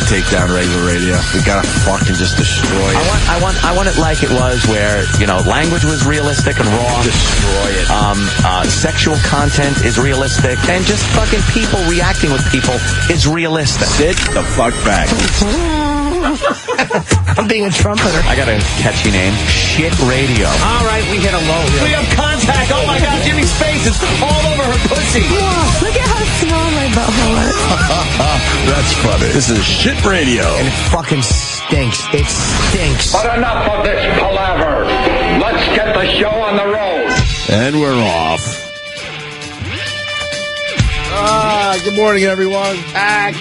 take down regular radio. We gotta fucking just destroy it. I want it like it was, where language was realistic and raw. Destroy it. Sexual content is realistic, and just fucking people reacting with people is realistic. Sit the fuck back. I'm being a trumpeter. I got a catchy name. Shit radio. All right, we hit a low here. We have contact. Oh my God, Jimmy's face is all over her pussy. Whoa, look at how small my butthole is. That's funny. This is Shit Radio. And it fucking stinks. It stinks. But enough of this palaver. Let's get the show on the road. And we're off. Good morning, everyone. Hi.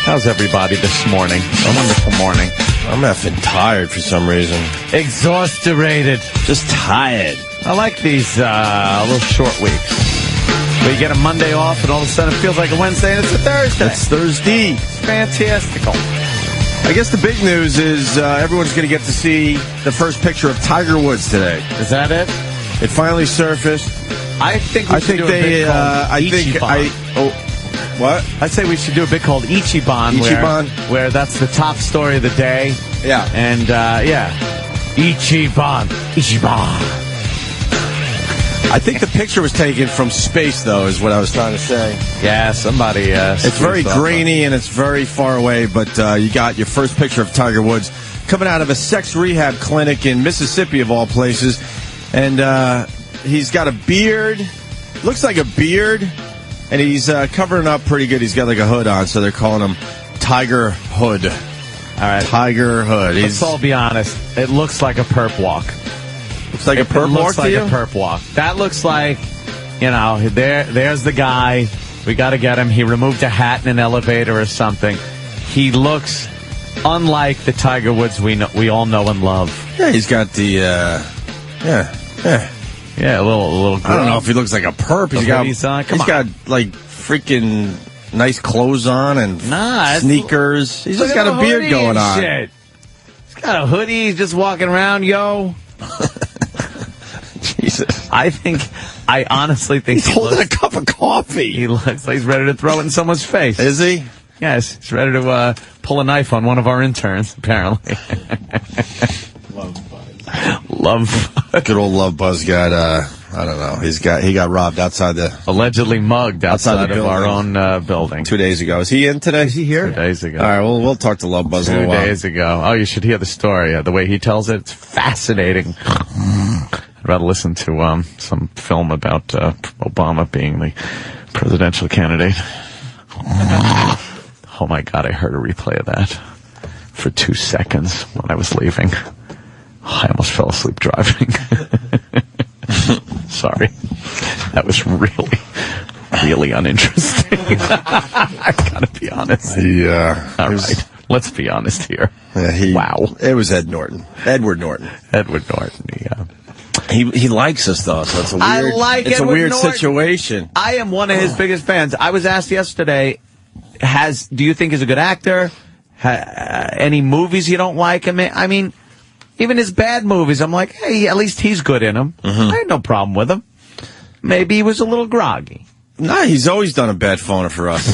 How's everybody this morning? A wonderful morning. I'm effing tired for some reason. Exhausted. Just tired. I like these little short weeks. Where you get a Monday off and all of a sudden it feels like a Wednesday and it's a Thursday. It's Thursday. It's fantastical. I guess the big news is everyone's going to get to see the first picture of Tiger Woods today. Is that it? It finally surfaced. I think we should do a bit called Ichiban. What? I'd say we should do a bit called Ichiban. Where that's the top story of the day. Yeah. And, Ichiban. I think the picture was taken from space, though, is what I was trying to say. Yeah, somebody... it's very grainy and it's very far away, but you got your first picture of Tiger Woods coming out of a sex rehab clinic in Mississippi, of all places. And he's got a beard. Looks like a beard. And he's covering up pretty good. He's got like a hood on, so they're calling him Tiger Hood. All right. Tiger Hood. Let's all be honest. It looks like a perp walk. Looks like a perp walk to you? It looks like a perp walk. That looks like, there's the guy. We got to get him. He removed a hat in an elevator or something. He looks unlike the Tiger Woods we all know and love. Yeah, he's got the, Yeah, a little. I don't know if he looks like a perp. He's got like freaking nice clothes on and sneakers. He's just got a beard going on. Shit. He's got a hoodie. He's just walking around, yo. Jesus. I honestly think he's holding a cup of coffee. He looks like he's ready to throw it in someone's face. Is he? Yes, he's ready to pull a knife on one of our interns, apparently. Love. Good old Love Buzz got, I don't know. He got robbed outside allegedly mugged outside of our own building 2 days ago. Is he in today? Is he here? 2 days ago. All right, well, we'll talk to Love Buzz in a while. 2 days ago. Oh, you should hear the story. The way he tells it, it's fascinating. I'd rather listen to some film about Obama being the presidential candidate. Oh my God, I heard a replay of that for 2 seconds when I was leaving. I almost fell asleep driving. Sorry. That was really, really uninteresting. I gotta be honest. Yeah. All right. Let's be honest here. Yeah, wow. It was Edward Norton. Yeah. He likes us, though, so it's a weird, it's a weird situation. I am one of his biggest fans. I was asked yesterday, do you think he's a good actor? Any movies you don't like him in? I mean, even his bad movies, I'm like, hey, at least he's good in them. Mm-hmm. I had no problem with him. Maybe he was a little groggy. Nah, he's always done a bad phoner for us.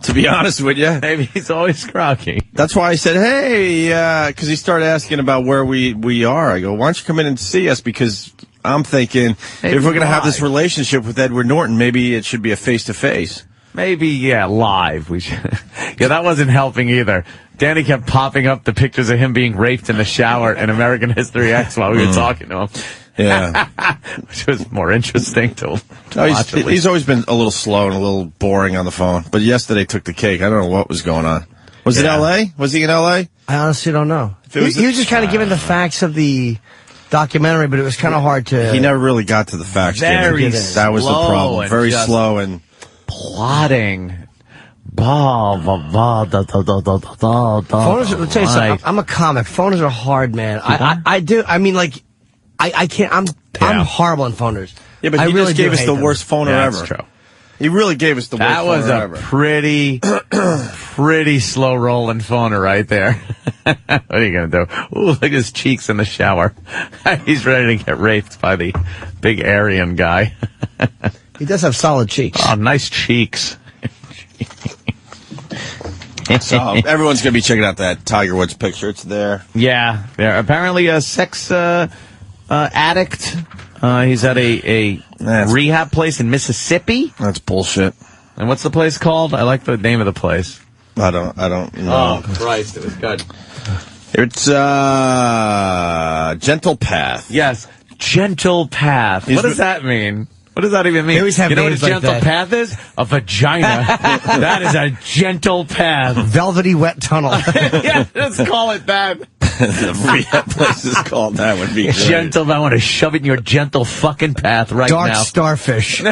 To be honest with you. Maybe he's always groggy. That's why I said, hey, because he started asking about where we are. I go, why don't you come in and see us? Because I'm thinking, if we're going to have this relationship with Edward Norton, maybe it should be a face-to-face. Maybe, live. We should. Yeah, that wasn't helping either. Danny kept popping up the pictures of him being raped in the shower in American History X while we were talking to him. Yeah. Which was more interesting to watch. He's always been a little slow and a little boring on the phone. But yesterday took the cake. I don't know what was going on. Was it L.A.? Was he in L.A.? I honestly don't know. He was just kind of giving the facts of the documentary, but it was kind of hard to... He never really got to the facts. Very slow. That was the problem. Very slow and... Plotting. Phoners, let me tell you something. I'm a comic. Phoners are hard, man. I can't. I'm horrible on phoners. Yeah, but he really just gave us the worst phoner ever. That's true. He really gave us the worst phoner ever. That was a pretty slow rolling phoner right there. What are you going to do? Ooh, look at his cheeks in the shower. He's ready to get raped by the big Aryan guy. He does have solid cheeks. Oh, nice cheeks. So everyone's going to be checking out that Tiger Woods picture. It's there. Yeah. Apparently a sex addict. He's at a rehab place in Mississippi. That's bullshit. And what's the place called? I like the name of the place. I don't know. Oh, Christ, it was good. It's Gentle Path. Yes, Gentle Path. What does that mean? What does that even mean? They always have you know what a names like gentle that. path is? A vagina. That is a gentle path. Velvety wet tunnel. Yeah, let's call it that. The rehab place is called that. Would be great. Gentle. I want to shove it in your gentle fucking path right Dark now. starfish.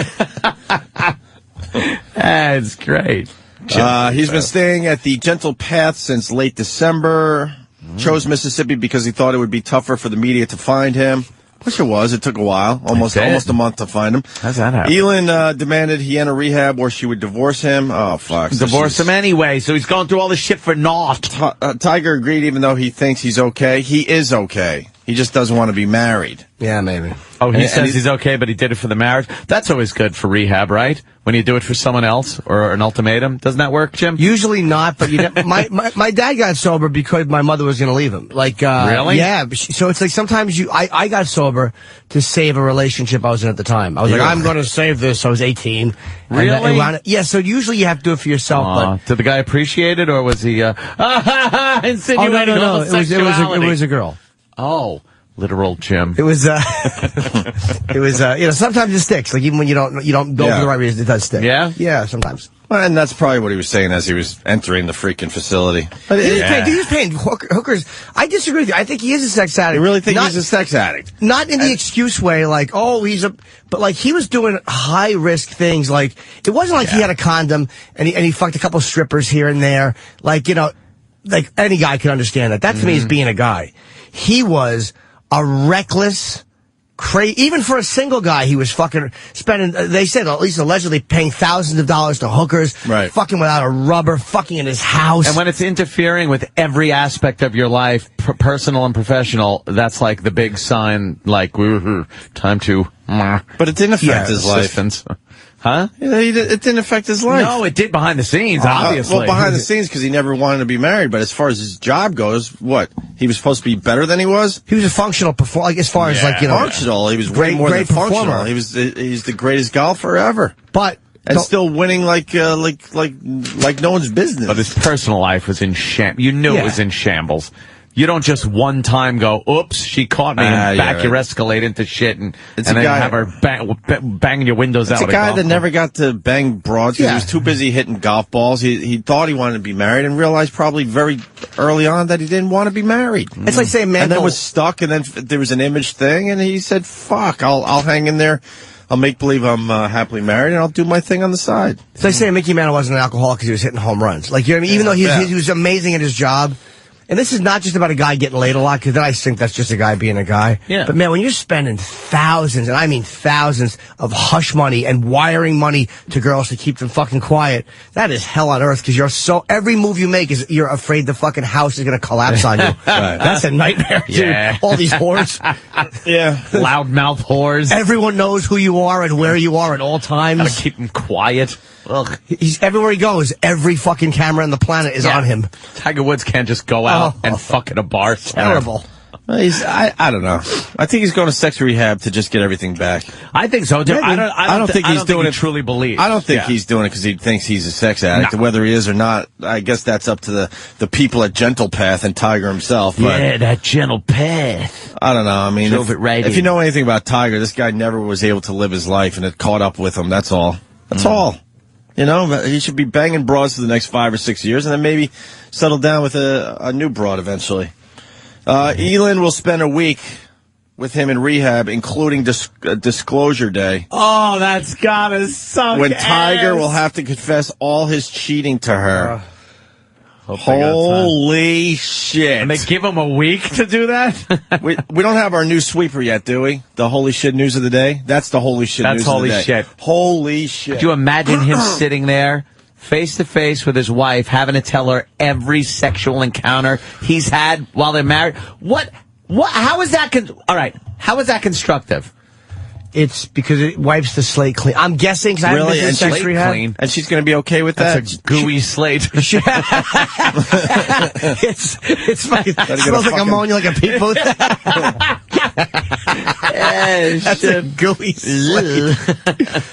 That's great. He's been staying at the Gentle Path since late December. Chose Mississippi because he thought it would be tougher for the media to find him. Which it was. It took a while, almost a month to find him. How's that happen? Elin demanded he enter rehab or she would divorce him. Oh, fuck. Divorce him anyway, so he's going through all this shit for naught. Tiger agreed even though he thinks he's okay. He is okay. He just doesn't want to be married. Yeah, maybe. Oh, he says he's okay, but he did it for the marriage? That's always good for rehab, right? When you do it for someone else or an ultimatum. Doesn't that work, Jim? Usually not, but my dad got sober because my mother was going to leave him. Really? Yeah. So it's like sometimes I got sober to save a relationship I was in at the time. I was like, I'm going to save this. I was 18. Really? Yeah, so usually you have to do it for yourself. But did the guy appreciate it, or was he insinuating no. homosexuality? It was a girl. Oh, literal Jim. It was, sometimes it sticks. Like even when you don't go for the right reason, it does stick. Yeah? Yeah, sometimes. Well, and that's probably what he was saying as he was entering the freaking facility. But he's paying hookers. I disagree with you. I think he is a sex addict. You really think he's a sex addict? Not in the excuse way, like, oh, but like he was doing high risk things. Like it wasn't like he had a condom and he fucked a couple strippers here and there. Like, like any guy could understand that. That to me is being a guy. He was a reckless, even for a single guy, he was fucking spending, they said, at least allegedly paying thousands of dollars to hookers, right? Fucking without a rubber, fucking in his house. And when it's interfering with every aspect of your life, personal and professional, that's like the big sign, like, time to... But it didn't affect his life. Huh? Yeah, it didn't affect his life. No, it did behind the scenes, obviously. Well, behind the scenes because he never wanted to be married. But as far as his job goes, what? He was supposed to be better than he was? He was a functional performer, like as far as functional. He was way more than functional. He's the greatest golfer ever. But and still winning like no one's business. But his personal life was in You knew it was in shambles. You don't just one time go, oops, she caught me, and back your Escalade into shit, and then have her banging your windows out. It's a guy that never got to bang broads because he was too busy hitting golf balls. He thought he wanted to be married and realized probably very early on that he didn't want to be married. It's like saying, man, and then was stuck, and then there was an image thing, and he said, fuck, I'll hang in there. I'll make believe I'm happily married, and I'll do my thing on the side. It's like saying Mickey Mantle wasn't an alcoholic because he was hitting home runs. Like, you know what I mean? Even though he was amazing at his job. And this is not just about a guy getting laid a lot, because then I think that's just a guy being a guy. Yeah. But man, when you're spending thousands, and I mean thousands, of hush money and wiring money to girls to keep them fucking quiet, that is hell on earth, because every move you make is you're afraid the fucking house is going to collapse on you. Right. That's a nightmare, dude. Yeah. All these whores. Yeah. Loudmouth whores. Everyone knows who you are and where you are at all times. Gotta keep them quiet. Ugh. He's everywhere he goes. Every fucking camera on the planet is on him. Tiger Woods can't just go out and fuck at a bar. Terrible. I don't know. I think he's going to sex rehab to just get everything back. I think so, too. I don't think he's doing it. Truly believes. I don't think he's doing it because he thinks he's a sex addict. No. Whether he is or not, I guess that's up to the people at Gentle Path and Tiger himself. But yeah, that Gentle Path. I don't know. I mean, if you know anything about Tiger, this guy never was able to live his life, and it caught up with him. That's all. That's all. You know, he should be banging broads for the next 5 or 6 years, and then maybe settle down with a new broad eventually. Elin will spend a week with him in rehab, including disclosure day. Oh, that's gotta suck. When Tiger will have to confess all his cheating to her. Holy shit. And they give him a week to do that? we don't have our new sweeper yet, do we? The holy shit news of the day? That's the holy shit news of the day. That's holy shit. Holy shit. Could you imagine him sitting there face to face with his wife, having to tell her every sexual encounter he's had while they're married? How is that all right, how is that constructive? It's because it wipes the slate clean. I'm guessing because I haven't Really? been to And sex slate rehab. clean? And she's going to be okay with that? That's a gooey slate. It's fucking smells like ammonia, like a pee booth. That's a gooey slate.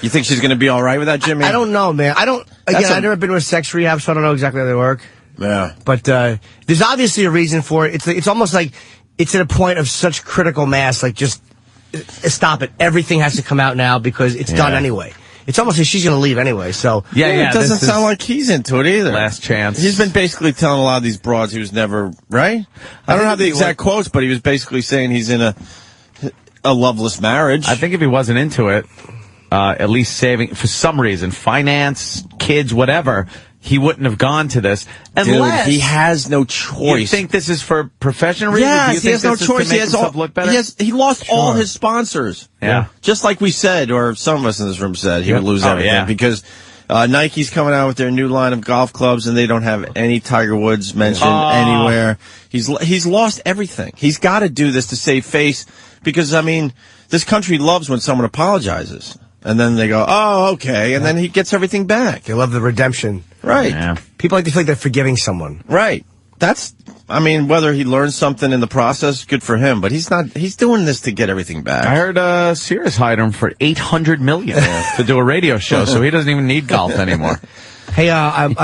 You think she's going to be all right with that, Jimmy? I don't know, man. I've never been to a sex rehab, so I don't know exactly how they work. Yeah. But there's obviously a reason for it. It's almost like it's at a point of such critical mass, like just stop it. Everything has to come out now because it's done anyway. It's almost like she's going to leave anyway, so... Yeah, it doesn't sound like he's into it either. Last chance. He's been basically telling a lot of these broads he was never... Right? I don't have the exact quotes, but he was basically saying he's in a loveless marriage. I think if he wasn't into it, at least saving, for some reason, finance, kids, whatever... He wouldn't have gone to this unless he has no choice. You think this is for professional reasons? Yes, Do you he has no choice. He has look better? He lost all his sponsors. Yeah. Just like we said, or some of us in this room said, he would lose everything because Nike's coming out with their new line of golf clubs, and they don't have any Tiger Woods mentioned anywhere. He's lost everything. He's got to do this to save face because, I mean, this country loves when someone apologizes. And then they go, oh, okay. And then he gets everything back. They love the redemption. Right. Yeah. People like to feel like they're forgiving someone. Right. Whether he learns something in the process, good for him. But he's doing this to get everything back. I heard Sirius hired him for $800 million to do a radio show, so he doesn't even need golf anymore. Hey,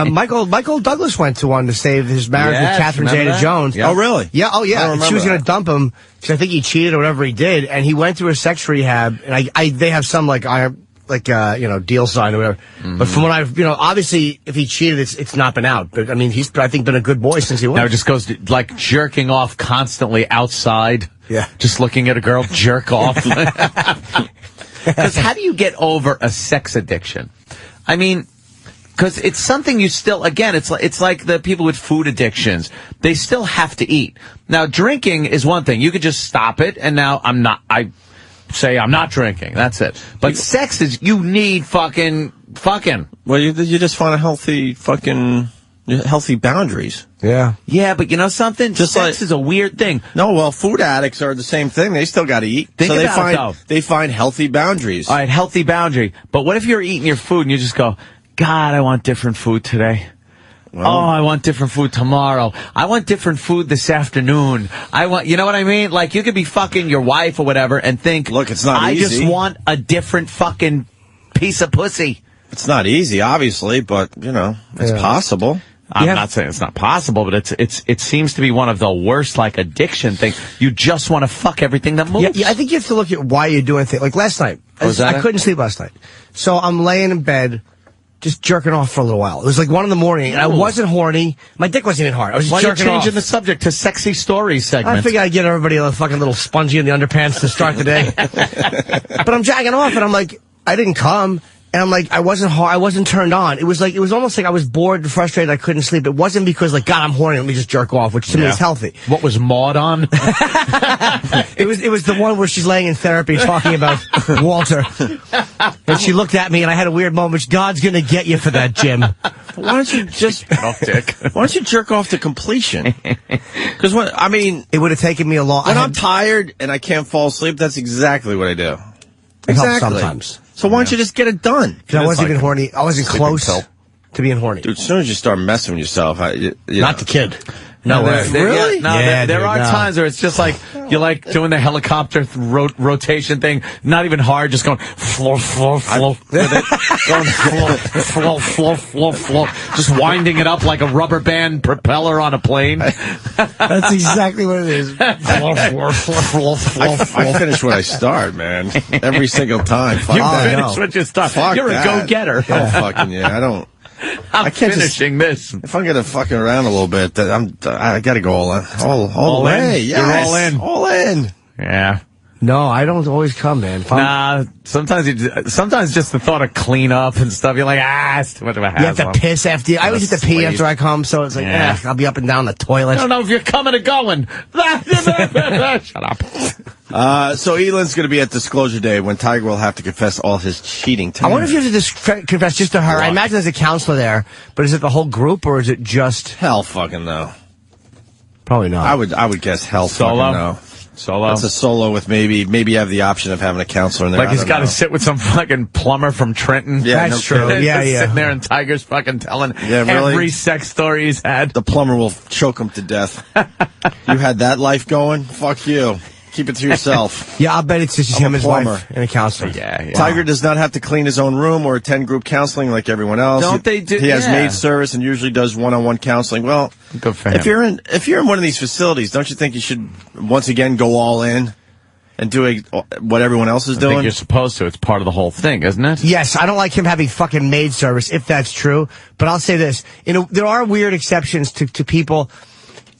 Michael Douglas went to one to save his marriage with Catherine Zeta-Jones. Yeah. Oh, really? Yeah, oh, yeah. I She was going to dump him because I think he cheated or whatever he did, and he went through a sex rehab, and they have some, deal sign or whatever. Mm-hmm. But from what obviously, if he cheated, it's not been out. But, I mean, he's, I think, been a good boy since he went. Now it just goes to, like, jerking off constantly outside. Yeah. Just looking at a girl jerk off. Because how do you get over a sex addiction? I mean... Because it's something you still, again, it's like the people with food addictions. They still have to eat. Now, drinking is one thing. You could just stop it, and now I say I'm not drinking. That's it. But sex is, you need fucking. Well, you just find a healthy boundaries. Yeah. Yeah, but you know something? Sex is a weird thing. No, well, food addicts are the same thing. They still got to eat. They find healthy boundaries. All right, healthy boundary. But what if you're eating your food and you just go, God, I want different food today. Well, I want different food tomorrow. I want different food this afternoon. You know what I mean? Like, you could be fucking your wife or whatever and think, look, it's not easy. I just want a different fucking piece of pussy. It's not easy, obviously, but, it's possible. I'm not saying it's not possible, but it seems to be one of the worst, like, addiction things. You just want to fuck everything that moves. Yeah, I think you have to look at why you're doing things. Like, last night, I couldn't sleep last night. So I'm laying in bed, just jerking off for a little while. It was like 1 a.m, and I wasn't horny. My dick wasn't even hard. I was just jerking off. Why are you changing the subject to sexy stories segment? I figured I'd get everybody a fucking little spongy in the underpants to start the day. But I'm jacking off, and I'm like, I didn't come. And I'm like, I wasn't turned on. It was almost like I was bored and frustrated. I couldn't sleep. It wasn't because, like, God, I'm horny, let me just jerk off, which to me is healthy. What was Maud on? It was the one where she's laying in therapy talking about Walter. And she looked at me, and I had a weird moment. God's gonna get you for that, Jim. Why don't you just why don't you jerk off to completion? Because it would have taken me a long. When I'm tired and I can't fall asleep, that's exactly what I do. It helps sometimes. So why don't you just get it done? Because I wasn't even horny. I wasn't close to being horny. Dude, as soon as you start messing with yourself, not the kid. No way. Really? There are times where it's just like, you're like doing the helicopter rotation thing, not even hard, just going, floor, floor, floor. Going floor, floor, floor, floor. Just winding it up like a rubber band propeller on a plane. That's exactly what it is. Floor, floor, floor, floor, floor. I finish what I start, man. Every single time. You finish what you start. You're a go-getter. Oh, fucking yeah. I don't. I can't finishing this. If I'm gonna fucking around a little bit, I gotta go all the way. In? Yes. You're all in. Yeah. No, I don't always come, man. Nah, sometimes just the thought of clean up and stuff, you're like, it's too much of a hassle. You have to piss after I always have to pee after I come, so it's like, I'll be up and down the toilet. I don't know if you're coming or going. Shut up. So Elon's going to be at Disclosure Day when Tiger will have to confess all his cheating to I wonder if you have to confess just to her. What? I imagine there's a counselor there, but is it the whole group or is it just... Hell fucking no. Probably not. I would guess hell Solo? fucking no. Solo. That's a solo with maybe you have the option of having a counselor in there. Like he's got to sit with some fucking plumber from Trenton. Yeah, That's true. kidding. Yeah, Just yeah. sitting there and Tiger's fucking telling really? every sex story he's had. The plumber will choke him to death. You had that life going? Fuck you. Keep it to yourself. Yeah, I'll bet it's just I'm him, a his plumber. wife, and a counselor. Yeah. Tiger does not have to clean his own room or attend group counseling like everyone else. Don't they do- He has yeah. maid service and usually does one-on-one counseling. Well, Good for him. if you're in one of these facilities, don't you think you should once again go all in and do what everyone else is I think doing? you're supposed to. It's part of the whole thing, isn't it? Yes, I don't like him having fucking maid service, if that's true. But I'll say this. There are weird exceptions to people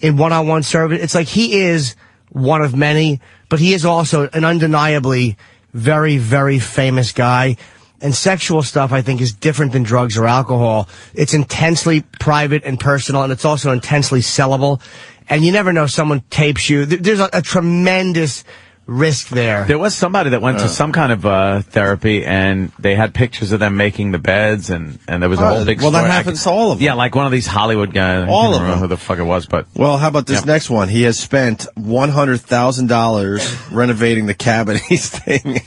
in one-on-one service. It's like he is one of many, but he is also an undeniably very, very famous guy. And sexual stuff, I think, is different than drugs or alcohol. It's intensely private and personal, and it's also intensely sellable. And you never know, someone tapes you. There's a tremendous risk there. There was somebody that went to some kind of therapy, and they had pictures of them making the beds, and there was a whole big well, story. that happens to all of them. Yeah, like one of these Hollywood guys. All I of can't remember them. who the fuck it was, but Well, how about this next one? He has spent $100,000 renovating the cabin he's staying in.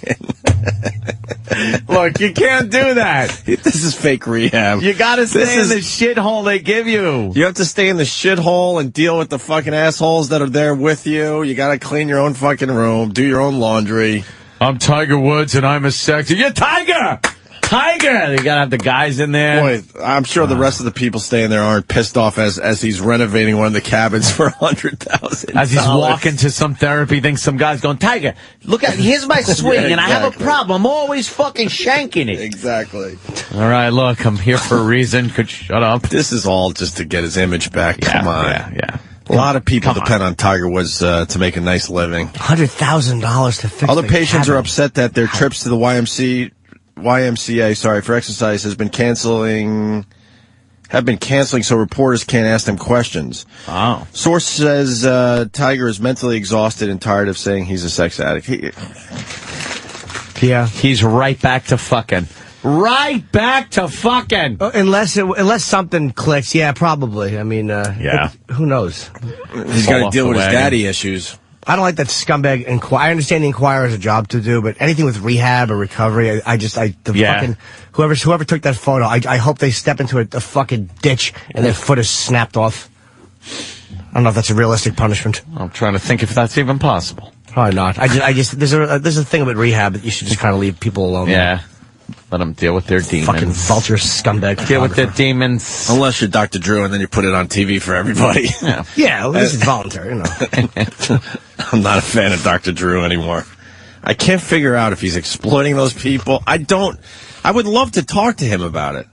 look, you can't do that. This is fake rehab. You got to stay This in is- the shithole they give you. You have to stay in the shithole and deal with the fucking assholes that are there with you. You got to clean your own fucking room, do your own laundry. I'm Tiger Woods, and I'm a sexy. You're Tiger! Tiger! You got to have the guys in there. Boy, I'm sure the rest of the people staying there aren't pissed off as he's renovating one of the cabins for $100,000. As he's walking to some therapy thing, some guy's going, Tiger, look at, here's my swing, Yeah, and I have a exactly. problem. I'm always fucking shanking it. Exactly. All right, look, I'm here for a reason. Could you shut up? This is all just to get his image back. Come on. Yeah. A lot of people Come on. depend on Tiger Woods to make a nice living. $100,000 to fix Other the patients cabin. are upset that their trips to the YMCA, for exercise have been canceling, so reporters can't ask them questions. Oh. Source says Tiger is mentally exhausted and tired of saying he's a sex addict. Yeah. He's right back to fucking. Right back to fucking. Unless something clicks, yeah, probably. I mean, Yeah. who knows? He's got to off deal the with his wagon. daddy issues. I don't like that scumbag Inquirer. I understand the Inquirer has a job to do, but anything with rehab or recovery, Yeah. whoever took that photo, I hope they step into a fucking ditch and their foot is snapped off. I don't know if that's a realistic punishment. I'm trying to think if that's even possible. Probably not. There's a thing about rehab that you should just kind of leave people alone. Yeah. Let them deal with their demons. Fucking vulture scumbag. Deal with their photographer. demons. Unless you're Dr. Drew and then you put it on TV for everybody. Yeah. Yeah, well, this is voluntary, you know. I'm not a fan of Dr. Drew anymore. I can't figure out if he's exploiting those people. I would love to talk to him about it.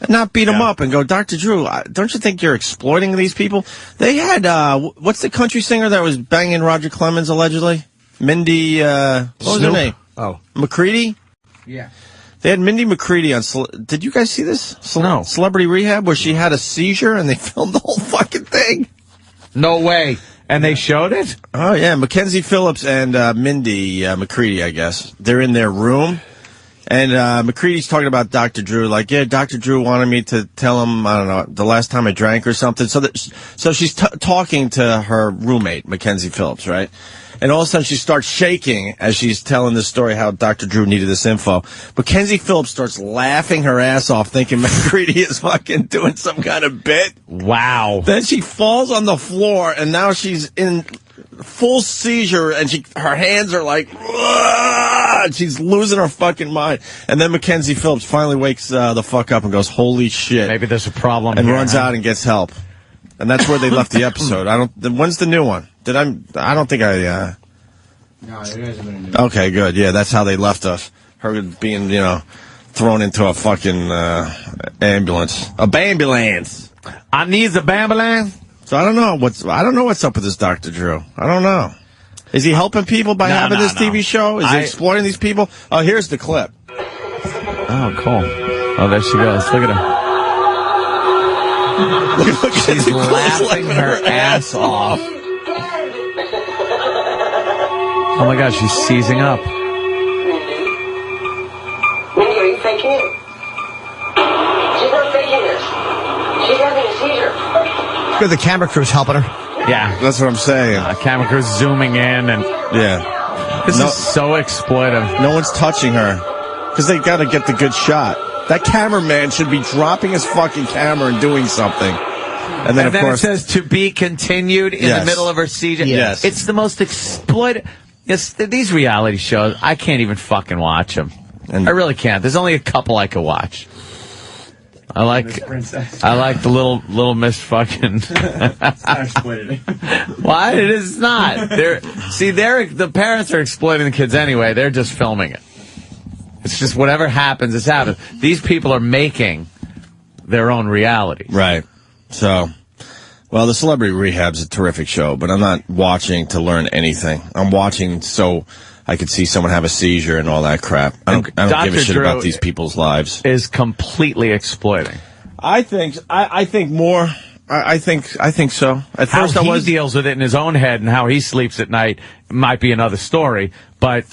And not beat him up and go, Dr. Drew, don't you think you're exploiting these people? They had, what's the country singer that was banging Roger Clemens allegedly? Mindy, what was her Snoop? name? Oh. McCready? Yeah. They had Mindy McCready on, did you guys see this? No. Celebrity Rehab, where she had a seizure and they filmed the whole fucking thing. No way. And they showed it? Oh, yeah. Mackenzie Phillips and Mindy McCready, I guess. They're in their room. And McCready's talking about Dr. Drew. Like, yeah, Dr. Drew wanted me to tell him, I don't know, the last time I drank or something. So she's talking to her roommate, Mackenzie Phillips, right? And all of a sudden she starts shaking as she's telling this story how Dr. Drew needed this info. Mackenzie Phillips starts laughing her ass off thinking McCready is fucking doing some kind of bit. Wow. Then she falls on the floor, and now she's in full seizure, and her hands are like, "Ugh!" She's losing her fucking mind. And then Mackenzie Phillips finally wakes the fuck up and goes, holy shit. Maybe there's a problem And here, runs out and gets help. And that's where they left the episode. When's the new one? I don't think I, No, there hasn't been a new okay, good. Yeah, that's how they left us. Her being, thrown into a fucking, ambulance. A bambulance. I need the bambulance. So I don't know what's up with this Dr. Drew. I don't know. Is he helping people by having this TV show? Is he exploiting these people? Oh, here's the clip. Oh, cool. Oh, there she goes. Look at her. She's laughing her ass off. Oh my God, she's seizing up. Mindy, are you faking it? She's not faking this. She's having a seizure. Good, the camera crew's helping her. Yeah. That's what I'm saying. Camera crew zooming in, and this is so exploitive. No one's touching her because they got to get the good shot. That cameraman should be dropping his fucking camera and doing something. And then, of course, it says to be continued in the middle of her seizure. Yes. It's the most exploitive. These reality shows, I can't even fucking watch them. I really can't. There's only a couple I could watch. I like the little Miss fucking. Why? It is not. The parents are exploiting the kids anyway. They're just filming it. It's just whatever happens, it's happened. These people are making their own reality. Right. So, well, the Celebrity Rehab's a terrific show, but I'm not watching to learn anything. I'm watching so I could see someone have a seizure and all that crap. I don't give a shit about these people's lives. Is completely exploiting. I think so. At How first he deals with it in his own head and how he sleeps at night might be another story, but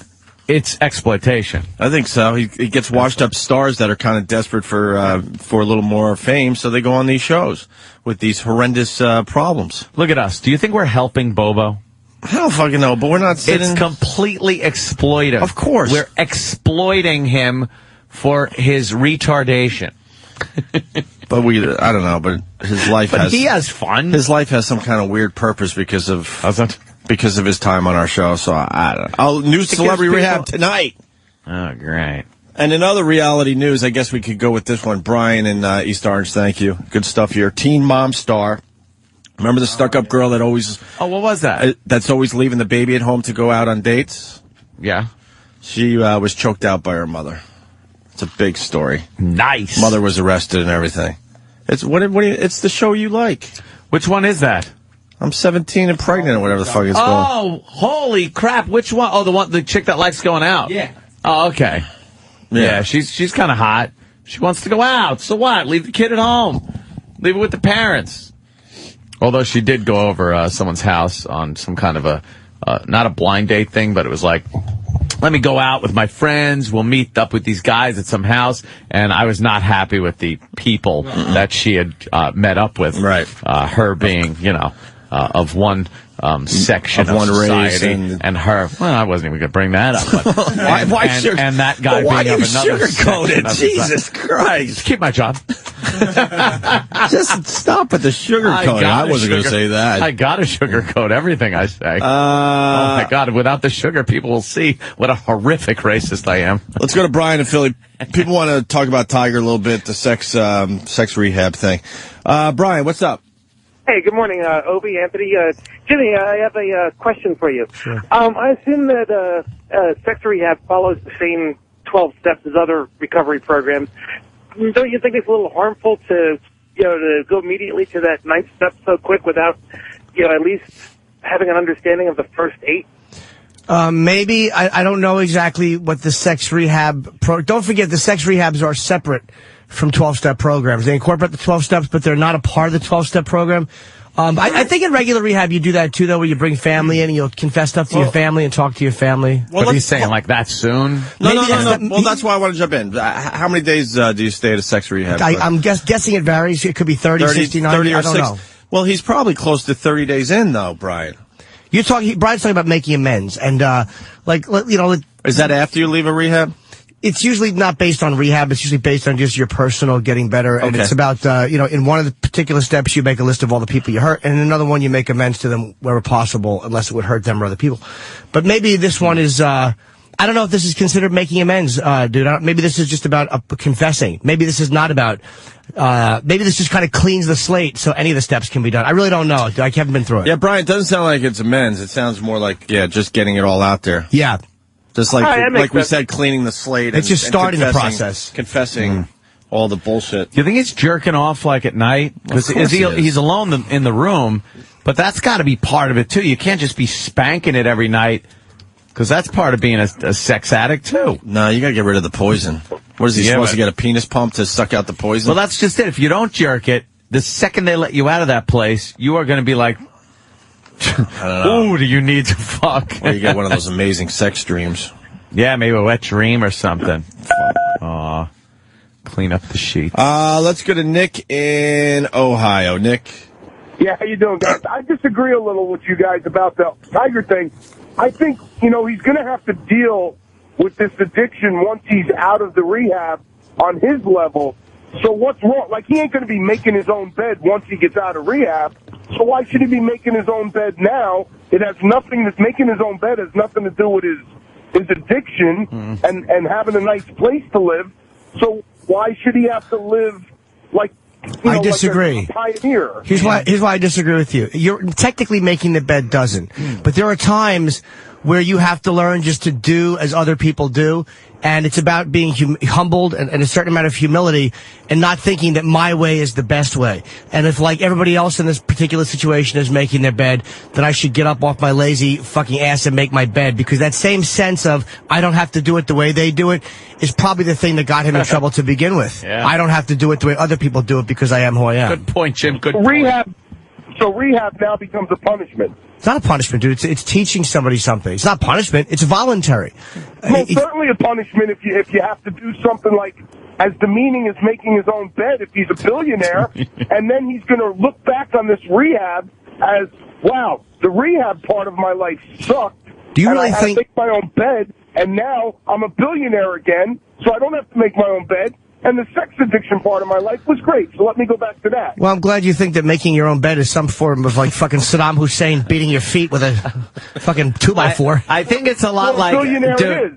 it's exploitation. I think so. He gets washed up stars that are kind of desperate for a little more fame, so they go on these shows with these horrendous problems. Look at us. Do you think we're helping Bobo? I don't fucking know, but we're not sitting... It's completely exploitive. Of course. We're exploiting him for his retardation. But I don't know, but his life he has fun. His life has some kind of weird purpose because of his time on our show, so I don't know. New Celebrity Rehab tonight. Oh, great. And in other reality news, I guess we could go with this one. Brian in East Orange, thank you. Good stuff here. Teen mom star. Remember the stuck-up girl that always... Oh, what was that? That's always leaving the baby at home to go out on dates? Yeah. She was choked out by her mother. It's a big story. Nice. Mother was arrested and everything. It's it's the show you like. Which one is that? I'm 17 and pregnant or whatever the fuck it's called. Oh, holy crap. Which one? Oh, the chick that likes going out. Yeah. Oh, okay. Yeah, she's kind of hot. She wants to go out. So what? Leave the kid at home. Leave it with the parents. Although she did go over someone's house on some kind of a, not a blind date thing, but it was like, let me go out with my friends. We'll meet up with these guys at some house. And I was not happy with the people that she had met up with. Right. Her being, of one section of one society, race and her. Well, I wasn't even going to bring that up. But, and that guy being of another section of Jesus Christ! Keep my job. Just stop with the sugarcoat. I wasn't going to say that. I got to sugarcoat everything I say. Oh my God! Without the sugar, people will see what a horrific racist I am. Let's go to Brian in Philly. People want to talk about Tiger a little bit, the sex rehab thing. Brian, what's up? Hey, good morning, Opie, Anthony. Jimmy, I have a question for you. Sure. I assume that sex rehab follows the same 12 steps as other recovery programs. Don't you think it's a little harmful to go immediately to that 9th step so quick without, at least having an understanding of the first 8? Maybe. I don't know exactly what the sex rehab... Don't forget, the sex rehabs are separate from 12-step programs. They incorporate the 12 steps, but they're not a part of the 12-step program. I think in regular rehab you do that too, though, where you bring family in and you'll confess stuff to your family and talk to your family. What are you saying, like that soon? No. Well, that's why I want to jump in. How many days do you stay at a sex rehab? I'm guessing it varies. It could be 30, 69, 30 or I don't 6. know. Well, he's probably close to 30 days in, though, Brian. Brian's talking about making amends. And, is that after you leave a rehab? It's usually not based on rehab. It's usually based on just your personal getting better. And it's about, in one of the particular steps, you make a list of all the people you hurt. And in another one, you make amends to them wherever possible, unless it would hurt them or other people. But maybe this one is, I don't know if this is considered making amends, dude. Maybe this is just about confessing. Maybe this is not about, maybe this just kind of cleans the slate so any of the steps can be done. I really don't know. I haven't been through it. Yeah, Brian, it doesn't sound like it's amends. It sounds more like, just getting it all out there. Yeah. Just like we said, cleaning the slate. It's just starting the process. Confessing all the bullshit. Do you think he's jerking off like at night? Because he's alone in the room, but that's got to be part of it too. You can't just be spanking it every night, because that's part of being a sex addict too. No, you got to get rid of the poison. What is he supposed to get, a penis pump to suck out the poison? Well, that's just it. If you don't jerk it, the second they let you out of that place, you are going to be like, I don't know. Ooh, do you need to fuck? Or you get one of those amazing sex dreams. Yeah, maybe a wet dream or something. Aw. Clean up the sheets. Let's go to Nick in Ohio. Nick. Yeah, how you doing, guys? I disagree a little with you guys about the Tiger thing. I think, he's going to have to deal with this addiction once he's out of the rehab on his level. So what's wrong? Like, he ain't going to be making his own bed once he gets out of rehab. So why should he be making his own bed now? It has nothing, making his own bed has nothing to do with his addiction and having a nice place to live. So why should he have to live like, I disagree. Like a pioneer? Here's why I disagree with you. You're technically making the bed doesn't. But there are times where you have to learn just to do as other people do. And it's about being humbled and a certain amount of humility and not thinking that my way is the best way. And if, like, everybody else in this particular situation is making their bed, then I should get up off my lazy fucking ass and make my bed, because that same sense of I don't have to do it the way they do it is probably the thing that got him in trouble to begin with. Yeah. I don't have to do it the way other people do it because I am who I am. Good point, Jim. Good point. Rehab now becomes a punishment. It's not a punishment, dude. It's teaching somebody something. It's not punishment. It's voluntary. Well, certainly a punishment if you have to do something like as demeaning as making his own bed if he's a billionaire, and then he's going to look back on this rehab as, wow, the rehab part of my life sucked. Do you really I had think to make my own bed, and now I'm a billionaire again, so I don't have to make my own bed. And the sex addiction part of my life was great, so let me go back to that. Well, I'm glad you think that making your own bed is some form of, like, fucking Saddam Hussein beating your feet with a fucking 2x4. I think it's a lot like...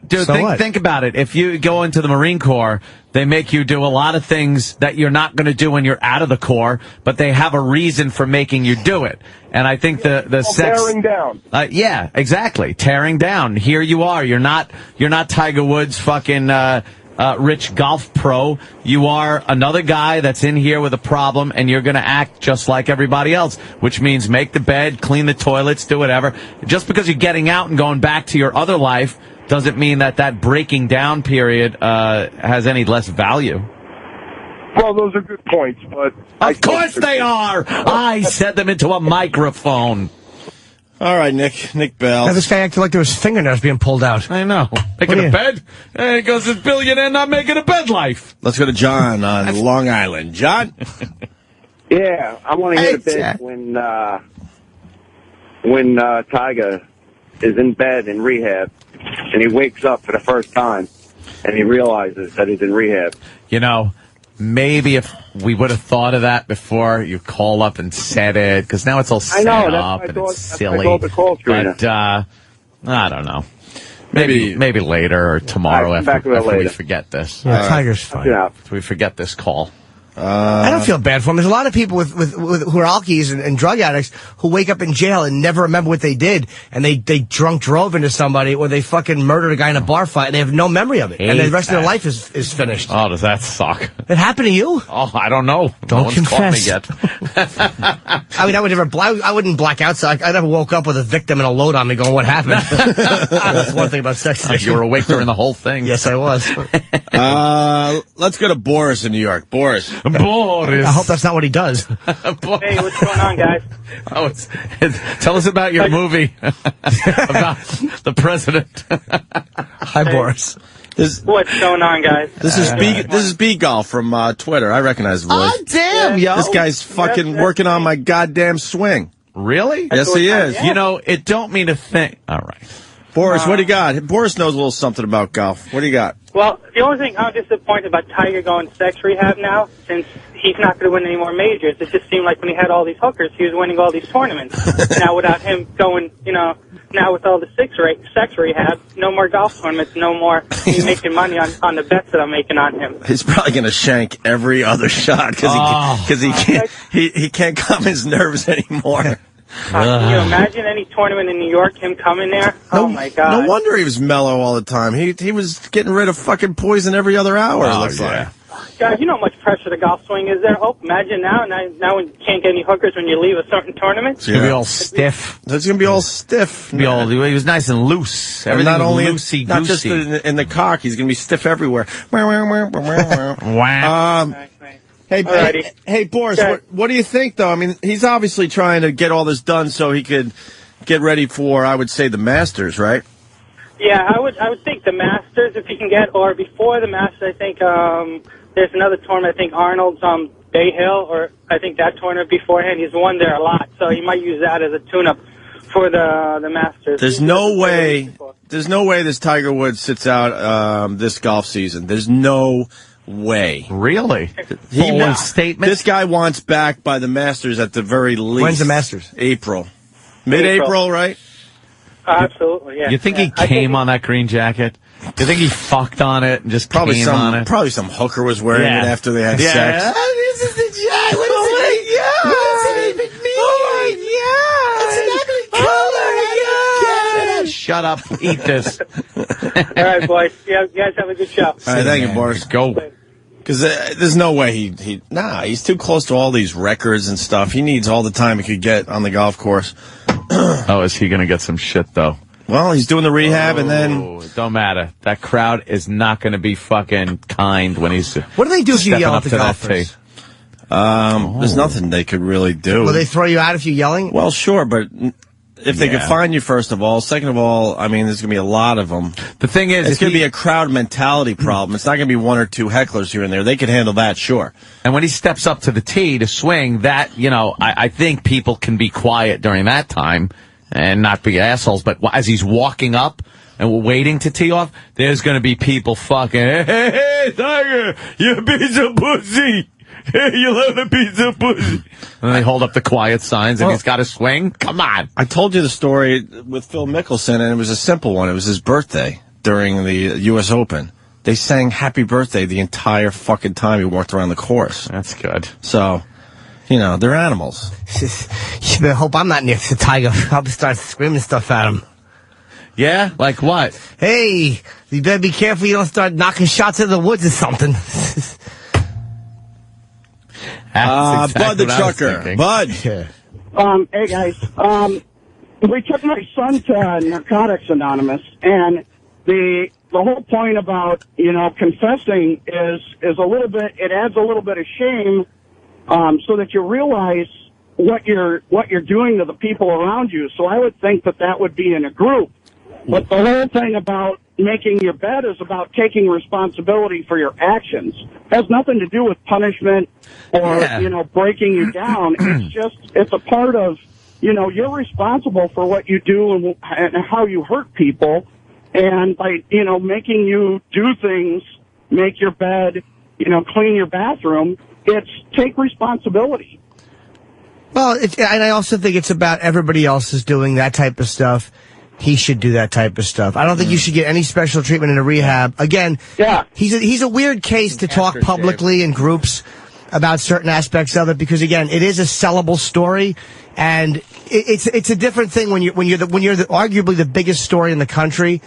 Dude, think about it. If you go into the Marine Corps, they make you do a lot of things that you're not going to do when you're out of the Corps, but they have a reason for making you do it. And I think the sex... Tearing down. Yeah, exactly. Tearing down. Here you are. You're not Tiger Woods fucking... rich golf pro. You are another guy that's in here with a problem, and you're going to act just like everybody else, which means make the bed, clean the toilets, do whatever. Just because you're getting out and going back to your other life doesn't mean that breaking down period has any less value. Well, those are good points, but... Of course they are! I said them into a microphone. All right, Nick Bell. Now, this guy acted like there was fingernails being pulled out. I know. Making a bed? And he goes, this billionaire not making a bed life. Let's go to John on Long Island. John? Yeah, I want to hear the bit when Tiger is in bed in rehab and he wakes up for the first time and he realizes that he's in rehab. Maybe if we would have thought of that before you call up and said it, because now it's all set up and it's silly. But I don't know. Maybe later or tomorrow after we forget this. Yeah, Tiger's fine. After we forget this call. I don't feel bad for him. There's a lot of people with who are alkies and drug addicts who wake up in jail and never remember what they did, and they drunk drove into somebody, or they fucking murdered a guy in a bar fight, and they have no memory of it, and the rest of their life is finished. Oh, does that suck? It happened to you? Oh, I don't know. Don't no one's confess. caught me yet. I mean, I wouldn't black out. So I never woke up with a victim and a load on me going, "What happened?" That's one thing about sex addiction. You were awake during the whole thing. Yes, I was. Let's go to Boris in New York. Boris. Boris. I hope that's not what he does. Hey, what's going on, guys? Tell us about your movie about the president. Hi, Boris. What's going on, guys? This is B Golf from Twitter. I recognize the voice. Oh, damn, yo. This guy's fucking working on my goddamn swing. Really? Yes, he is. It don't mean a thing. All right. Boris, what do you got? Boris knows a little something about golf. What do you got? Well, the only thing I'm disappointed about Tiger going to sex rehab now, since he's not going to win any more majors. It just seemed like when he had all these hookers, he was winning all these tournaments. Now without him going, now with all the sex rehab, no more golf tournaments, no more making money on the bets that I'm making on him. He's probably going to shank every other shot because he can't calm his nerves anymore. Can you imagine any tournament in New York, him coming there? Oh, my God. No wonder he was mellow all the time. He was getting rid of fucking poison every other hour, it looks like. Guys, you know how much pressure the golf swing is there? Oh, imagine now when you can't get any hookers when you leave a certain tournament. It's going to be all stiff. It's going to be all stiff. He was nice and loose. Everything not only loosey-goosey. Not just in the cock, he's going to be stiff everywhere. Hey, Boris, what do you think, though? I mean, he's obviously trying to get all this done so he could get ready for, I would say, the Masters, right? Yeah, I would think the Masters, if he can get, or before the Masters, I think there's another tournament. I think Arnold's Bay Hill, or I think that tournament beforehand. He's won there a lot, so he might use that as a tune-up for the Masters. There's no way this Tiger Woods sits out this golf season. There's no way. Really? He statement? This guy wants back by the Masters at the very least. When's the Masters? April. Mid-April, right? Absolutely, yeah. You think he came on that green jacket? You think he fucked on it and just came on it? Probably some hooker was wearing it after they had sex. This is the jacket. What does it even mean? Oh, my God. It's an ugly color. Shut up. Eat this. All right, boys. Yeah, you guys have a good show. All right, thank you, Boris. Go. Because there's no way he's too close to all these records and stuff. He needs all the time he could get on the golf course. Oh, is he going to get some shit, though? Well, he's doing the rehab, and then... Don't matter. That crowd is not going to be fucking kind when he's... What do they do if you yell at the golfers? There's nothing they could really do. Will they throw you out if you're yelling? Well, sure, but if they could find you, first of all. Second of all, I mean, there's going to be a lot of them. The thing is... It's going to be a crowd mentality problem. It's not going to be one or two hecklers here and there. They can handle that, sure. And when he steps up to the tee to swing, that, I think people can be quiet during that time and not be assholes. But as he's walking up and we're waiting to tee off, there's going to be people fucking, hey, Tiger, you piece of pussy. Hey, you love a piece of pussy. And they hold up the quiet signs, and he's got to swing. Come on. I told you the story with Phil Mickelson, and it was a simple one. It was his birthday during the U.S. Open. They sang Happy Birthday the entire fucking time he walked around the course. That's good. So... they're animals. You better hope I'm not near the Tiger. I'll start screaming stuff at him. Yeah? Like what? Hey, you better be careful you don't start knocking shots in the woods or something. Bud the trucker. Bud. Hey, guys. We took my son to Narcotics Anonymous, and the whole point about, confessing is a little bit, it adds a little bit of shame, so that you realize what you're doing to the people around you. So I would think that would be in a group. But the whole thing about making your bed is about taking responsibility for your actions. It has nothing to do with punishment or, breaking you down. It's a part of, you're responsible for what you do and how you hurt people. And by, making you do things, make your bed, clean your bathroom, it's take responsibility. Well, and I also think it's about everybody else is doing that type of stuff. He should do that type of stuff. I don't think you should get any special treatment in a rehab. Again, he's a weird case to talk publicly in groups about certain aspects of it because, again, it is a sellable story, and it's a different thing when you're arguably the biggest story in the country.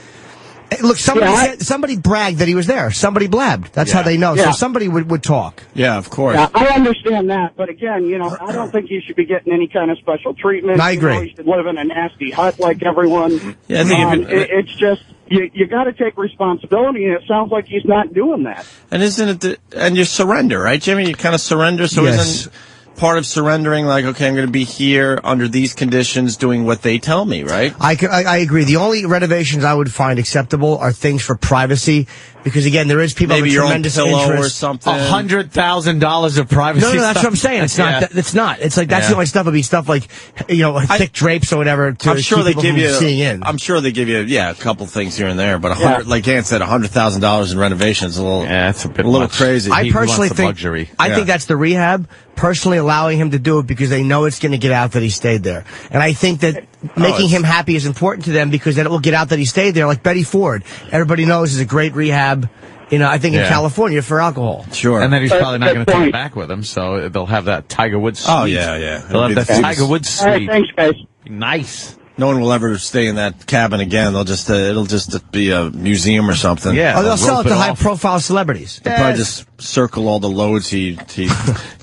Look, somebody bragged that he was there. Somebody blabbed. That's how they know. So somebody would talk. Yeah, of course. Yeah, I understand that. But again, I don't think you should be getting any kind of special treatment. I agree. You should live in a nasty hut like everyone. Yeah, it's just, you got to take responsibility, and it sounds like he's not doing that. And isn't it, and you surrender, right, Jimmy? You kind of surrender. So isn't part of surrendering like, okay, I'm going to be here under these conditions doing what they tell me, right? I agree. The only renovations I would find acceptable are things for privacy because, again, there is people maybe with your tremendous own pillow interest. or something. $100,000 of privacy. No, that's what I'm saying. It's not. It's not. It's like that's the only stuff would be stuff like thick drapes or whatever. To I'm sure keep they people give from you. seeing in. I'm sure they give you a couple things here and there, but like Dan said, $100,000 in renovations is a little. Yeah, it's a little much. crazy. I personally think luxury. I think that's the rehab personally allowing him to do it because they know it's going to get out that he stayed there, and I think that making him happy is important to them because then it will get out that he stayed there. Like Betty Ford, everybody knows is a great rehab. I think in California for alcohol. Sure. And then he's probably not going to take it back with him, so they'll have that Tiger Woods suite. Oh, yeah. They'll have that Tiger Woods suite. All right, thanks, guys. Nice. No one will ever stay in that cabin again. They'll just it'll just be a museum or something. Yeah. They'll sell it to high-profile celebrities. They'll probably just circle all the loads he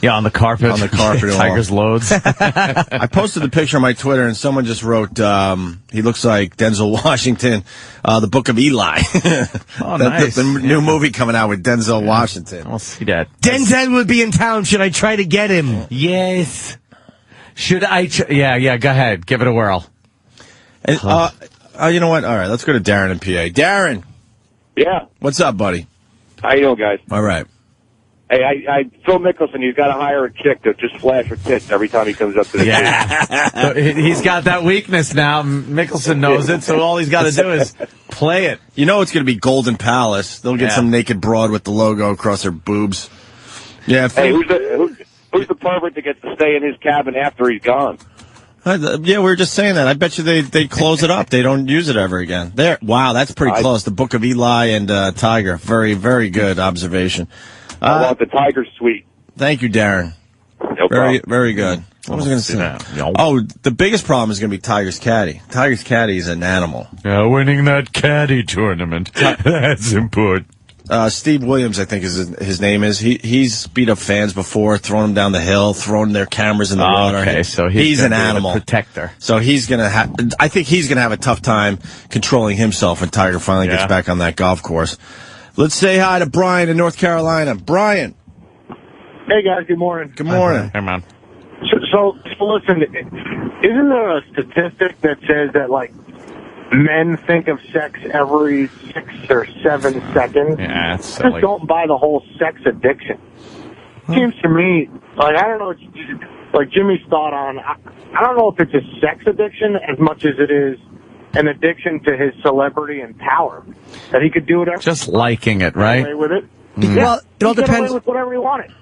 on the carpet. On the carpet. Tiger's loads. I posted the picture on my Twitter, and someone just wrote, he looks like Denzel Washington, the Book of Eli. Oh, nice. The new movie coming out with Denzel Washington. I'll see that. Denzel would be in town. Should I try to get him? Yes. Should I? Yeah, go ahead. Give it a whirl. And, you know what? All right, let's go to Darren in PA. Darren. Yeah. What's up, buddy? How you doing, guys? All right. Hey, Phil Mickelson, he's got to hire a chick to just flash her tits every time he comes up to the Yeah. He's got that weakness now. Mickelson knows it, so all he's got to do is play it. You know it's going to be Golden Palace. They'll get some naked broad with the logo across her boobs. Yeah. Hey, who's the pervert that gets to stay in his cabin after he's gone? Yeah, we were just saying that. I bet you they close it up. They don't use it ever again. There. Wow, that's pretty close. The Book of Eli and Tiger. Very, very good observation. I want the Tiger Suite. Thank you, Darren. No problem. Very good. What was I going to say? Oh, the biggest problem is going to be Tiger's caddy. Tiger's caddy is an animal. Winning that caddy tournament. That's important. Steve Williams, I think his name is. He's beat up fans before, thrown them down the hill, thrown their cameras in the water. Okay, so he's an animal protector. So he's gonna have. I think he's gonna have a tough time controlling himself when Tiger finally gets back on that golf course. Let's say hi to Brian in North Carolina. Brian. Hey guys, good morning. Good morning. Hey man. So listen, isn't there a statistic that says that like men think of sex every 6 or 7 seconds? Yeah, it's silly. Just don't buy the whole sex addiction. Seems to me, like, I don't know, like Jimmy's thought on, I don't know if it's a sex addiction as much as it is an addiction to his celebrity and power. That he could do whatever. Just liking it, right? Get away with it. Well, it all Get depends. away with whatever he wanted.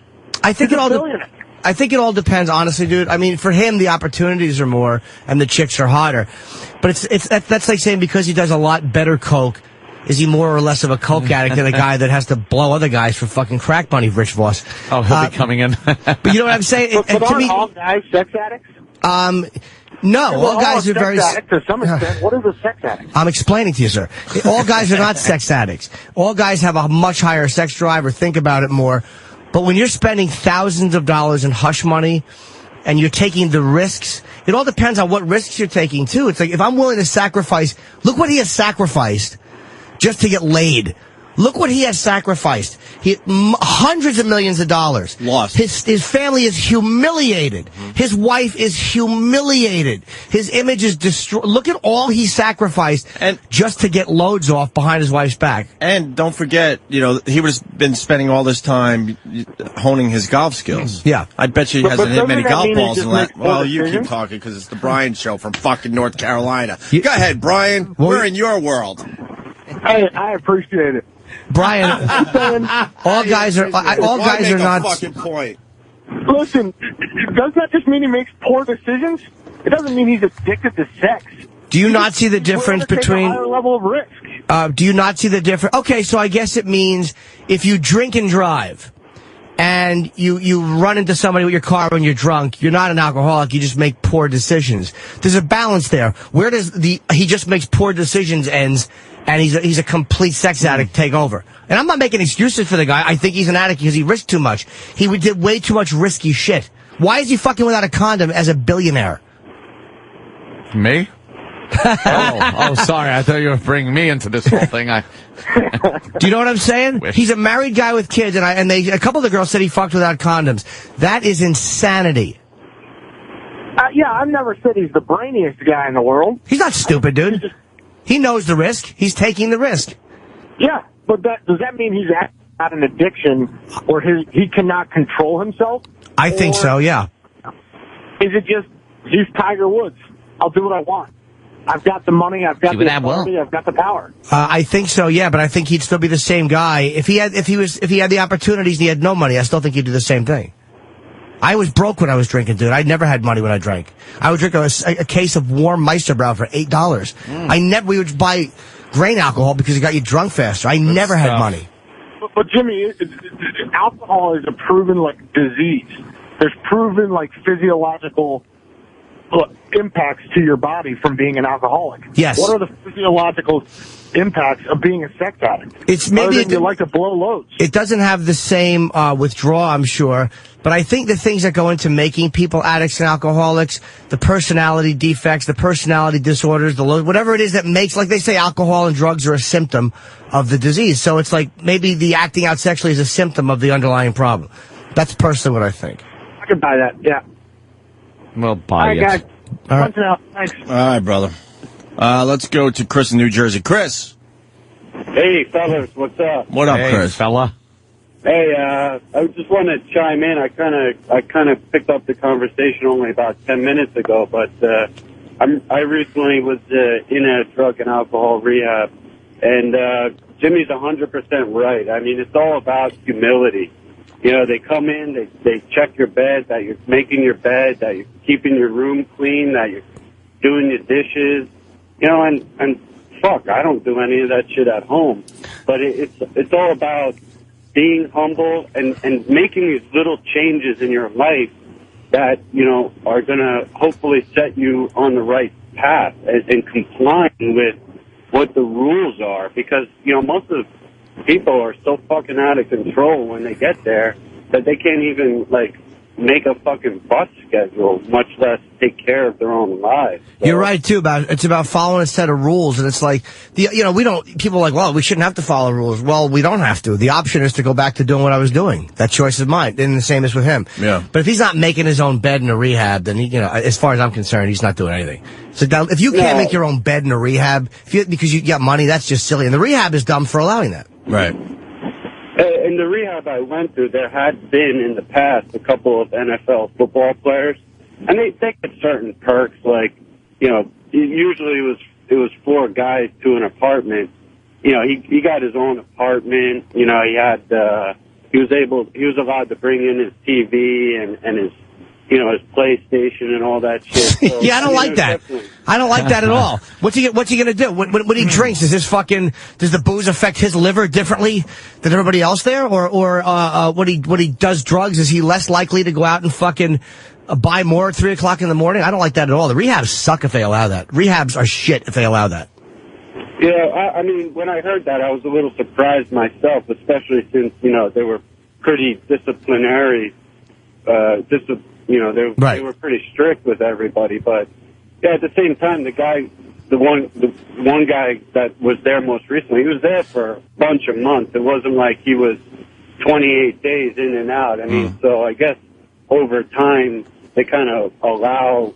I think it all depends, honestly, dude. I mean, for him, the opportunities are more and the chicks are hotter. But that's like saying because he does a lot better coke, is he more or less of a coke addict than a guy that has to blow other guys for fucking crack money, Rich Voss? Oh, he'll be coming in. But you know what I'm saying? But aren't all guys sex addicts? No, all guys are very. To some extent, what is a sex addict? I'm explaining to you, sir. All guys are not sex addicts. All guys have a much higher sex drive or think about it more. But when you're spending thousands of dollars in hush money and you're taking the risks, it all depends on what risks you're taking, too. It's like, if I'm willing to sacrifice, look what he has sacrificed just to get laid. Look what he has sacrificed. Hundreds of millions of dollars. Lost. His family is humiliated. His wife is humiliated. His image is destroyed. Look at all he sacrificed just to get loads off behind his wife's back. And don't forget, he would have been spending all this time honing his golf skills. Yeah. I bet you he hasn't hit many golf balls in that. Well, you decisions? keep talking because it's the Brian Show from fucking North Carolina. Go ahead, Brian. We're in your world. I appreciate it. Brian, all guys are not. Fucking point. Listen, does that just mean he makes poor decisions? It doesn't mean he's addicted to sex. Do you not see the difference between? A higher level of risk. Do you not see the difference? Okay, so I guess it means if you drink and drive, and you run into somebody with your car when you're drunk, you're not an alcoholic. You just make poor decisions. There's a balance there. Where does he just makes poor decisions ends? And he's a complete sex addict take over. And I'm not making excuses for the guy. I think he's an addict because he risked too much. He did way too much risky shit. Why is he fucking without a condom as a billionaire? Me? oh, sorry. I thought you were bringing me into this whole thing. Do you know what I'm saying? He's a married guy with kids, and a couple of the girls said he fucked without condoms. That is insanity. Yeah, I've never said he's the brainiest guy in the world. He's not stupid, dude. He knows the risk. He's taking the risk. Yeah, but does that mean he's at an addiction or he cannot control himself? I think so, yeah. Is it just, he's Tiger Woods. I'll do what I want. I've got the money, I've got the authority, I've got the power. I think so, yeah, but I think he'd still be the same guy. If he had the opportunities and he had no money, I still think he'd do the same thing. I was broke when I was drinking, dude. I never had money when I drank. I would drink a case of warm Meisterbrow for $8. We would buy grain alcohol because it got you drunk faster. I never had money. But Jimmy, alcohol is a proven disease. There's proven physiological impacts to your body from being an alcoholic. Yes. What are the physiological impacts of being a sex addict? It's maybe you like to blow loads. It doesn't have the same withdrawal, I'm sure, but I think the things that go into making people addicts and alcoholics, the personality defects, the personality disorders, whatever it is that makes, like they say, alcohol and drugs are a symptom of the disease. So it's like maybe the acting out sexually is a symptom of the underlying problem. That's personally what I think. I could buy that, yeah. We'll buy it. All right, guys. All right. Out. Thanks. All right, brother. Let's go to Chris in New Jersey. Chris. Hey, fellas, what's up? What up, hey, Chris? Fella. Hey, I just want to chime in. I kind of picked up the conversation only about 10 minutes ago, but I recently was in a drug and alcohol rehab, and Jimmy's 100% right. I mean, it's all about humility. You know, they come in, they check your bed, that you're making your bed, that you're keeping your room clean, that you're doing your dishes. You know, and fuck, I don't do any of that shit at home. But it's all about being humble and making these little changes in your life that, you know, are going to hopefully set you on the right path and complying with what the rules are. Because, you know, most of the people are so fucking out of control when they get there that they can't even, like, make a fucking bus schedule, much less take care of their own lives. So, you're right too. It's about following a set of rules, and it's like people are like, well, we shouldn't have to follow rules. Well, we don't have to. The option is to go back to doing what I was doing. That choice is mine, and the same is with him. Yeah. But if he's not making his own bed in a rehab, then as far as I'm concerned, he's not doing anything. So now, if you can't make your own bed in a rehab because you got money, that's just silly. And the rehab is dumb for allowing that. Right. In the rehab I went through, there had been in the past a couple of NFL football players, and they get certain perks, like, you know, usually it was 4 guys to an apartment. You know, he got his own apartment. You know, he was allowed to bring in his TV and his, you know, his PlayStation and all that shit. So, yeah, I don't like that. I don't like that at all. What's he gonna do? When he drinks, does the booze affect his liver differently than everybody else there? Or when he does drugs, is he less likely to go out and fucking buy more at 3 o'clock in the morning? I don't like that at all. The rehabs suck if they allow that. Rehabs are shit if they allow that. Yeah, I mean, when I heard that, I was a little surprised myself, especially since, you know, they were pretty disciplinary, you know, they were pretty strict with everybody. But yeah, at the same time, the one guy that was there most recently, he was there for a bunch of months. It wasn't like he was 28 days in and out. I mean, so I guess over time they kind of allow,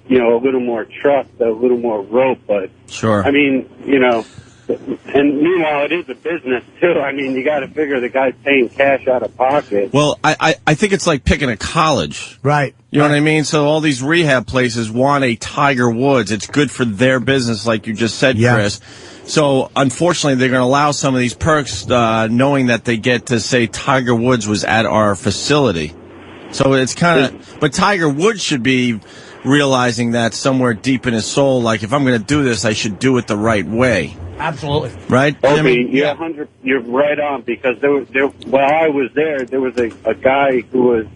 you know, a little more trust, a little more rope. But sure, I mean, you know. And meanwhile, it is a business, too. I mean, you got to figure the guy's paying cash out of pocket. Well, I think it's like picking a college. Right. You know what I mean? So all these rehab places want a Tiger Woods. It's good for their business, like you just said, Chris. So, unfortunately, they're going to allow some of these perks, knowing that they get to say Tiger Woods was at our facility. So it's kind of... But Tiger Woods should be realizing that somewhere deep in his soul, like, if I'm going to do this, I should do it the right way. Absolutely. Right? Opie, you're right on, because while I was there was a guy who was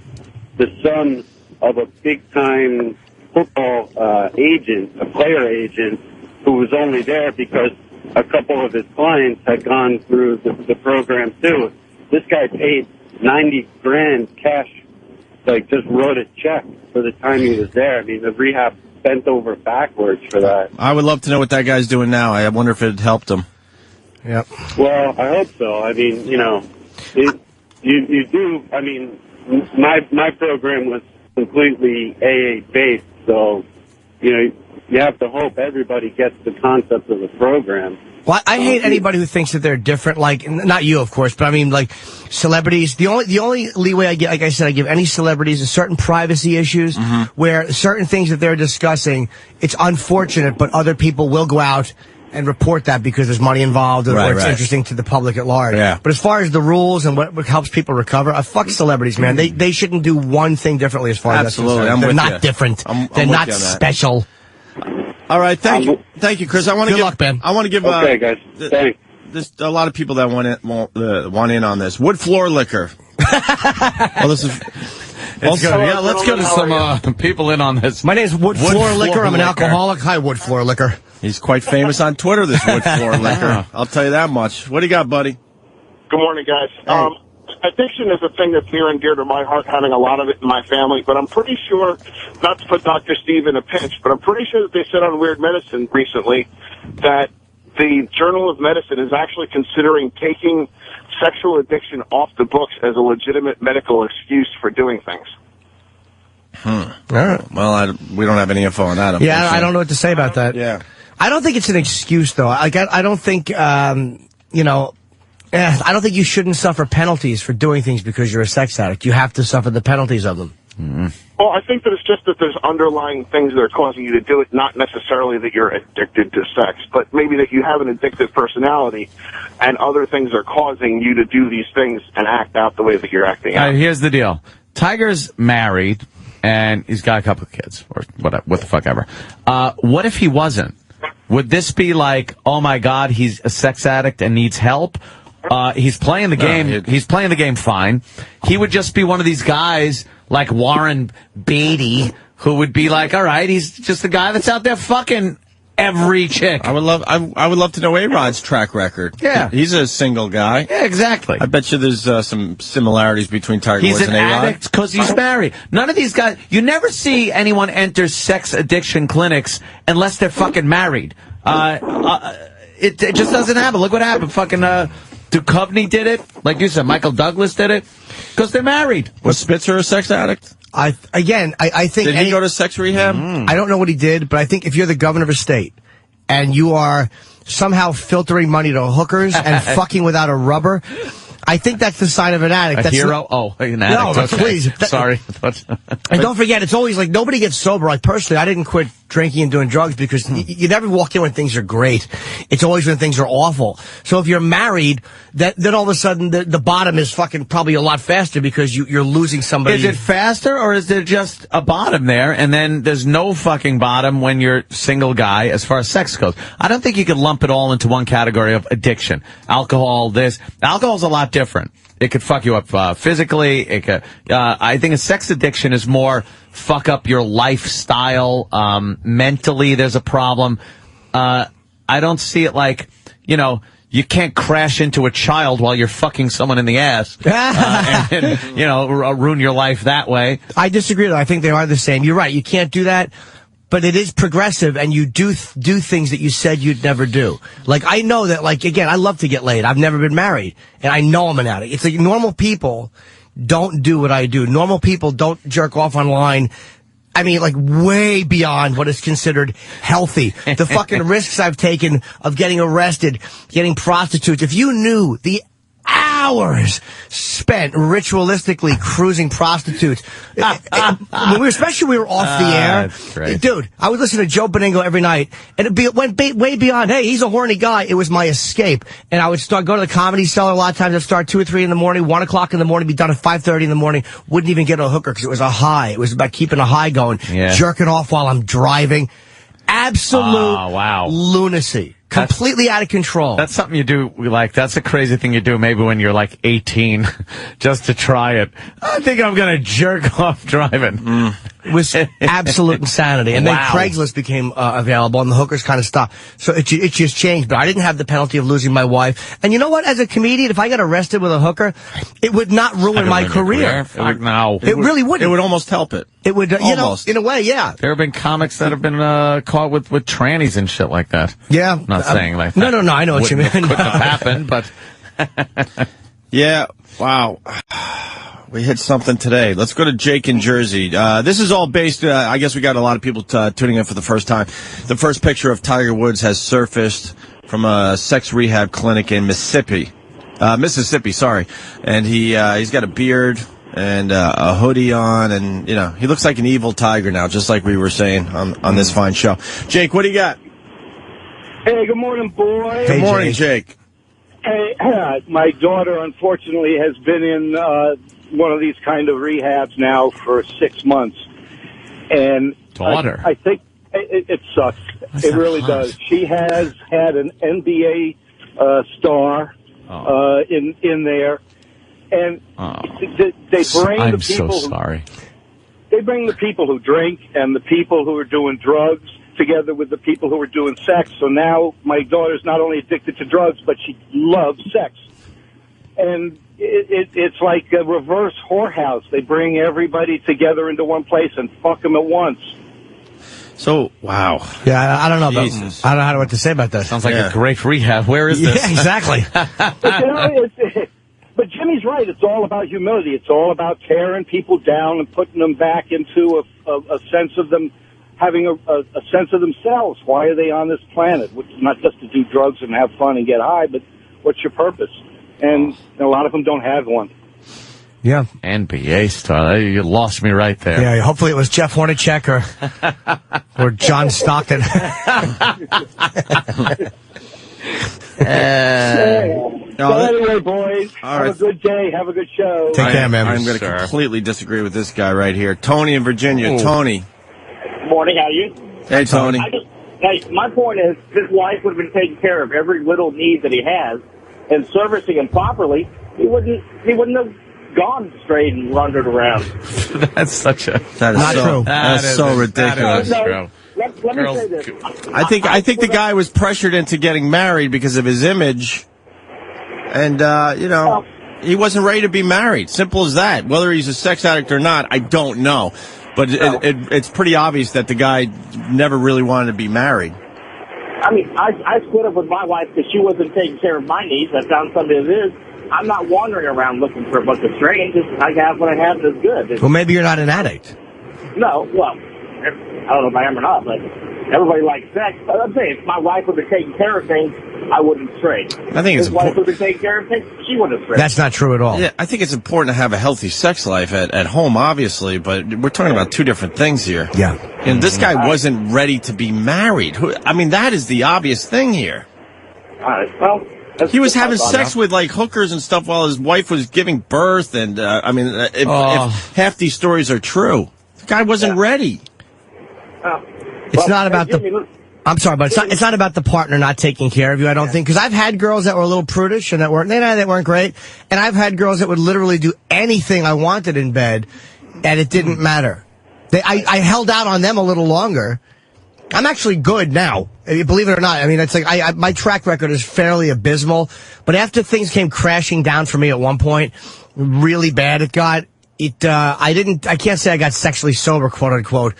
the son of a big-time football agent, a player agent, who was only there because a couple of his clients had gone through the program, too. This guy paid $90,000 cash, like, just wrote a check for the time he was there. I mean, the rehab bent over backwards for that. I would love to know what that guy's doing now. I wonder if it helped him. Yep. Well, I hope so. I mean, you know, you do. I mean, my program was completely AA based, so you know, you have to hope everybody gets the concept of the program. Well, I hate anybody who thinks that they're different. Like, not you, of course, but I mean, like, celebrities. The only leeway I get, like I said, I give any celebrities is certain privacy issues where certain things that they're discussing, it's unfortunate, but other people will go out and report that because there's money involved or it's interesting to the public at large. Yeah. But as far as the rules and what helps people recover, fuck celebrities, man. They shouldn't do one thing differently as far as that's concerned. They're not different. They're not special. All right, thank you, Chris. I want to Good luck, Ben. I want to give. Okay, guys. Thanks. There's a lot of people that want in on this. Wood floor liquor. Well, this is. It's good. Yeah, let's go to some people in on this. My name's Wood Floor Liquor. I'm an alcoholic. Hi, Wood Floor Liquor. He's quite famous on Twitter, this Wood Floor Liquor. I'll tell you that much. What do you got, buddy? Good morning, guys. Addiction is a thing that's near and dear to my heart, having a lot of it in my family, but I'm pretty sure, not to put Dr. Steve in a pinch, but I'm pretty sure that they said on Weird Medicine recently that the Journal of Medicine is actually considering taking sexual addiction off the books as a legitimate medical excuse for doing things. All right. Well, we don't have any info on that. Yeah, I don't know what to say about that. Yeah. I don't think it's an excuse, though. I don't think, you know, I don't think you shouldn't suffer penalties for doing things because you're a sex addict. You have to suffer the penalties of them. Well, I think that it's just that there's underlying things that are causing you to do it, not necessarily that you're addicted to sex, but maybe that you have an addictive personality and other things are causing you to do these things and act out the way that you're acting out. Here's the deal. Tiger's married, and he's got a couple of kids, or what the fuck ever. What if he wasn't? Would this be like, oh my God, he's a sex addict and needs help? He's playing the game. He's playing the game fine. He would just be one of these guys like Warren Beatty who would be like, all right, he's just a guy that's out there fucking every chick. I would love to know A-Rod's track record. Yeah. He's a single guy. Yeah, exactly. I bet you there's some similarities between Tiger Woods He's and an A-Rod. addict because he's married. None of these guys, you never see anyone enter sex addiction clinics unless they're fucking married. It just doesn't happen. Look what happened. Fucking Duchovny did it. Like you said, Michael Douglas did it. Because they're married. Was Spitzer a sex addict? I think... Did he go to sex rehab? I don't know what he did, but I think if you're the governor of a state and you are somehow filtering money to hookers and fucking without a rubber, I think that's the sign of an addict. That's hero? An addict. No, okay. please. Sorry. And don't forget, it's always like nobody gets sober. Like personally, I didn't quit drinking and doing drugs because you never walk in when things are great. It's always when things are awful. So if you're married, then all of a sudden the bottom is fucking probably a lot faster because you're losing somebody. Is it faster or is there just a bottom there and then there's no fucking bottom when you're single guy as far as sex goes? I don't think you can lump it all into one category of addiction. Alcohol's a lot different. It could fuck you up physically. It could. I think a sex addiction is more fuck up your lifestyle. Mentally, there's a problem. I don't see it like, you can't crash into a child while you're fucking someone in the ass and ruin your life that way. I disagree, though. I think they are the same. You're right. You can't do that. But it is progressive, and you do things that you said you'd never do. Like, I know that, like, again, I love to get laid. I've never been married, and I know I'm an addict. It's like normal people don't do what I do. Normal people don't jerk off online. I mean, like, way beyond what is considered healthy. The fucking risks I've taken of getting arrested, getting prostitutes. If you knew the hours spent ritualistically cruising prostitutes. Especially we were off the air. Dude, I would listen to Joe Beningo every night, and it went way beyond, hey, he's a horny guy. It was my escape. And I would go to the Comedy Cellar. A lot of times I'd start 2 or 3 in the morning, 1 o'clock in the morning, be done at 5:30 in the morning. Wouldn't even get a hooker because it was a high. It was about keeping a high going. Yeah. Jerking off while I'm driving. Absolute lunacy. Completely out of control. That's something you do, like, that's a crazy thing you do maybe when you're like 18, just to try it. I think I'm going to jerk off driving. It was absolute insanity. And then Craigslist became available, and the hookers kind of stopped. So it just changed. But I didn't have the penalty of losing my wife. And you know what? As a comedian, if I got arrested with a hooker, it would not ruin my career. No. It really wouldn't. It would almost help it. It would, in a way, yeah. There have been comics that have been caught with trannies and shit like that. Yeah. I'm not saying like that. No, I know what you mean. Couldn't have happened, but... Yeah, wow. We hit something today. Let's go to Jake in Jersey. This is all based, I guess we got a lot of people tuning in for the first time. The first picture of Tiger Woods has surfaced from a sex rehab clinic in Mississippi. And he's got a beard and a hoodie on, and he looks like an evil tiger now, just like we were saying on this fine show. Jake, what do you got? Hey, good morning, boys. Good morning, Jake. Hey, my daughter, unfortunately, has been in one of these kind of rehabs now for 6 months. And daughter? I think it sucks. It really does. She has had an NBA star in there. And they bring I'm the people so sorry. They bring the people who drink and the people who are doing drugs together with the people who are doing sex. So now my daughter's not only addicted to drugs, but she loves sex. And it's like a reverse whorehouse. They bring everybody together into one place and fuck them at once. So, wow. Yeah, I don't know. I don't know what to say about that. Sounds like a great rehab. Where is this? Yeah, exactly. But Jimmy's right. It's all about humility. It's all about tearing people down and putting them back into a sense of them having a sense of themselves. Why are they on this planet? Not just to do drugs and have fun and get high, but what's your purpose? and a lot of them don't have one. Yeah. NBA star. You lost me right there. Yeah, hopefully it was Jeff Hornacek or John Stockton. Anyway, boys, All have right. a good day. Have a good show. Take care, man. I'm going to completely disagree with this guy right here. Tony in Virginia. Ooh. Tony. Morning, how are you? Hey, Tony. Hey, my point is, his wife would have been taking care of every little need that he has, and servicing him properly. He wouldn't have gone straight and wandered around. That's such a... That is Not true. That's so ridiculous. No, let me say this. I think the guy was pressured into getting married because of his image, and he wasn't ready to be married. Simple as that. Whether he's a sex addict or not, I don't know. But it's pretty obvious that the guy never really wanted to be married. I mean, I split up with my wife because she wasn't taking care of my needs. I found somebody that is. I'm not wandering around looking for a bunch of strangers. I have what I have that's good. Well, maybe you're not an addict. No, well, I don't know if I am or not, but everybody likes sex. But I'm saying, if my wife would have taken care of things, I wouldn't stray. I think it's If his wife would have taken care of things, she wouldn't have strayed. That's not true at all. Yeah, I think it's important to have a healthy sex life at home, obviously, but we're talking about two different things here. Yeah. And this guy wasn't ready to be married. I mean, that is the obvious thing here. All right, well... He was having sex with, like, hookers and stuff while his wife was giving birth, and, if half these stories are true, the guy wasn't ready. It's not about the... I'm sorry, but it's not about the partner not taking care of you, I don't think. Because I've had girls that were a little prudish and that weren't great. And I've had girls that would literally do anything I wanted in bed, and it didn't matter. I held out on them a little longer. I'm actually good now, believe it or not. I mean, it's like my track record is fairly abysmal. But after things came crashing down for me at one point, really bad it got. I can't say I got sexually sober, quote unquote,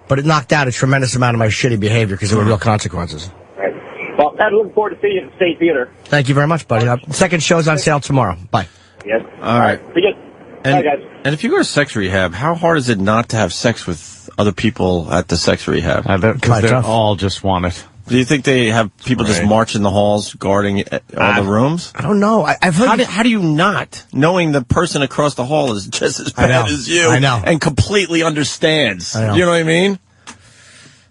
but it knocked out a tremendous amount of my shitty behavior because there were real consequences. Well, I look forward to seeing you at the State Theater. Thank you very much, buddy. Second show's on sale tomorrow. Bye. Yes. All right. See you. Bye, guys. And if you go to sex rehab, how hard is it not to have sex with other people at the sex rehab? Because they all just want it. Do you think they have people just march in the halls guarding all the rooms? I don't know. I've heard. How do you not, knowing the person across the hall is just as bad as you, I know, and completely understands? I know. You know what I mean?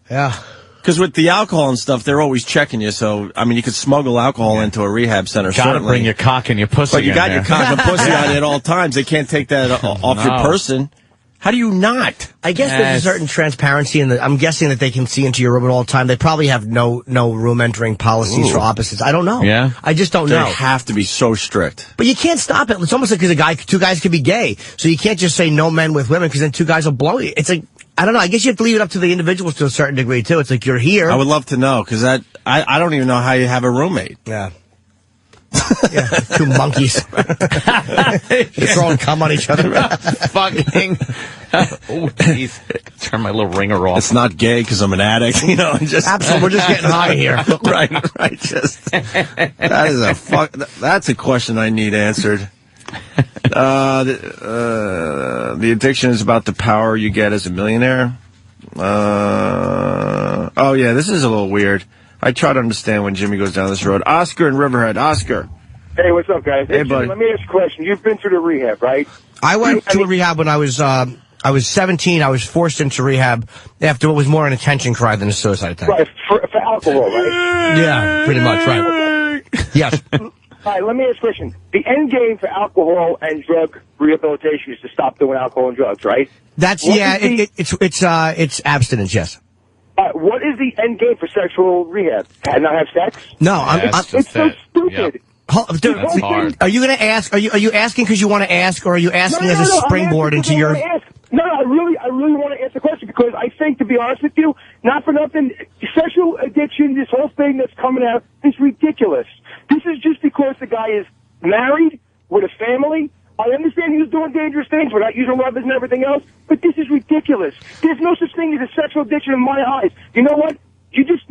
Yeah. Because with the alcohol and stuff, they're always checking you. So, I mean, you could smuggle alcohol into a rehab center. Gotta bring your cock and your pussy. But you got in your there. cock and pussy on you at all times. They can't take that off your person. How do you not? I guess there's a certain transparency in I'm guessing that they can see into your room at all time. They probably have no room entering policies for opposites. I don't know. Yeah? I just don't know. They have to be so strict. But you can't stop it. It's almost like two guys could be gay. So you can't just say no men with women because then two guys will blow you. It's like, I don't know. I guess you have to leave it up to the individuals to a certain degree too. It's like you're here. I would love to know because I don't even know how you have a roommate. Yeah. Yeah, two monkeys. They're throwing cum on each other. Fucking. Oh, jeez. Turn my little ringer off. It's not gay because I'm an addict, Absolutely, we're just getting high here. right. Just that's a question I need answered. The addiction is about the power you get as a millionaire. Oh yeah, this is a little weird. I try to understand when Jimmy goes down this road. Oscar in Riverhead. Oscar. Hey, what's up, guys? Hey, buddy. Let me ask you a question. You've been through the rehab, right? I went to a rehab when I was 17. I was forced into rehab after what was more an attention cry than a suicide attack. Right, for alcohol, right? Yeah, pretty much, right. Yes. All right, let me ask you a question. The end game for alcohol and drug rehabilitation is to stop doing alcohol and drugs, right? It's abstinence, yes. What is the end game for sexual rehab? Not have sex? No, it's so stupid. Dude, are you going to ask? Are you asking because you want to ask, or are you asking as a springboard into your? No, I really want to answer the question because I think, to be honest with you, not for nothing, sexual addiction, this whole thing that's coming out is ridiculous. This is just because the guy is married with a family. I understand he was doing dangerous things. We're not using rubbers and everything else, but this is ridiculous. There's no such thing as a sexual addiction in my eyes. You know what?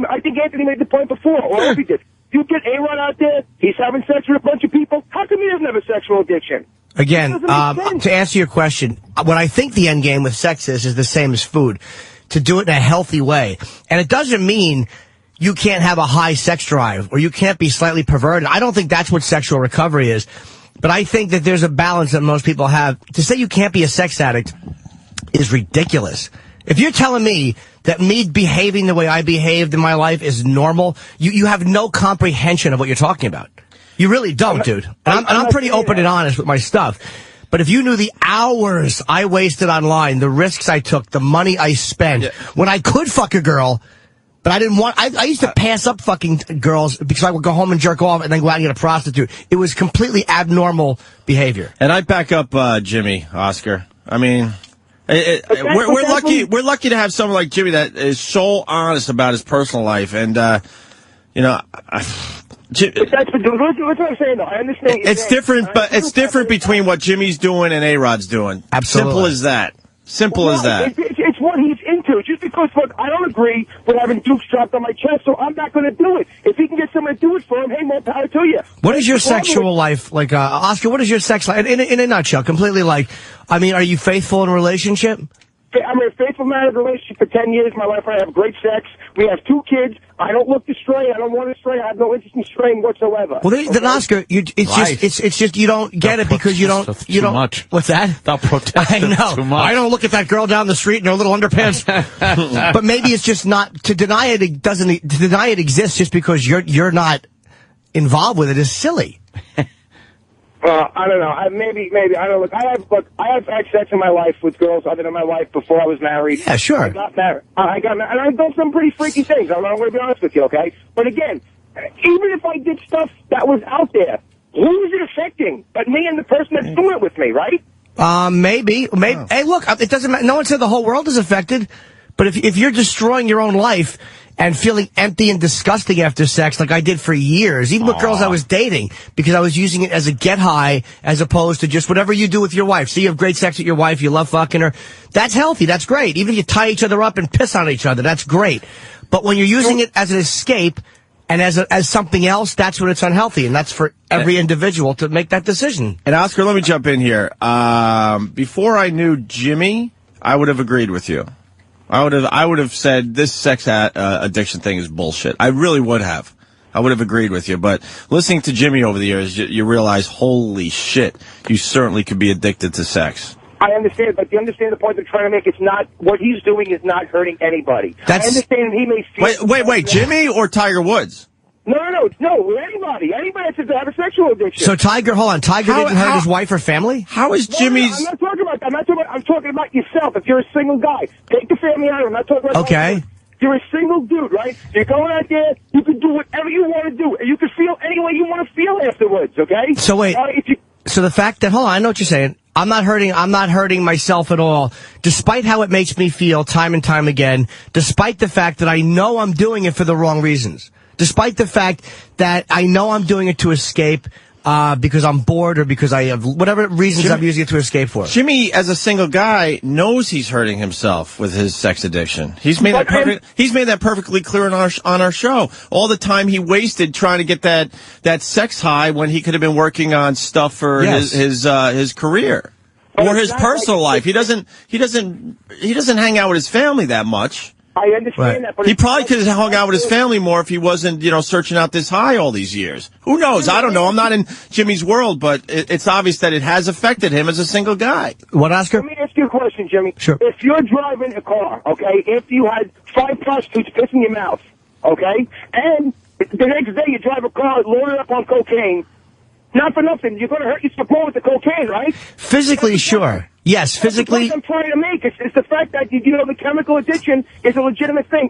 I think Anthony made the point before, or Opie did. You get Aaron out there, he's having sex with a bunch of people. How come he doesn't have a sexual addiction? Again, to answer your question, what I think the end game with sex is the same as food. To do it in a healthy way. And it doesn't mean you can't have a high sex drive or you can't be slightly perverted. I don't think that's what sexual recovery is. But I think that there's a balance that most people have. To say you can't be a sex addict is ridiculous. If you're telling me that me behaving the way I behaved in my life is normal, you have no comprehension of what you're talking about. You really don't, dude. And I'm pretty open and honest with my stuff. But if you knew the hours I wasted online, the risks I took, the money I spent, when I could fuck a girl, but I didn't want, I used to pass up fucking girls because I would go home and jerk off and then go out and get a prostitute. It was completely abnormal behavior. And I back up Jimmy, Oscar. I mean, we're lucky to have someone like Jimmy that is so honest about his personal life. And, you know, But that's what I'm saying, though. I understand. It's different, but it's different between what Jimmy's doing and A-Rod's doing. Absolutely. Simple as that. Simple as that. It's what he's into. Just because, look, I don't agree with having dukes dropped on my chest, so I'm not going to do it. If he can get someone to do it for him, hey, more power to you. What is your sexual life like, Oscar? What is your sex life in a nutshell? Completely like, I mean, are you faithful in a relationship? I'm in a faithful married relationship for 10 years. My wife and I have great sex. We have 2 kids. I don't look to stray. I don't want to stray. I have no interest in straying whatsoever. Well, then, Oscar, it's just you don't get it because you don't much. What's that? They'll protest I know. too much. I don't look at that girl down the street in her little underpants. But maybe it's just not to deny it. It doesn't to deny it exists just because you're not involved with it is silly. I don't know. Maybe. I don't look. I have had sex in my life with girls other than my wife before I was married. Yeah, sure. I got married, and I've done some pretty freaky things. I'm going to be honest with you, okay? But again, even if I did stuff that was out there, who is it affecting? But me and the person that's doing it with me, right? Maybe. Oh. Hey, look, it doesn't matter. No one said the whole world is affected. But if you're destroying your own life and feeling empty and disgusting after sex, like I did for years, even with girls I was dating, because I was using it as a get high as opposed to just whatever you do with your wife. So you have great sex with your wife, you love fucking her. That's healthy, that's great. Even if you tie each other up and piss on each other, that's great. But when you're using it as an escape and as something else, that's when it's unhealthy. And that's for every individual to make that decision. And Oscar, let me jump in here. Before I knew Jimmy, I would have agreed with you. I would have said this sex addiction thing is bullshit. I really would have. I would have agreed with you. But listening to Jimmy over the years, you realize, holy shit, you certainly could be addicted to sex. I understand, but you understand the point they're trying to make. It's not what he's doing is not hurting anybody. I understand he may feel. Wait, Jimmy or Tiger Woods? No, anybody that have a sexual addiction. So Tiger didn't hurt his wife or family? How is Jimmy's? I'm not talking about that. I'm talking about yourself. If you're a single guy, take the family out. I'm not talking about. Okay. You're a single dude, right? You're going out there. You can do whatever you want to do. You can feel any way you want to feel afterwards. Okay. So wait. So the fact that I know what you're saying. I'm not hurting myself at all, despite how it makes me feel time and time again, despite the fact that I know I'm doing it for the wrong reasons. Despite the fact that I know I'm doing it to escape because I'm bored or because I have whatever reasons I'm using it to escape for. Jimmy, as a single guy, knows he's hurting himself with his sex addiction. He's made that perfectly clear on our show. All the time he wasted trying to get that sex high when he could have been working on stuff for his career or his personal life. He doesn't hang out with his family that much. I understand that, but he probably could have hung out with his family more if he wasn't, searching out this high all these years. Who knows? I don't know. I'm not in Jimmy's world, but it's obvious that it has affected him as a single guy. What, Oscar? Let me ask you a question, Jimmy. Sure. If you're driving a car, okay, if you had 5 prostitutes piss in your mouth, okay, and the next day you drive a car loaded up on cocaine, not for nothing, you're going to hurt yourself more with the cocaine, right? Physically, sure. Yes, physically. That's the point I'm trying to make. It's the fact that, the chemical addiction is a legitimate thing.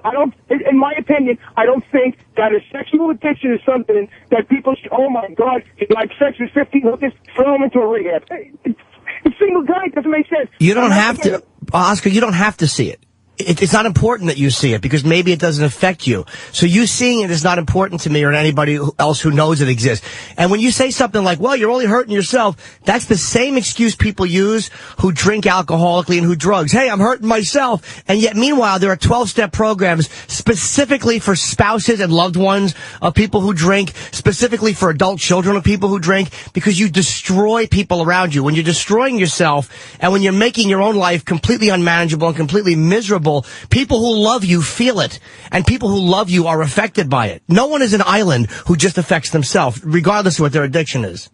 In my opinion, I don't think that a sexual addiction is something that people should, oh my God, like sex is 15, we'll just throw them into a rehab. A single guy, it doesn't make sense. You don't have to, Oscar, you don't have to see it. It's not important that you see it because maybe it doesn't affect you. So you seeing it is not important to me or to anybody else who knows it exists. And when you say something like, well, you're only hurting yourself, that's the same excuse people use who drink alcoholically and who drugs. Hey, I'm hurting myself. And yet, meanwhile, there are 12-step programs specifically for spouses and loved ones of people who drink, specifically for adult children of people who drink, because you destroy people around you. When you're destroying yourself and when you're making your own life completely unmanageable and completely miserable, miserable. People who love you feel it, and people who love you are affected by it. No one is an island who just affects themselves, regardless of what their addiction is.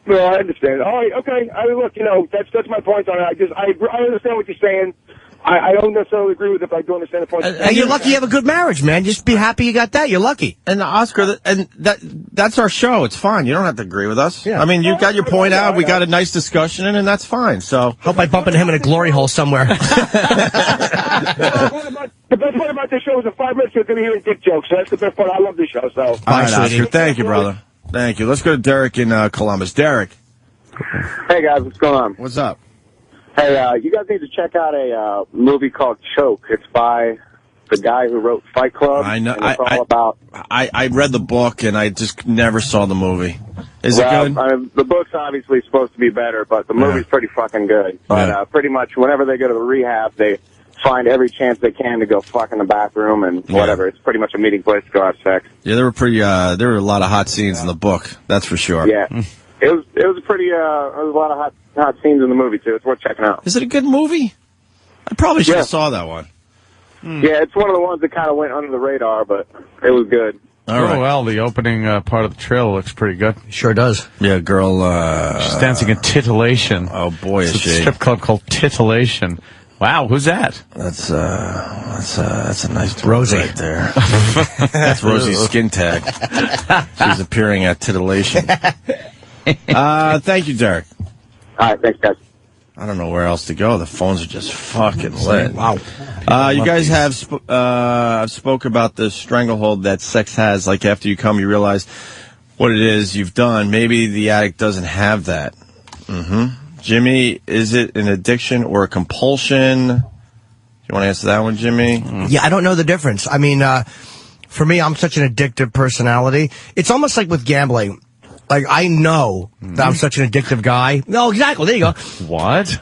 No, I understand. All right, okay. I mean, look, that's my point on it. I understand what you're saying. I don't necessarily agree with it, but I do understand the point. And you're lucky you have a good marriage, man. Just be happy you got that. You're lucky. And Oscar, that's our show. It's fine. You don't have to agree with us. Yeah. I mean, you got your point out. We got a nice discussion, and that's fine. So hope I bump into him in a glory hole somewhere. The best part about this show is in 5 minutes you're going to hear dick jokes. So that's the best part. I love this show. So all right, Oscar. Thank you, brother. Thank you. Let's go to Derek in Columbus. Derek. Hey, guys. What's going on? What's up? Hey, you guys need to check out a movie called Choke. It's by the guy who wrote Fight Club. I know. And it's all about... I read the book, and I just never saw the movie. Is it good? The book's obviously supposed to be better, but the movie's pretty fucking good. But pretty much whenever they go to the rehab, they find every chance they can to go fuck in the bathroom and whatever. It's pretty much a meeting place to go have sex. Yeah, there were a lot of hot scenes in the book. That's for sure. Yeah. It was a lot of hot scenes in the movie, too. It's worth checking out. Is it a good movie? I probably should have saw that one. Yeah, it's one of the ones that kind of went under the radar, but it was good. All right. Well, the opening part of the trailer looks pretty good. Sure does. Yeah, girl. She's dancing in Titillation. Oh boy, is it's she! a strip club called Titillation. Wow, who's that? That's a nice Rosie right there. That's Rosie's skin tag. She's appearing at Titillation. Thank you, Derek. All right, thanks, guys. I don't know where else to go. The phones are just fucking lit. Wow. You guys have spoke about the stranglehold that sex has. Like after you come, you realize what it is you've done. Maybe the addict doesn't have that. Jimmy, is it an addiction or a compulsion? You want to answer that one, Jimmy? Yeah, I don't know the difference. I mean, for me, I'm such an addictive personality. It's almost like with gambling. Like, I know that I'm such an addictive guy. No, exactly. There you go. What?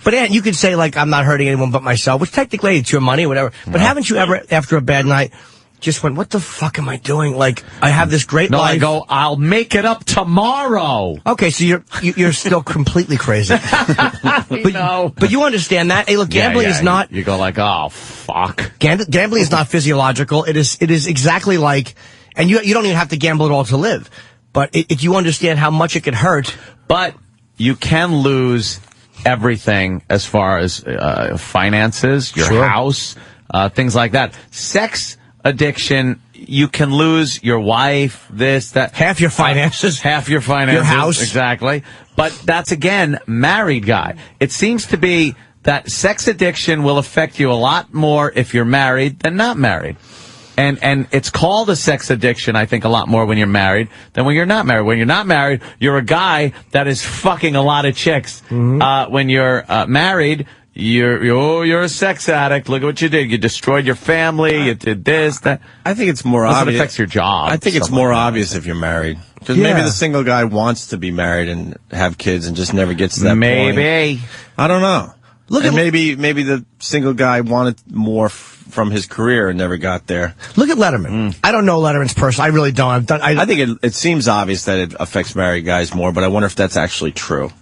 But, Aunt, you could say, like, I'm not hurting anyone but myself, which technically it's your money or whatever. But haven't you ever, after a bad night, just went, what the fuck am I doing? Like, I have this great life. I go, I'll make it up tomorrow. Okay, so you're still completely crazy. But you understand that. Hey, look, gambling is not... You go like, oh, fuck. Gambling is not physiological. It is exactly like... And you don't even have to gamble at all to live. But if you understand how much it could hurt... But you can lose everything as far as finances, your house, things like that. Sex addiction, you can lose your wife, this, that. Half your finances. Your house. Exactly. But that's, again, married guy. It seems to be that sex addiction will affect you a lot more if you're married than not married. And it's called a sex addiction, I think, a lot more when you're married than when you're not married. When you're not married, you're a guy that is fucking a lot of chicks. When you're married, you're a sex addict. Look at what you did. You destroyed your family. You did this, that. I think it's more obvious. It affects your job. I think it's more obvious if you're married. Because maybe the single guy wants to be married and have kids and just never gets to that point. Maybe. I don't know. Maybe the single guy wanted more from his career and never got there. Look at Letterman. I don't know Letterman's person. I really don't. I think it seems obvious that it affects married guys more, but I wonder if that's actually true.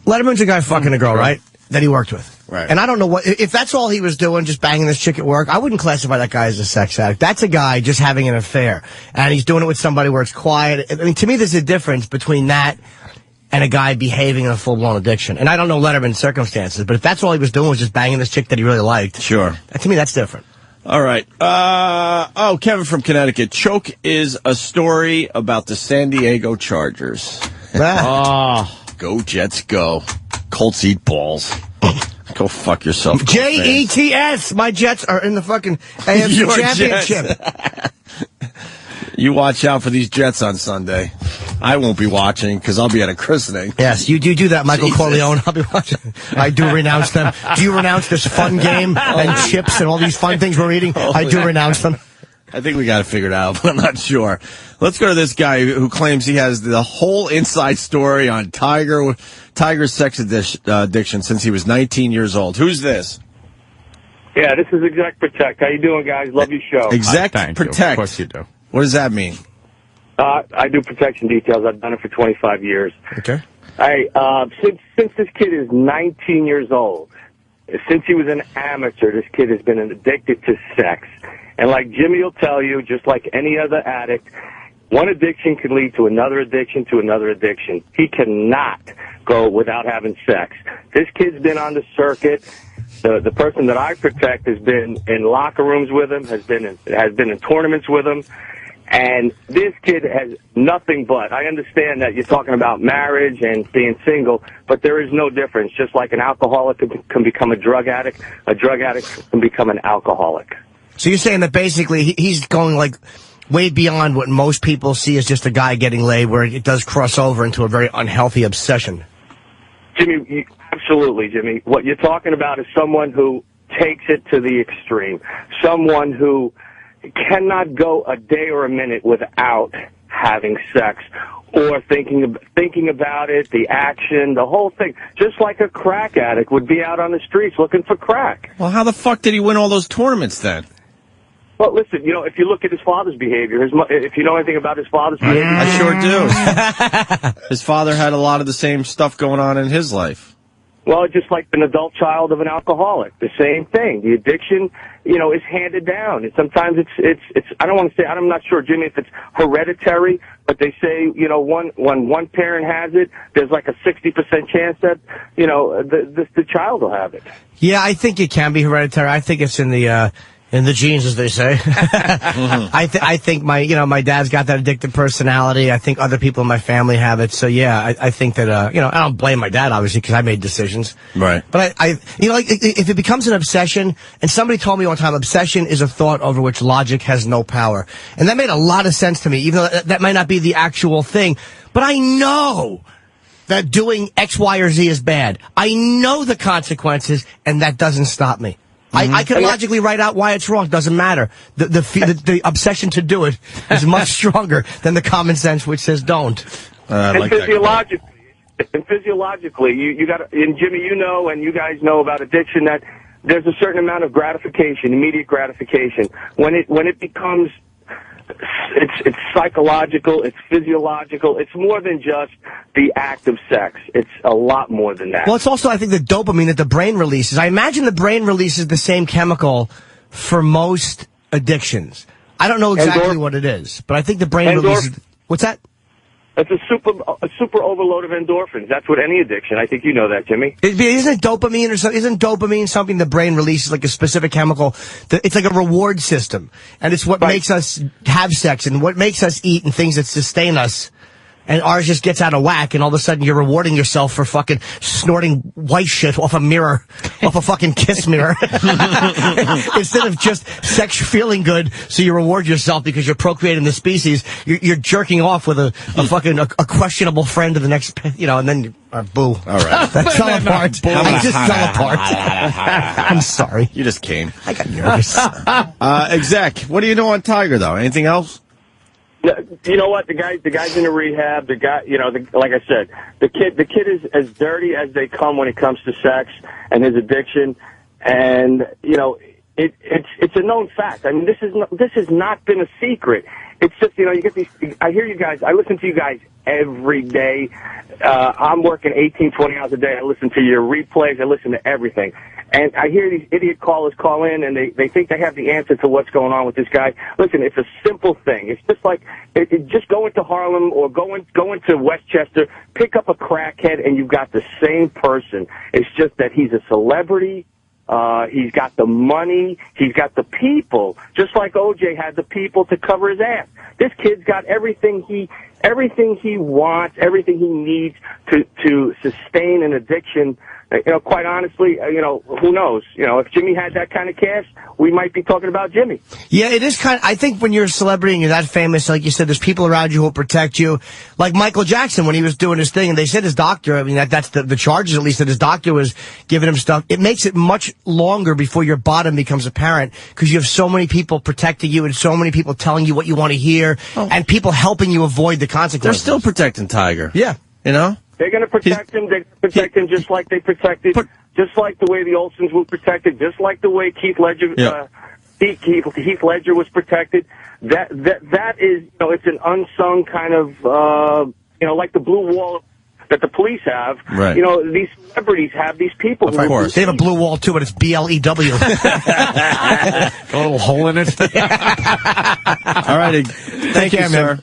Letterman's a guy fucking a girl, right? That he worked with. Right. And I don't know if that's all he was doing, just banging this chick at work, I wouldn't classify that guy as a sex addict. That's a guy just having an affair. And he's doing it with somebody where it's quiet. I mean, to me, there's a difference between that and a guy behaving in a full-blown addiction. And I don't know Letterman's circumstances, but if that's all he was doing was just banging this chick that he really liked. Sure. To me, that's different. All right. Kevin from Connecticut. Choke is a story about the San Diego Chargers. Go Jets, go. Colts eat balls. Go fuck yourself. Jets. My Jets are in the fucking AFC Championship. You watch out for these Jets on Sunday. I won't be watching because I'll be at a christening. Yes, you do that, Michael Corleone. I'll be watching. I do renounce them. Do you renounce this fun game and chips and all these fun things we're eating? I do renounce them. I think we got to figure it out, but I'm not sure. Let's go to this guy who claims he has the whole inside story on Tiger's sex addiction since he was 19 years old. Who's this? Yeah, this is Exec Protect. How you doing, guys? Love your show. Exec Protect. Of course you do. What does that mean? I do protection details. I've done it for 25 years. Okay. Since this kid is 19 years old, since he was an amateur, this kid has been addicted to sex. And like Jimmy will tell you, just like any other addict, one addiction can lead to another addiction to another addiction. He cannot go without having sex. This kid's been on the circuit. The person that I protect has been in locker rooms with him, has been in tournaments with him. And this kid has nothing but, I understand that you're talking about marriage and being single, but there is no difference. Just like an alcoholic can become a drug addict can become an alcoholic. So you're saying that basically he's going like way beyond what most people see as just a guy getting laid, where it does cross over into a very unhealthy obsession. Jimmy, absolutely, Jimmy. What you're talking about is someone who takes it to the extreme. Someone who cannot go a day or a minute without having sex or thinking about it, the action, the whole thing. Just like a crack addict would be out on the streets looking for crack. Well, how the fuck did he win all those tournaments then? Well, listen, if you look at his father's behavior, if you know anything about his father's behavior... I sure do. His father had a lot of the same stuff going on in his life. Well, just like an adult child of an alcoholic, the same thing. The addiction, is handed down. And sometimes it's I don't want to say, I'm not sure, Jimmy, if it's hereditary, but they say, when one parent has it, there's like a 60% chance that, the child will have it. Yeah, I think it can be hereditary. I think it's in the genes, as they say. I think my dad's got that addictive personality. I think other people in my family have it. So yeah, I think that I don't blame my dad obviously because I made decisions. Right. But if it becomes an obsession, and somebody told me one time, obsession is a thought over which logic has no power, and that made a lot of sense to me. Even though that might not be the actual thing, but I know that doing X, Y, or Z is bad. I know the consequences, and that doesn't stop me. I can logically write out why it's wrong. Doesn't matter. The obsession to do it is much stronger than the common sense which says don't. And physiologically, you got, and Jimmy, and you guys know about addiction, that there's a certain amount of gratification, immediate gratification. When it becomes, it's psychological, it's physiological. It's more than just the act of sex. It's a lot more than that. Well, it's also, I think, the dopamine that the brain releases. I imagine the brain releases the same chemical for most addictions. I don't know exactly what it is, but I think the brain releases... What's that? It's a super overload of endorphins. That's what any addiction. I think you know that, Jimmy. Isn't dopamine or something? Isn't dopamine something the brain releases, like a specific chemical? It's like a reward system, and it's what makes us have sex and what makes us eat and things that sustain us. And ours just gets out of whack, and all of a sudden you're rewarding yourself for fucking snorting white shit off a mirror, off a fucking kiss mirror. Instead of just sex feeling good, so you reward yourself because you're procreating the species, you're jerking off with a fucking a questionable friend to the next, and then boo. All right. That fell apart. I just fell apart. I'm sorry. You just came. I got nervous. Exec, what do you know on Tiger, though? Anything else? You know what? The guy's in a rehab. The guy, like I said, the kid is as dirty as they come when it comes to sex and his addiction. And it's a known fact. I mean, this has not been a secret. It's just, you get these. I hear you guys. I listen to you guys every day. I'm working 18, 20 hours a day. I listen to your replays. I listen to everything. And I hear these idiot callers call in, and they think they have the answer to what's going on with this guy. Listen, it's a simple thing. It's just like, just go into Harlem or go into Westchester, pick up a crackhead, and you've got the same person. It's just that he's a celebrity. He's got the money. He's got the people. Just like OJ had the people to cover his ass. This kid's got everything he wants, everything he needs to sustain an addiction. Quite honestly, who knows? If Jimmy had that kind of cash, we might be talking about Jimmy. Yeah, it is I think when you're a celebrity and you're that famous, like you said, there's people around you who will protect you. Like Michael Jackson, when he was doing his thing, and they said his doctor, that's the charges at least, that his doctor was giving him stuff. It makes it much longer before your bottom becomes apparent, because you have so many people protecting you and so many people telling you what you want to hear, and people helping you avoid the consequences. They're still protecting Tiger. Yeah. They're going to protect him. They're going to protect him just like they protected, just like the way the Olsons were protected, just like the way Heath Ledger was protected. That is, it's an unsung kind of, like the blue wall that the police have. Right. You know, these celebrities have these people. Of course. They have a blue wall, too, but it's BLEW. A little hole in it. All right. Thank you, sir.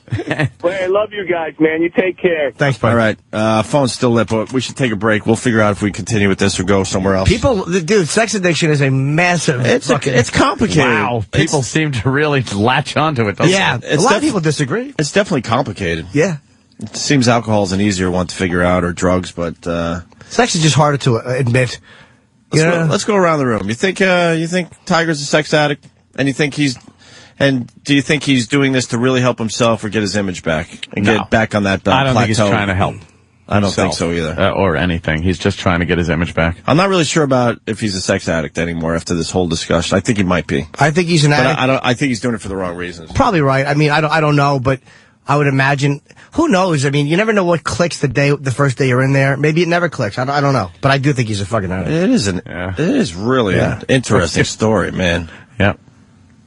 Well, I love you guys, man. You take care. Thanks, buddy. All right. Phone's still lit, but we should take a break. We'll figure out if we continue with this or go somewhere else. Dude, sex addiction is a massive... It's complicated. Wow. People seem to really latch onto it. Yeah. A lot of people disagree. It's definitely complicated. Yeah. It seems alcohol's an easier one to figure out, or drugs, but... sex is just harder to admit. Let's go around the room. You think Tiger's a sex addict? And do you think he's doing this to really help himself or get his image back and get back on that plateau? I don't think he's trying to help. I don't think so either. Or anything. He's just trying to get his image back. I'm not really sure about if he's a sex addict anymore after this whole discussion. I think he might be. I think he's an addict. I think he's doing it for the wrong reasons. Probably right. I mean, I don't know, but I would imagine. Who knows? I mean, you never know what clicks the first day you're in there. Maybe it never clicks. I don't know. But I do think he's a fucking addict. It is really an interesting story, man. Yeah.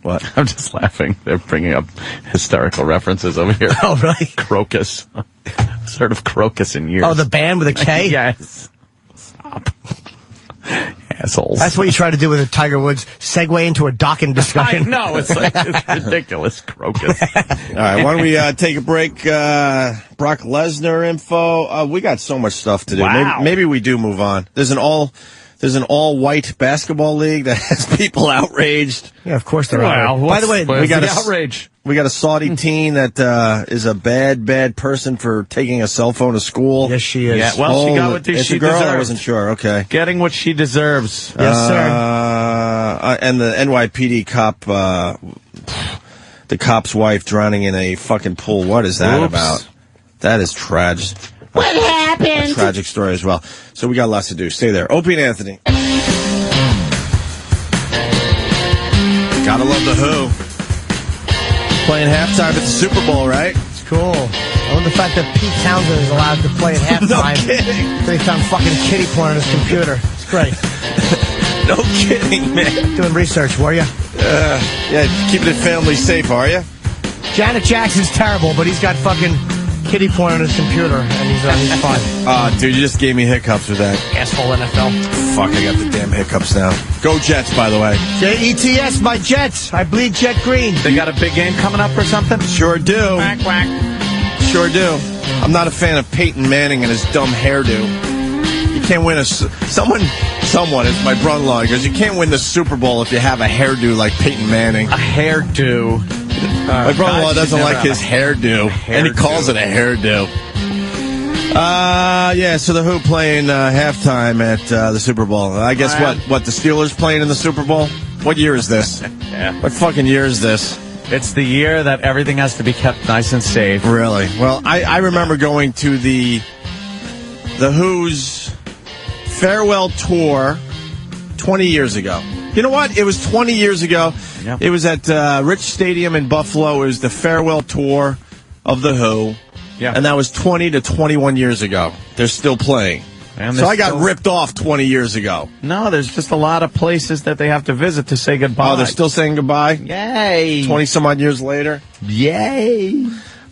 What? I'm just laughing. They're bringing up hysterical references over here. Oh, really? Crocus. I've heard of Crocus in years. Oh, the band with a K? Yes. Stop. Assholes. That's what you try to do with a Tiger Woods segue into a docking discussion. I know. It's ridiculous. Crocus. All right, why don't we take a break? Brock Lesnar info. We got so much stuff to do. Wow. Maybe we do move on. There's an all-white basketball league that has people outraged. Yeah, of course there are. By the way, we got outrage. We got a Saudi teen that is a bad person for taking a cell phone to school. Yes, she is. Yeah, well, she got what she a girl? deserves. I wasn't sure. Okay. Getting what she deserves. Yes, sir. And the NYPD cop, the cop's wife drowning in a fucking pool. What is that about? That is tragic. What happened? A tragic story as well. So we got lots to do. Stay there. Opie and Anthony. Gotta love the Who. Playing halftime at the Super Bowl, right? It's cool. I love the fact that Pete Townsend is allowed to play at halftime. No kidding. So he found fucking kitty porn on his computer. It's great. No kidding, man. Doing research, were you? Yeah, keeping it family safe, are you? Janet Jackson's terrible, but he's got fucking kitty porn on his computer, and he's fine. Dude, you just gave me hiccups with that. Asshole NFL. Fuck, I got the damn hiccups now. Go Jets, by the way. Jets, my Jets. I bleed jet green. They got a big game coming up or something? Sure do. Quack, quack. Sure do. I'm not a fan of Peyton Manning and his dumb hairdo. You can't win someone is my brother-in-law. He goes, you can't win the Super Bowl if you have a hairdo like Peyton Manning. A hairdo. My brother-in-law doesn't like his hairdo, and he calls it a hairdo. So the Who playing halftime at the Super Bowl. I guess what the Steelers playing in the Super Bowl? What year is this? Yeah. What fucking year is this? It's the year that everything has to be kept nice and safe. Really? Well, I remember going to the Who's farewell tour 20 years ago. You know what? It was 20 years ago. Yep. It was at Rich Stadium in Buffalo. It was the farewell tour of the Who. Yeah. And that was 20 to 21 years ago. They're still playing. So I got ripped off 20 years ago. No, there's just a lot of places that they have to visit to say goodbye. Oh, they're still saying goodbye? Yay. 20-some-odd years later? Yay.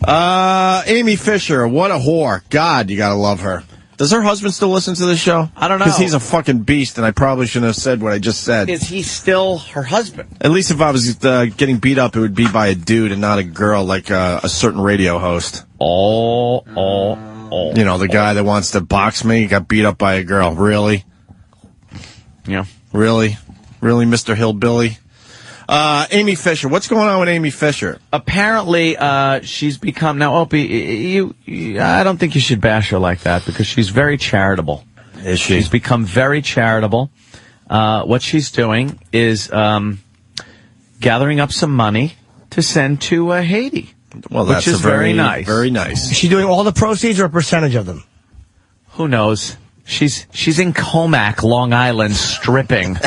Amy Fisher, what a whore. God, you gotta love her. Does her husband still listen to this show? I don't know. Because he's a fucking beast, and I probably shouldn't have said what I just said. Is he still her husband? At least if I was getting beat up, it would be by a dude and not a girl like a certain radio host. Oh. You know, the guy that wants to box me got beat up by a girl. Really? Yeah. Really? Really, Mr. Hillbilly? Amy Fisher. What's going on with Amy Fisher? Apparently, she's become... Now, Opie, I don't think you should bash her like that because she's very charitable. Is she? She's become very charitable. What she's doing is gathering up some money to send to Haiti. Well, which is very nice. Very nice. Is she doing all the proceeds or a percentage of them? Who knows? She's in Comac, Long Island, stripping,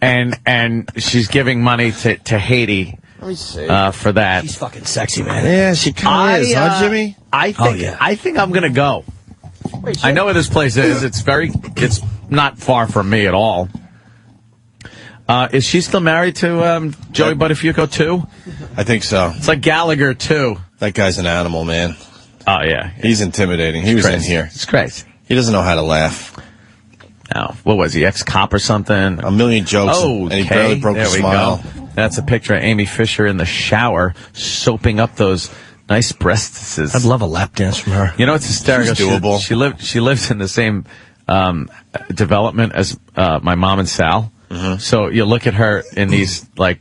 and she's giving money to Haiti. Let me see. For that. She's fucking sexy, man. Yeah, she kind of is, huh, Jimmy? I think I'm gonna go. I know where this place is. It's not far from me at all. Is she still married to Joey Buttafuoco too? I think so. It's like Gallagher too. That guy's an animal, man. Oh, yeah. He's intimidating. He was in here. It's crazy. He doesn't know how to laugh. No. What was he, ex-cop or something? A million jokes, and he barely broke a smile. Go. That's a picture of Amy Fisher in the shower, soaping up those nice breasts. I'd love a lap dance from her. You know, it's hysterical. She's doable. She lived in the same development as my mom and Sal. Mm-hmm. So you look at her in these, like,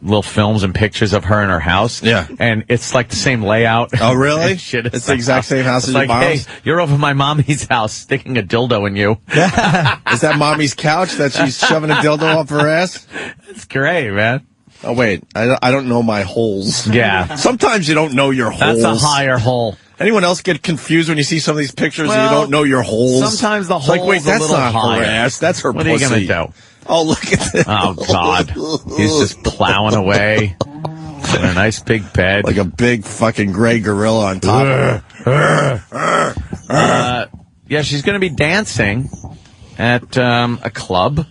little films and pictures of her in her house. Yeah. And it's like the same layout. Oh, really? Shit, it's the exact same house as like, your mom's? hey, you're over my mommy's house sticking a dildo in you. Is that mommy's couch that she's shoving a dildo up her ass? It's great, man. Oh, wait. I don't know my holes. Yeah. Sometimes you don't know your holes. That's a higher hole. Anyone else get confused when you see some of these pictures and Well, you don't know your holes? Sometimes the It's hole's like, wait, a that's little not higher. her ass. That's her What pussy. are you going to do? Oh, look at this. Oh, God. He's just plowing away in a nice big bed. Like a big fucking gray gorilla on top of her. Yeah, she's going to be dancing at a club. What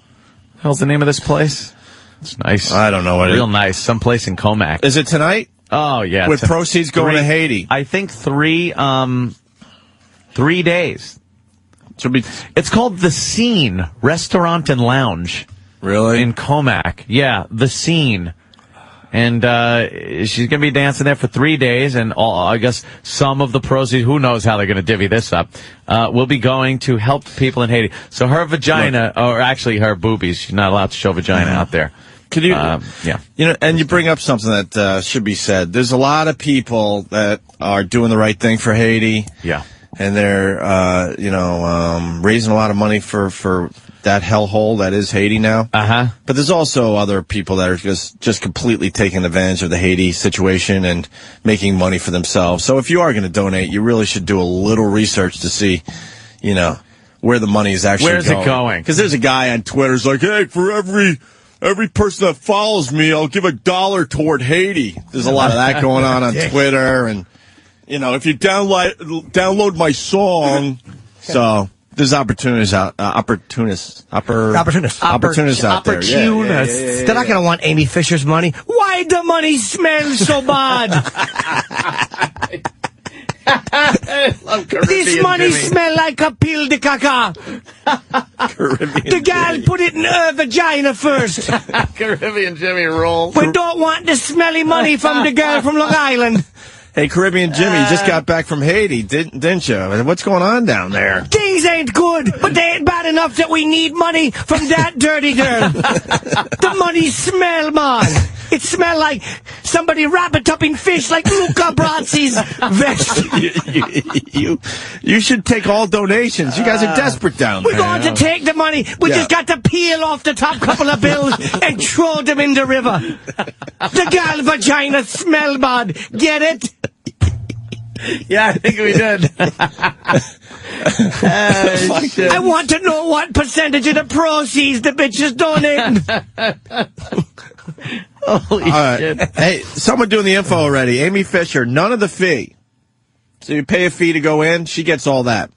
the hell's the name of this place? It's nice. I don't know what it is. Real nice. Someplace in Comac. Is it tonight? Oh, yeah. With proceeds going to Haiti? I think 3 days. It's called The Scene Restaurant and Lounge. Really? In Comac. Yeah, The Scene. And she's going to be dancing there for 3 days, and I guess some of the proceeds, who knows how they're going to divvy this up, will be going to help people in Haiti. So her vagina, or actually her boobies, she's not allowed to show vagina out there. Could you? Yeah. You know, and you bring up something that should be said. There's a lot of people that are doing the right thing for Haiti. Yeah. And they're, raising a lot of money for that hellhole that is Haiti now. Uh-huh. But there's also other people that are just completely taking advantage of the Haiti situation and making money for themselves. So if you are going to donate, you really should do a little research to see, where the money is actually going. Where's it going? Because there's a guy on Twitter who's like, hey, for every person that follows me, I'll give $1 toward Haiti. There's a lot of that going on Twitter. And, if you download my song, so there's opportunists out there. Opportunists. They're not going to want Amy Fisher's money. Why the money smells so bad? This money smell like a pill de caca. The gal put it in her vagina first. Caribbean Jimmy rolls. We don't want the smelly money from the girl from Long Island. Hey, Caribbean Jimmy, you just got back from Haiti, didn't you? What's going on down there? Things ain't good, but they ain't bad enough that we need money from that dirty girl. The money smell, man. It smell like somebody rabbit-upping fish like Luca Brazzi's vest. You should take all donations. You guys are desperate down there. We're going to take the money. We just got to peel off the top couple of bills and throw them in the river. The gal vagina smell bad. Get it? Yeah, I think we did. I want to know what percentage of the proceeds the bitch is donating. Holy shit. Hey, someone doing the info already. Amy Fisher, none of the fee. So you pay a fee to go in, she gets all that.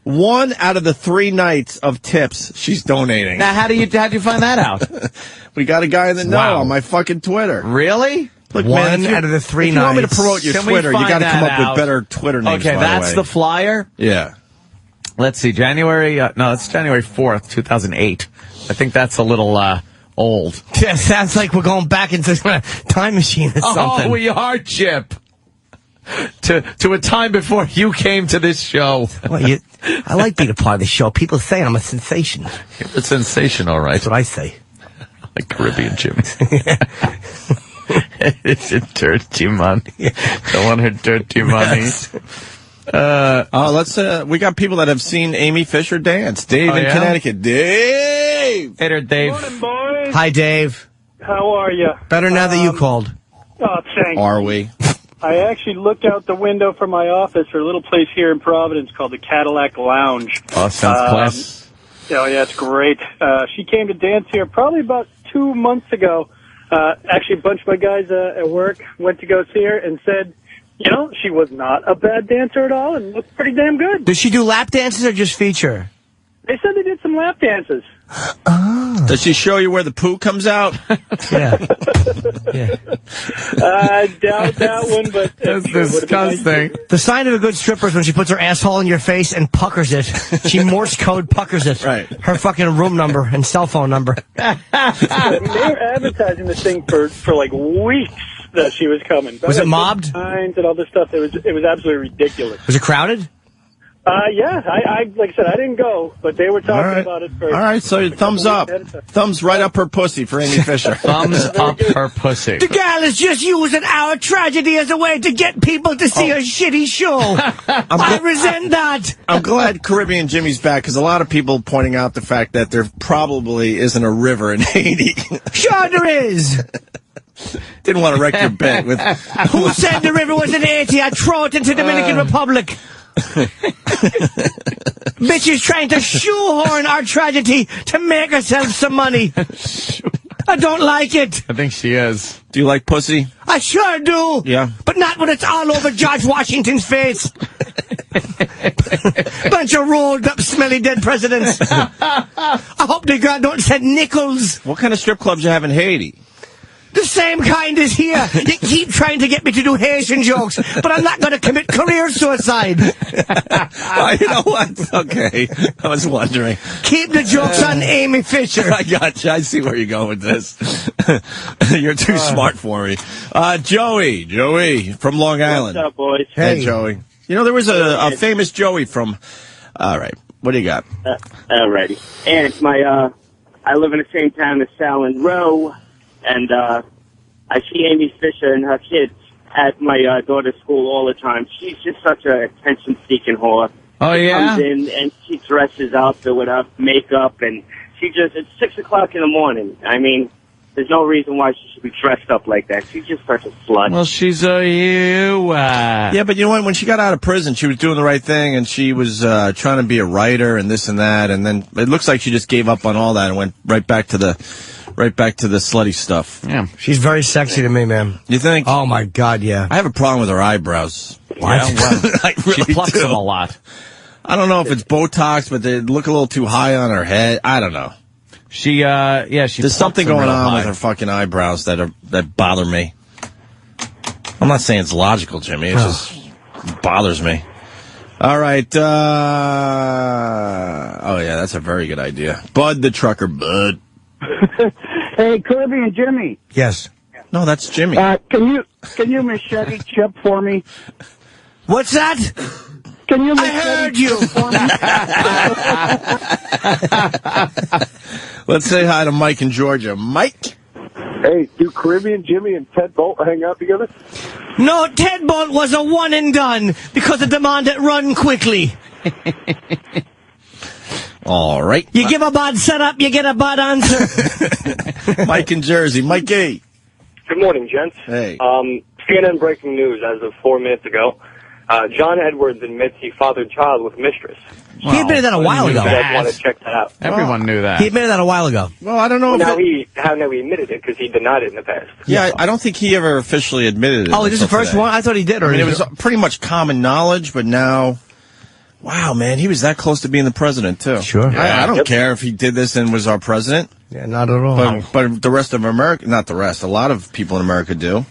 1 out of the 3 nights of tips she's donating. Now, how'd you find that out? We got a guy in the know on my fucking Twitter. Really? Look, 1 out of the 3 nights. If you want me to promote your Twitter, you got to come up with better Twitter names. Okay, that's the flyer? Yeah. Let's see, January 4th, 2008. I think that's a little old. Yeah, sounds like we're going back into a time machine or something. Oh, we are, Chip. To a time before you came to this show. Well, I like being a part of the show. People say I'm a sensation. You're a sensation, all right. That's what I say. Like Caribbean Jimmy. It's a dirty money. Don't want her dirty money. We got people that have seen Amy Fisher dance. Dave in Connecticut. Dave! Hey there, Dave. Morning, boys. Hi, Dave. How are you? Better now that you called. Oh, thanks. Are we? I actually looked out the window from my office for a little place here in Providence called the Cadillac Lounge. Oh, sounds class. Oh, yeah, it's great. She came to dance here probably about 2 months ago. Actually, a bunch of my guys at work went to go see her and said, she was not a bad dancer at all and looked pretty damn good. Does she do lap dances or just feature? They said they did some lap dances. Oh. Does she show you where the poo comes out? Yeah. I doubt that one, but That's disgusting. The sign of a good stripper is when she puts her asshole in your face and puckers it. She Morse code puckers it. Right. Her fucking room number and cell phone number. They were advertising this thing for like weeks that she was coming. Was it mobbed? Signs and all this stuff. It was absolutely ridiculous. Was it crowded? Yeah. I like I said, I didn't go, but they were talking about it for. All right, so thumbs up. Thumbs right up her pussy for Amy Fisher. Thumbs up her pussy. The gal is just using our tragedy as a way to get people to see a shitty show. I resent that. I'm glad Caribbean Jimmy's back, because a lot of people pointing out the fact that there probably isn't a river in Haiti. Sure there is. Didn't want to wreck your bet with... Who said the river was in Haiti? I throw it into Dominican Republic. Bitches trying to shoehorn our tragedy to make herself some money. I don't like it. I think she is. Do you like pussy? I sure do. Yeah. But not when it's all over George Washington's face. Bunch of rolled up, smelly dead presidents. I hope the girl don't send nickels. What kind of strip clubs you have in Haiti? The same kind as here. You keep trying to get me to do Haitian jokes, but I'm not going to commit career suicide. Well, you know what? Okay. I was wondering. Keep the jokes on Amy Fisher. I got you. I see where you're going with this. You're too smart for me. Joey from Long Island. What's up, boys? Hey, Joey. You know, there was a famous Joey from... All right. What do you got? Alrighty. And it's I live in the same town as Sal and Roe. And I see Amy Fisher and her kids at my daughter's school all the time. She's just such an attention-seeking whore. Oh, yeah? She comes in and she dresses up with her makeup, and it's 6 o'clock in the morning. I mean, there's no reason why she should be dressed up like that. She's just such a slut. Well, she's a you. Yeah, but you know what? When she got out of prison, she was doing the right thing, and she was trying to be a writer and this and that, and then it looks like she just gave up on all that and went right back to the slutty stuff. Yeah. She's very sexy to me, man. You think? Oh, my God, yeah. I have a problem with her eyebrows. Yeah, well, I really she plucks do. them a lot. I don't know if it's Botox, but they look a little too high on her head. I don't know. She There's something going on with her fucking eyebrows that bother me. I'm not saying it's logical, Jimmy. It just bothers me. All right. Oh, yeah, that's a very good idea. Bud the trucker, Bud. Hey, Caribbean Jimmy. Yes. No, that's Jimmy. Can you machete Chip for me? What's that? Can you I heard you. Let's say hi to Mike in Georgia. Mike? Hey, do Caribbean Jimmy and Ted Bolt hang out together? No, Ted Bolt was a one and done because it demanded run quickly. All right. You give a bad setup, you get a bad answer. Mike in Jersey. Mikey. Good morning, gents. Hey. CNN breaking news as of 4 minutes ago. John Edwards admits he fathered child with mistress. He admitted that a while ago. You guys want to check that out? Everyone knew that. He admitted that a while ago. Well, I don't know Now he admitted it because he denied it in the past. Yeah, I don't think he ever officially admitted it. Oh, is this the first one? I thought he did. I mean, it was pretty much common knowledge, but now... Wow, man, he was that close to being the president, too. Sure. I don't care if he did this and was our president. Yeah, not at all. But the rest of America, not the rest, a lot of people in America do.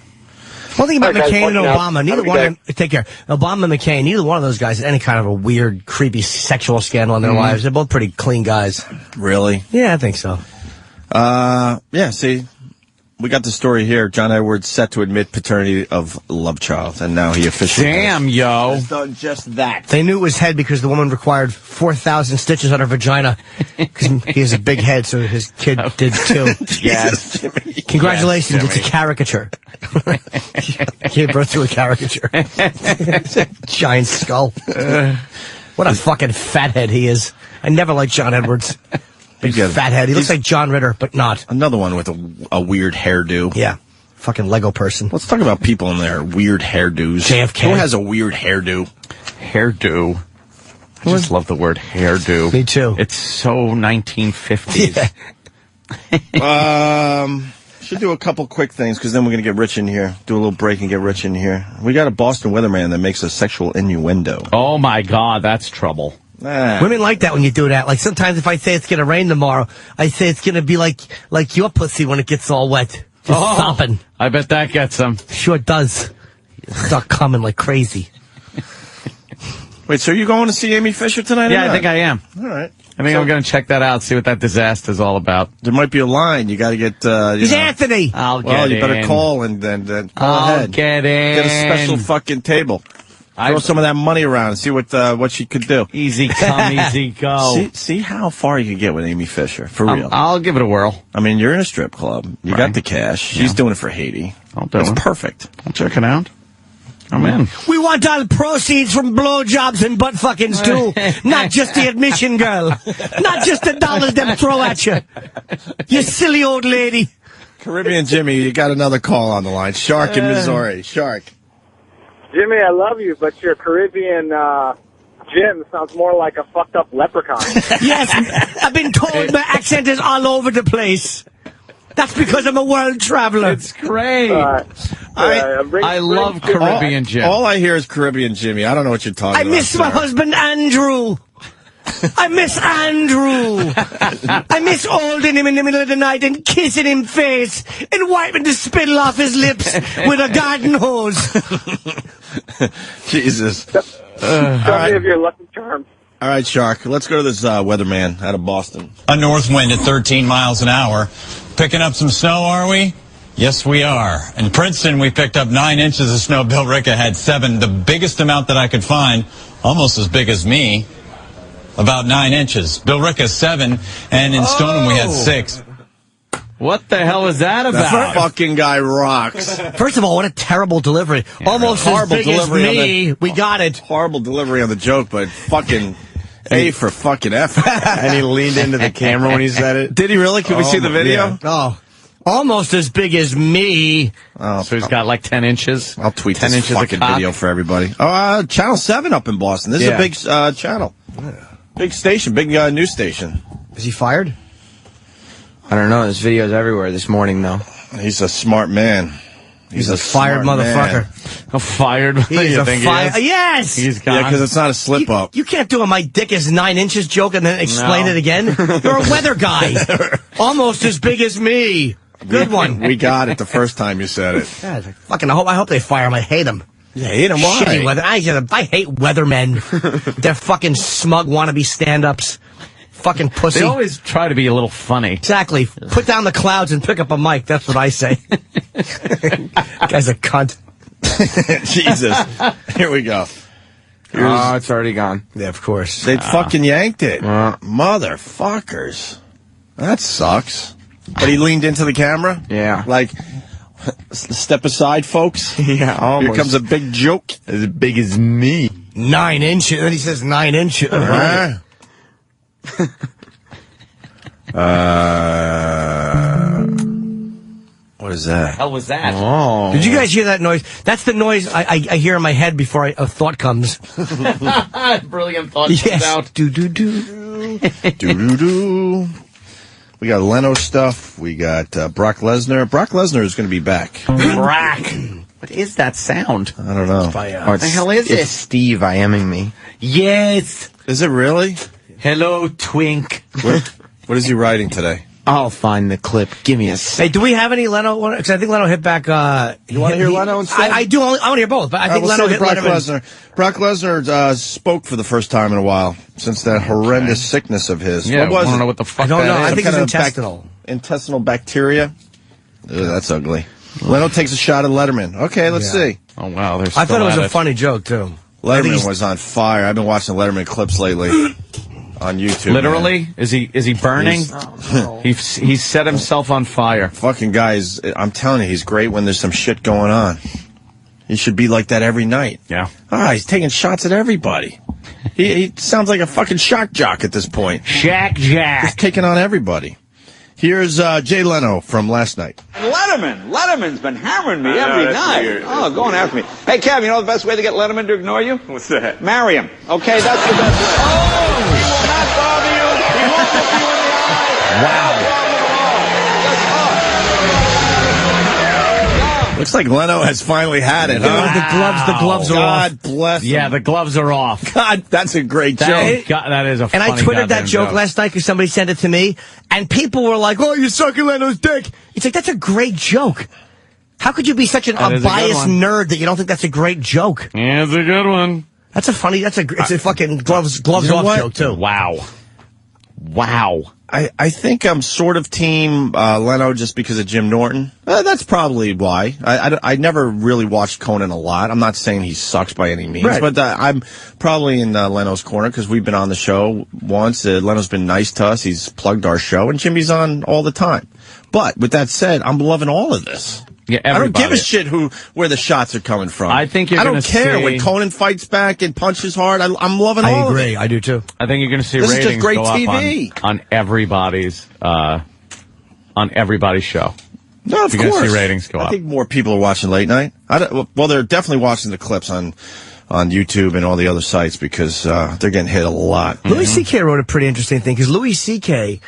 One thing about All right, McCain and guys, Obama, neither one of them, take care, Obama and McCain, neither one of those guys had any kind of a weird, creepy sexual scandal in their lives. They're both pretty clean guys. Really? Yeah, I think so. Yeah, see, we got the story here. John Edwards set to admit paternity of love child, and now he officially has done just that. They knew it was head because the woman required 4,000 stitches on her vagina because he has a big head, so his kid did too. Yes. Congratulations, Yes, it's a caricature. Gave birth to a caricature. Giant skull. What a fucking fathead he is. I never liked John Edwards. Big fathead. He looks like John Ritter, but not. Another one with a weird hairdo. Yeah. Fucking Lego person. Let's talk about people in their weird hairdos. JFK. Who has a weird hairdo? Hairdo. I just love the word hairdo. Me too. It's so 1950s. Yeah. Should do a couple quick things because then we're going to get rich in here. Do a little break and get rich in here. We got a Boston weatherman that makes a sexual innuendo. Oh, my God, that's trouble. Women like that when you do that. Like sometimes if I say it's going to rain tomorrow, I say it's going to be like your pussy when it gets all wet. Just sopping. I bet that gets them. Sure it does. Start coming like crazy. Wait, so are you going to see Amy Fisher tonight? Yeah, I think I am. All right. I think I'm going to check that out, see what that disaster is all about. There might be a line. You got to get. He's Anthony. I'll get Well, you better in. call and then call I'll ahead. get in. Get a special fucking table. Throw some of that money around and see what she could do. Easy come, easy go. See how far you can get with Amy Fisher, for real. I'll give it a whirl. I mean, you're in a strip club. You got the cash. She's doing it for Haiti. I'll do It's it. perfect. I'll check it out. I'm in. We want all the proceeds from blowjobs and butt fuckings too. Not just the admission, girl. Not just the dollars them throw at you. You silly old lady. Caribbean Jimmy, you got another call on the line. Shark in Missouri. Shark. Jimmy, I love you, but your Caribbean Jim sounds more like a fucked up leprechaun. Yes, I've been told my accent is all over the place. That's because I'm a world traveler. It's great. I love Caribbean Jim. All I hear is Caribbean Jimmy. I don't know what you're talking about. I miss my husband, Andrew. I miss Andrew. I miss holding him in the middle of the night and kissing him face and wiping the spittle off his lips with a garden hose. Jesus. Tell me if you're Lucky Charms. All right, Shark. Let's go to this weatherman out of Boston. A north wind at 13 miles an hour. Picking up some snow, are we? Yes, we are. In Princeton, we picked up 9 inches of snow. Bill Ricca had 7, the biggest amount that I could find, almost as big as me, about 9 inches. Bill Ricca 7, and in Stoneham we had 6. What the hell is that about? That fucking guy rocks. First of all, what a terrible delivery. Almost as big as me. We got it. Horrible delivery on the joke, but fucking A for fucking F. And he leaned into the camera when he said it. Did he really? Can we see the video? Yeah. Oh. Almost as big as me. Oh, so he's got like 10 inches? I'll tweet 10 this inches fucking of cock. video for everybody. Channel 7 up in Boston. This is a big channel. Big station, big news station. Is he fired? I don't know. There's videos everywhere this morning, though. He's a smart man. He's a fired smart motherfucker. A fired? He's a fired. Yes. He's gone. Yeah, because it's not a slip up. You can't do a my dick is 9 inches joke and then explain it again. You're a weather guy. Almost as big as me. Good one. We got it the first time you said it. God, fucking, I hope they fire him. I hate him. Yeah, hate him. Why? Shitty weather. I hate weathermen. They're fucking smug wannabe stand-ups. Fucking pussy. They always try to be a little funny. Exactly. Put down the clouds and pick up a mic. That's what I say. Guy's a cunt. Jesus. Here we go. Oh, it's already gone. Yeah, of course. They fucking yanked it. Motherfuckers. That sucks. But he leaned into the camera? Yeah. Like, step aside, folks. Yeah, almost. Here comes a big joke. As big as me. 9 inches. Then he says 9 inches. What is that? Hell was that? Oh. Did you guys hear that noise? That's the noise I hear in my head before a thought comes. Brilliant thought comes out. Do-do-do. Do-do-do. We got Leno stuff. We got Brock Lesnar. Brock Lesnar is going to be back. Brock. What is that sound? I don't know. What the hell is it? It's Steve IMing me. Yes. Is it really? Hello, Twink. What is he writing today? I'll find the clip. Give me a second. Hey, do we have any Leno? Because I think Leno hit back. You want to hear Leno instead? I do. I want to hear both, but I think Leno hit Brock Letterman. Lesnar. Brock Lesnar spoke for the first time in a while since that horrendous sickness of his. Yeah, what was I it? don't know what the fuck I don't know. that I is. think Some it's kind of intestinal. Intestinal bacteria. Ugh, that's ugly. Leno takes a shot at Letterman. Okay, let's see. Oh, wow. I thought it was a funny joke, too. Letterman was on fire. I've been watching Letterman clips lately on YouTube. Literally? Man. Is he burning? He's set himself on fire. Fucking guys, I'm telling you, he's great when there's some shit going on. He should be like that every night. Yeah. He's taking shots at everybody. He sounds like a fucking shock jock at this point. Shack Jack. He's taking on everybody. Here's Jay Leno from last night. And Letterman's been hammering me every night. Oh, going after me. Hey, Kev, you know the best way to get Letterman to ignore you? What's that? Marry him. Okay, that's the best way. Oh! He will not bother you. He won't look you in the eye. Wow. Looks like Leno has finally had it. Huh? The gloves are off. God bless him. Yeah, the gloves are off. God, that's a great joke. That is a funny And I twittered that goddamn joke last night because somebody sent it to me, and people were like, "Oh, you're sucking Leno's dick." It's like, that's a great joke. How could you be such a biased nerd that you don't think that's a great joke? Yeah, it's a good one. That's a funny. It's a fucking gloves off joke too. Wow. I think I'm sort of team Leno just because of Jim Norton. That's probably why. I never really watched Conan a lot. I'm not saying he sucks by any means, Right. but I'm probably in Leno's corner because we've been on the show once. Leno's been nice to us. He's plugged our show, and Jimmy's on all the time. But with that said, I'm loving all of this. Yeah, I don't give a everybody. shit where the shots are coming from. I think you're I don't gonna care see- when Conan fights back and punches hard. I'm loving all I of agree. it. I do too. I think you're going to see This is ratings just great go up TV. on everybody's show. No, of You're going course. to see ratings go I up. think more people are watching late night. Well, they're definitely watching the clips on YouTube and all the other sites because they're getting hit a lot. Louis C.K. wrote a pretty interesting thing because Louis C.K.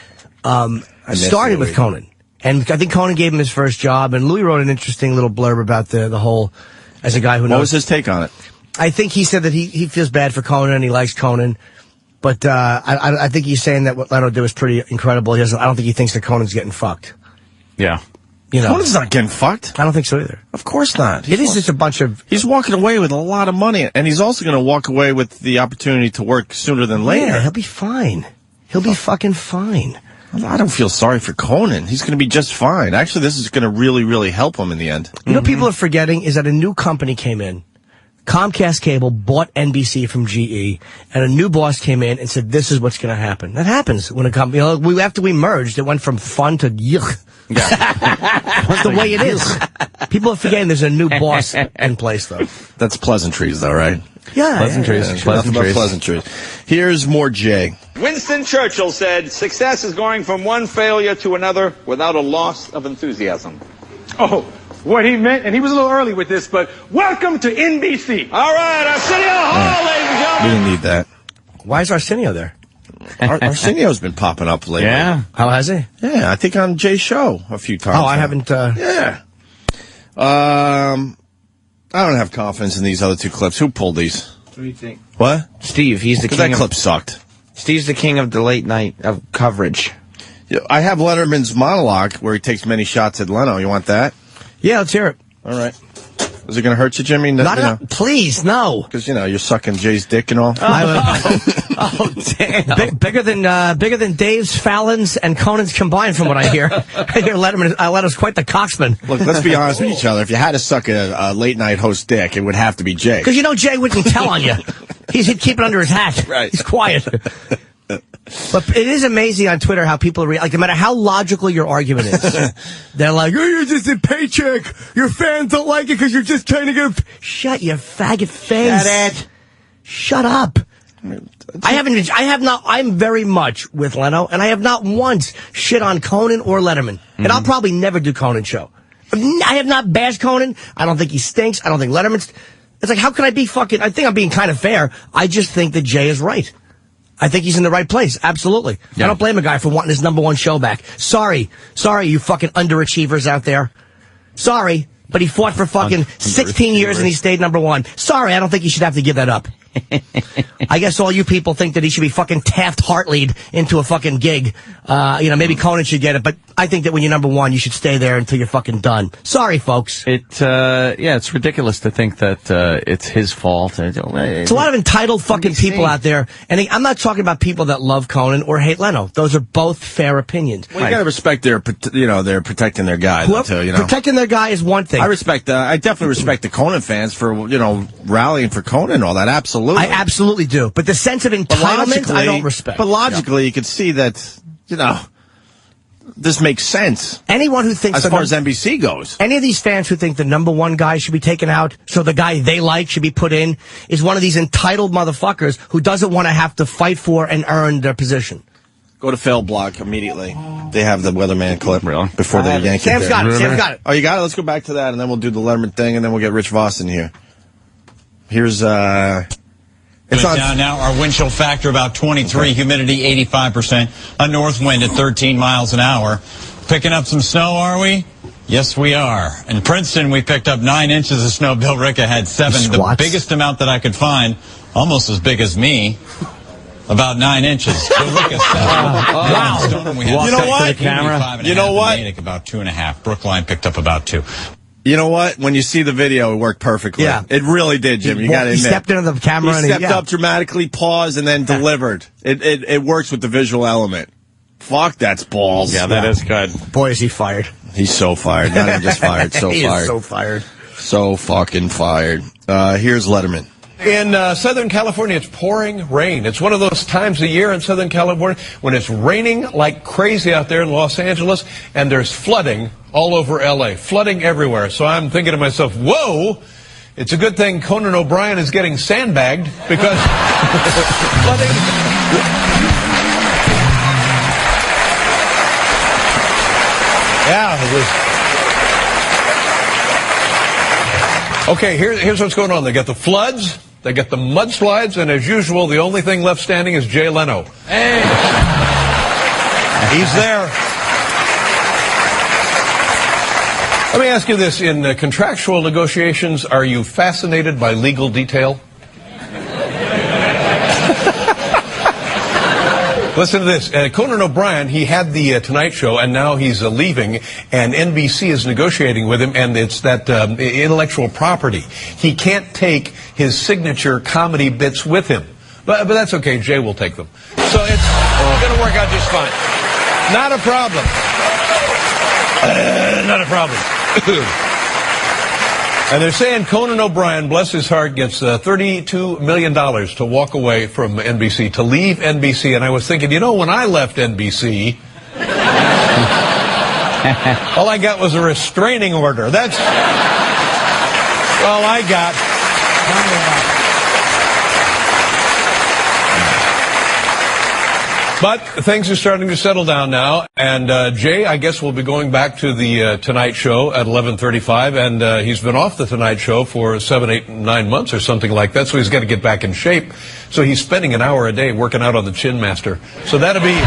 Started with Conan. And I think Conan gave him his first job, and Louis wrote an interesting little blurb about the whole, as a guy who knows. What was his take on it? I think he said that he feels bad for Conan and he likes Conan, but I think he's saying that what Leno did was pretty incredible. I don't think he thinks that Conan's getting fucked. Yeah. You know, Conan's not getting fucked. I don't think so either. Of course not. It is just a bunch of... He's walking away with a lot of money, and he's also going to walk away with the opportunity to work sooner than later. Yeah, he'll be fine. He'll be fucking fine. I don't feel sorry for Conan. He's going to be just fine. Actually, this is going to really, really help him in the end. You know what people are forgetting is that a new company came in. Comcast Cable bought NBC from GE, and a new boss came in and said, this is what's going to happen. That happens when a company, after we merged, it went from fun to yuck. Yeah. That's the way it is. People are forgetting there's a new boss in place, though. That's pleasantries, though, right? Yeah. Pleasantries. Nothing but pleasantries. Here's more Jay. Winston Churchill said, "Success is going from one failure to another without a loss of enthusiasm." Oh, what he meant, and he was a little early with this, but welcome to NBC. All right, Arsenio Hall, ladies and We gentlemen. didn't need that. Why is Arsenio there? Arsenio's been popping up lately. Yeah. How has he? Yeah, I think on Jay's show a few times. Oh, I now. haven't... Yeah. I don't have confidence in these other two clips. Who pulled these? What do you think? What? Steve, he's the Because king that of... clip sucked. Steve's the king of the late night of coverage. Yeah, I have Letterman's monologue where he takes many shots at Leno. You want that? Yeah, let's hear it. All right. Is it going to hurt you, Jimmy? Not enough. Please, no. Because, you're sucking Jay's dick and all. Oh, damn. Bigger than Dave's, Fallon's, and Conan's combined, from what I hear. I hear Leno's quite the coxman. Look, let's be honest with each other. If you had to suck a late-night host dick, it would have to be Jay. Because Jay wouldn't tell on you. He'd keep it under his hat. Right. He's quiet. But it is amazing on Twitter how people react. Like, no matter how logical your argument is, they're like, "Oh, you're just a paycheck. Your fans don't like it because you're just trying to get..." Shut your faggot face. Shut up. I'm very much with Leno, and I have not once shit on Conan or Letterman. And I'll probably never do Conan's show. I have not bashed Conan. I don't think he stinks. I don't think Letterman's... It's like, how can I be fucking... I think I'm being kind of fair. I just think that Jay is right. I think he's in the right place. Absolutely. Yeah. I don't blame a guy for wanting his #1 show back. Sorry, you fucking underachievers out there. Sorry, but he fought for fucking 16 years and he stayed #1. Sorry, I don't think he should have to give that up. I guess all you people think that he should be fucking Taft-Hartley'd into a fucking gig. Maybe Conan should get it, but I think that when you're #1, you should stay there until you're fucking done. Sorry, folks. It's ridiculous to think that it's his fault. It's a lot of entitled fucking people out there, and I'm not talking about people that love Conan or hate Leno. Those are both fair opinions. Well, you got to respect they're protecting their guy, too. Protecting their guy is one thing. I definitely respect the Conan fans for, rallying for Conan and all that. Absolutely. I absolutely do. But the sense of entitlement, I don't respect. But logically, you could see that, this makes sense. Anyone who thinks... As far as NBC goes. Any of these fans who think the #1 guy should be taken out, so the guy they like should be put in, is one of these entitled motherfuckers who doesn't want to have to fight for and earn their position. Go to Fail Block immediately. They have the Weatherman clip before they yank it. Sam's got it. Oh, you got it? Let's go back to that, and then we'll do the Letterman thing, and then we'll get Rich Voss in here. Here's... It's down now. Our wind chill factor about 23, humidity 85%, a north wind at 13 miles an hour. Picking up some snow, are we? Yes, we are. In Princeton, we picked up 9 inches of snow. Bill Ricka had 7. The biggest amount that I could find, almost as big as me, about 9 inches. Bill Ricka 7. Wow. We had You know what? You know what? About 2.5. Brookline picked up about 2. You know what? When you see the video, it worked perfectly. Yeah. It really did, Jim. You got to admit. He stepped into the camera and he stepped up dramatically, paused, and then delivered. It works with the visual element. Fuck, that's balls. Yeah, that is good. Boy, is he fired. He's so fired. Not even just fired, so he fired. Is so fired. So fucking fired. Here's Letterman. In Southern California, it's pouring rain. It's one of those times of year in Southern California when it's raining like crazy out there in Los Angeles, and there's flooding all over L.A., flooding everywhere. So I'm thinking to myself, whoa, it's a good thing Conan O'Brien is getting sandbagged, because flooding... Yeah, it was... Okay, here's what's going on. They got the floods, they got the mudslides, and as usual, the only thing left standing is Jay Leno. Hey! He's there. Let me ask you this. In contractual negotiations, are you fascinated by legal detail? Listen to this. Conan O'Brien, he had the Tonight Show, and now he's leaving, and NBC is negotiating with him, and it's that intellectual property. He can't take his signature comedy bits with him. But that's okay. Jay will take them. So it's going to work out just fine. Not a problem. Not a problem. And they're saying Conan O'Brien, bless his heart, gets $32 million to walk away from NBC, to leave NBC. And I was thinking, you know, when I left NBC, all I got was a restraining order. That's all I got. But things are starting to settle down now, and Jay, I guess, will be going back to the Tonight Show at 11:35, and he's been off the Tonight Show for 7, 8, 9 months or something like that, so he's got to get back in shape. So he's spending an hour a day working out on the Chin Master. So that'll be good.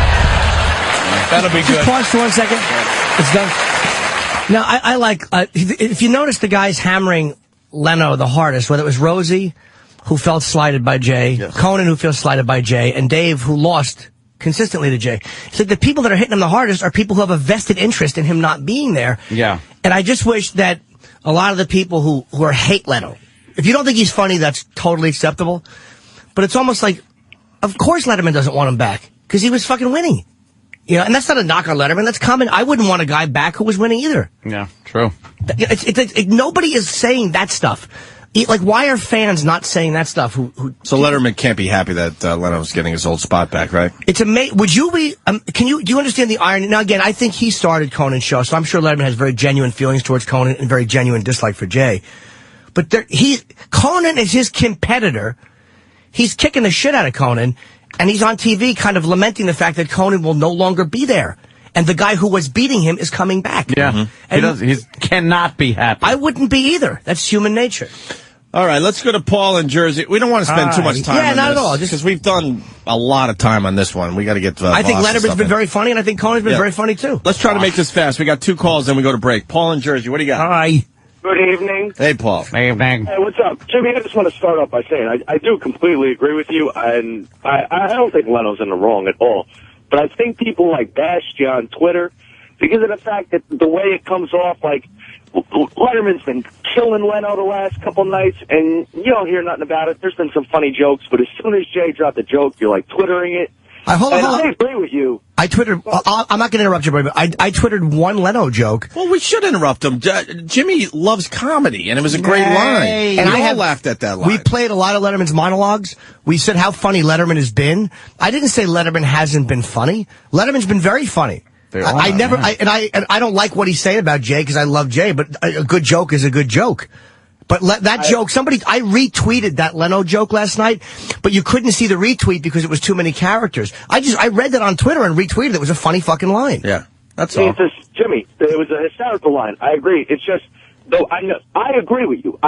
Just pause for 1 second. It's done. Now, I like, if you notice the guys hammering Leno the hardest, whether it was Rosie, who felt slighted by Jay, Conan, who feels slighted by Jay, and Dave, who lost consistently to Jay. It's like the people that are hitting him the hardest are people who have a vested interest in him not being there. Yeah. And I just wish that a lot of the people who hate Leno, if you don't think he's funny, that's totally acceptable. But it's almost like, of course Letterman doesn't want him back, because he was fucking winning. You know, and that's not a knock on Letterman. That's common. I wouldn't want a guy back who was winning either. Yeah, true. It's nobody is saying that stuff. Like, why are fans not saying that stuff? So Letterman can't be happy that Leno's getting his old spot back, right? It's amazing. Would you be? Do you understand the irony? Now, again, I think he started Conan's show, so I'm sure Letterman has very genuine feelings towards Conan and very genuine dislike for Jay. But Conan is his competitor. He's kicking the shit out of Conan, and he's on TV kind of lamenting the fact that Conan will no longer be there. And the guy who was beating him is coming back. Yeah, he cannot be happy. I wouldn't be either. That's human nature. All right, let's go to Paul in Jersey. We don't want to spend too much time on this. Not at all. Because we've done a lot of time on this one. We got to get to I think Voss Letterman's been very funny, and I think Conan's been very funny, too. Let's try to make this fast. We got 2 calls, then we go to break. Paul in Jersey, what do you got? Hi. Good evening. Hey, Paul. Hey, evening. Hey, what's up? Jimmy, I just want to start off by saying I do completely agree with you, and I don't think Leno's in the wrong at all. But I think people like bash you on Twitter because of the fact that the way it comes off, like, Letterman's been killing Leno the last couple nights, and you don't hear nothing about it. There's been some funny jokes, but as soon as Jay dropped a joke, you're like Twittering it. Hold on. I agree with you. I twittered. I'm not going to interrupt you, but I twittered one Leno joke. Well, we should interrupt him. Jimmy loves comedy, and it was a great line. And I laughed at that line. We played a lot of Letterman's monologues. We said how funny Letterman has been. I didn't say Letterman hasn't been funny. Letterman's been very funny. I don't like what he's saying about Jay because I love Jay, but a good joke is a good joke. But that joke, I retweeted that Leno joke last night, but you couldn't see the retweet because it was too many characters. I read that on Twitter and retweeted it. It was a funny fucking line. Yeah, that's all. Jimmy, it was a hysterical line. I agree. It's just though I agree with you.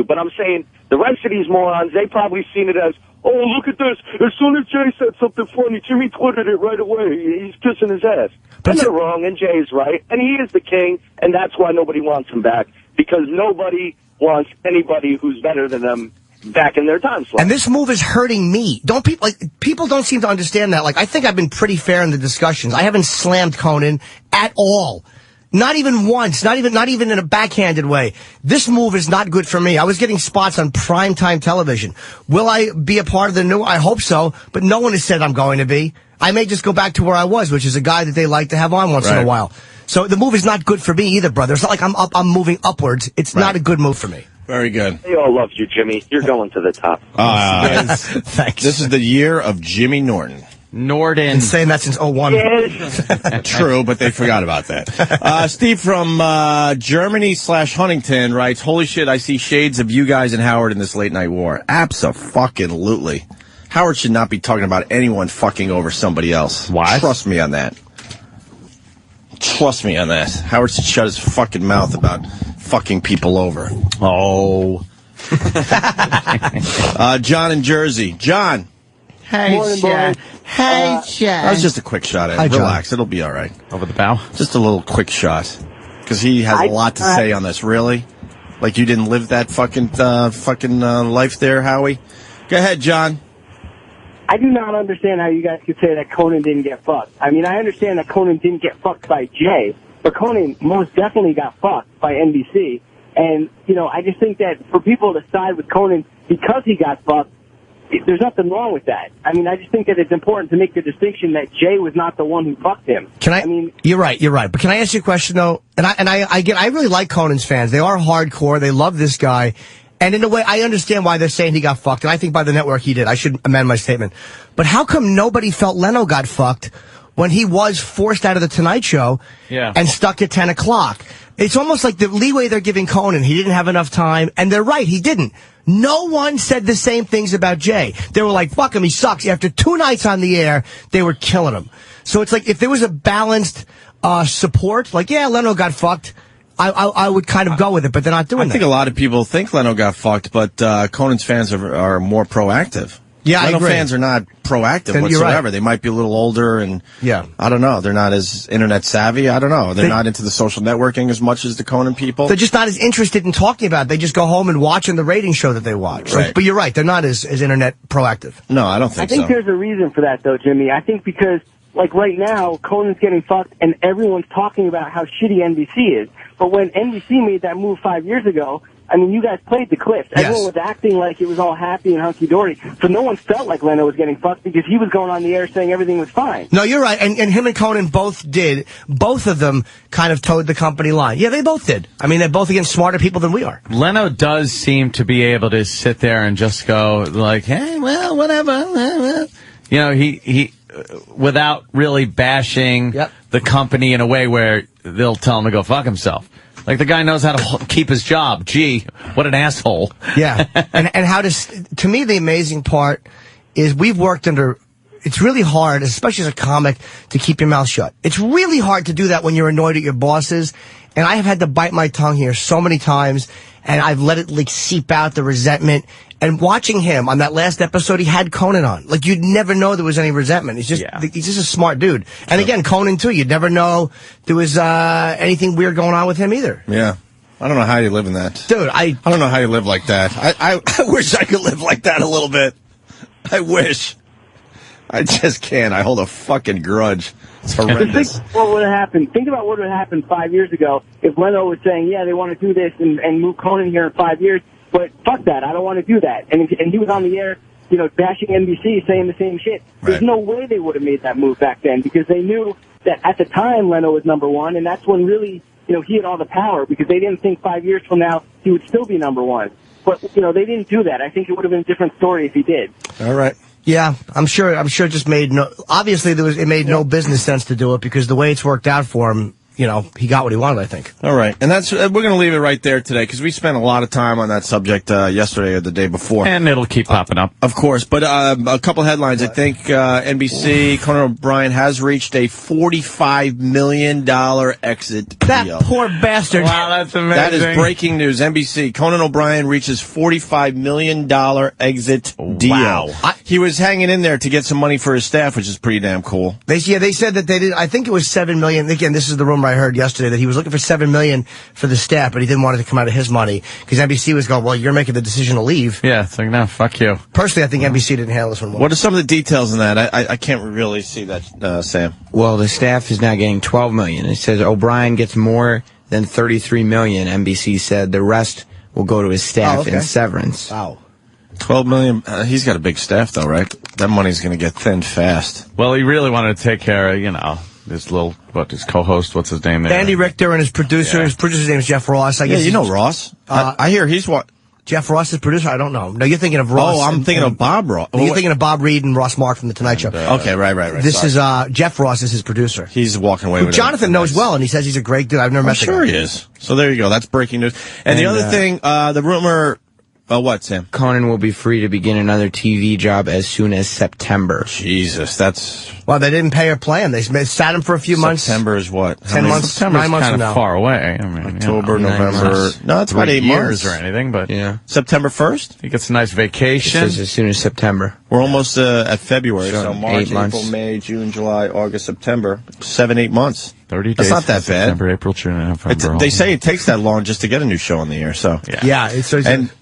But I'm saying the rest of these morons, they probably seen it as, oh, look at this. As soon as Jay said something funny, Jimmy twittered it right away. He's kissing his ass. And they're wrong, and Jay's right. And he is the king, and that's why nobody wants him back. Because nobody wants anybody who's better than them back in their time slot. And this move is hurting me. People don't seem to understand that. Like, I think I've been pretty fair in the discussions. I haven't slammed Conan at all. Not even once. Not even in a backhanded way. This move is not good for me. I was getting spots on primetime television. Will I be a part of the new? I hope so, but no one has said I'm going to be. I may just go back to where I was, which is a guy that they like to have on once in a while. So the move is not good for me either, brother. It's not like I'm moving upwards. It's not a good move for me. Very good. They all love you, Jimmy. You're going to the top. Thanks. This is the year of Jimmy Norton. Norton. Been saying that since 01. Yes. True, but they forgot about that. Steve from Germany/Huntington writes, holy shit, I see shades of you guys and Howard in this late night war. Abso-fucking-lutely. Howard should not be talking about anyone fucking over somebody else. Why? Trust me on that. Trust me on that. Howard should shut his fucking mouth about fucking people over. Oh. John in Jersey. John. Hey, Chad. Hey, Chad. That was just a quick shot at it. Relax. It'll be all right. Over the bow? Just a little quick shot. Because he has a lot to say on this. Really? Like you didn't live that fucking life there, Howie? Go ahead, John. I do not understand how you guys could say that Conan didn't get fucked. I mean, I understand that Conan didn't get fucked by Jay, but Conan most definitely got fucked by NBC. And, you know, I just think that for people to side with Conan because he got fucked, there's nothing wrong with that. I mean, I just think that it's important to make the distinction that Jay was not the one who fucked him. You're right. But can I ask you a question though? And I really like Conan's fans. They are hardcore. They love this guy. And in a way, I understand why they're saying he got fucked. And I think by the network he did. I should amend my statement. But how come nobody felt Leno got fucked when he was forced out of the Tonight Show and stuck at 10 o'clock? It's almost like the leeway they're giving Conan. He didn't have enough time. And they're right. He didn't. No one said the same things about Jay. They were like, fuck him, he sucks. After 2 nights on the air, they were killing him. So it's like if there was a balanced support, like, yeah, Leno got fucked, I would kind of go with it, but they're not doing that. I think a lot of people think Leno got fucked, but Conan's fans are more proactive. Yeah, Leno I agree. fans are not proactive Then you're whatsoever. right. They might be a little older and, I don't know, they're not as internet savvy. I don't know. They're not into the social networking as much as the Conan people. They're just not as interested in talking about it. They just go home and watch on the rating show that they watch. Right. But you're right. They're not as internet proactive. No, I don't think so. I think there's a reason for that, though, Jimmy. I think because, like, right now, Conan's getting fucked, and everyone's talking about how shitty NBC is. But when NBC made that move 5 years ago, I mean, you guys played the clips. Everyone was acting like it was all happy and hunky-dory. So no one felt like Leno was getting fucked because he was going on the air saying everything was fine. No, you're right. And him and Conan both did. Both of them kind of towed the company line. Yeah, they both did. I mean, they're both against smarter people than we are. Leno does seem to be able to sit there and just go like, hey, well, whatever. You know, he without really bashing the company in a way where they'll tell him to go fuck himself. Like, the guy knows how to keep his job. Gee, what an asshole. Yeah. And how to me, the amazing part is we've worked under, it's really hard, especially as a comic, to keep your mouth shut. It's really hard to do that when you're annoyed at your bosses. And I have had to bite my tongue here so many times, and I've let it like seep out the resentment. And watching him on that last episode, he had Conan on. Like, you'd never know there was any resentment. He's just a smart dude. And again, Conan too. You'd never know there was anything weird going on with him either. Yeah. I don't know how you live in that. Dude, I don't know how you live like that. I wish I could live like that a little bit. I wish. I just can't. I hold a fucking grudge. It's horrendous. Think what would have happened. Think about what would have happened 5 years ago if Leno was saying, yeah, they want to do this and move Conan here in 5 years. But fuck that, I don't want to do that. And he was on the air, you know, bashing NBC, saying the same shit. There's no way they would have made that move back then because they knew that at the time Leno was number one, and that's when really, you know, he had all the power because they didn't think 5 years from now he would still be number one. But, you know, they didn't do that. I think it would have been a different story if he did. All right. Yeah, I'm sure it just made it made no business sense to do it because the way it's worked out for him, he got what he wanted, I think. All right. And we're going to leave it right there today because we spent a lot of time on that subject yesterday or the day before. And it'll keep popping up. Of course. But a couple headlines. I think NBC, Conan O'Brien has reached a $45 million exit deal. That poor bastard. Wow, that's amazing. That is breaking news. NBC, Conan O'Brien reaches $45 million exit deal. Wow. He was hanging in there to get some money for his staff, which is pretty damn cool. They said that they did. I think it was $7 million. Again, this is the rumor I heard yesterday, that he was looking for $7 million for the staff, but he didn't want it to come out of his money because NBC was going, well, you're making the decision to leave. Yeah, it's like, no, fuck you. Personally, I think NBC didn't handle this one well. What are some of the details in that? I can't really see that, Sam. Well, the staff is now getting $12 million. It says O'Brien gets more than $33 million. NBC said the rest will go to his staff in severance. Wow. $12 million. He's got a big staff, though, right? That money's going to get thinned fast. Well, he really wanted to take care of, his co-host, what's his name there? Andy Richter and his producer. Yeah. His producer's name is Jeff Ross. I guess you know Ross. I hear he's what? Jeff Ross is producer? I don't know. No, you're thinking of Ross. Oh, I'm thinking of Bob Ross. You're thinking of Bob Reed and Ross Mark from The Tonight Show. Okay, right. This is, Jeff Ross is his producer. He's walking away with Jonathan knows well, and he says he's a great dude. I've never met the guy. Sure he is. So there you go. That's breaking news. And the other thing, the rumor... what, Sam? Conan will be free to begin another TV job as soon as September. Jesus, that's... Well, they didn't pay or play him. They sat him for a few months. September is what? 10 months? September's 9 months kind from of now. far away. I mean, October, November... months. No, it's about 8 years months. or anything, but... Yeah. September 1st? He gets a nice vacation. It says as soon as September. We're almost at February, so March, 8 months. April, May, June, July, August, September. 7-8 months. 30 That's days. not that bad. September, April, June, November. They say it takes that long just to get a new show on the air, so... Yeah.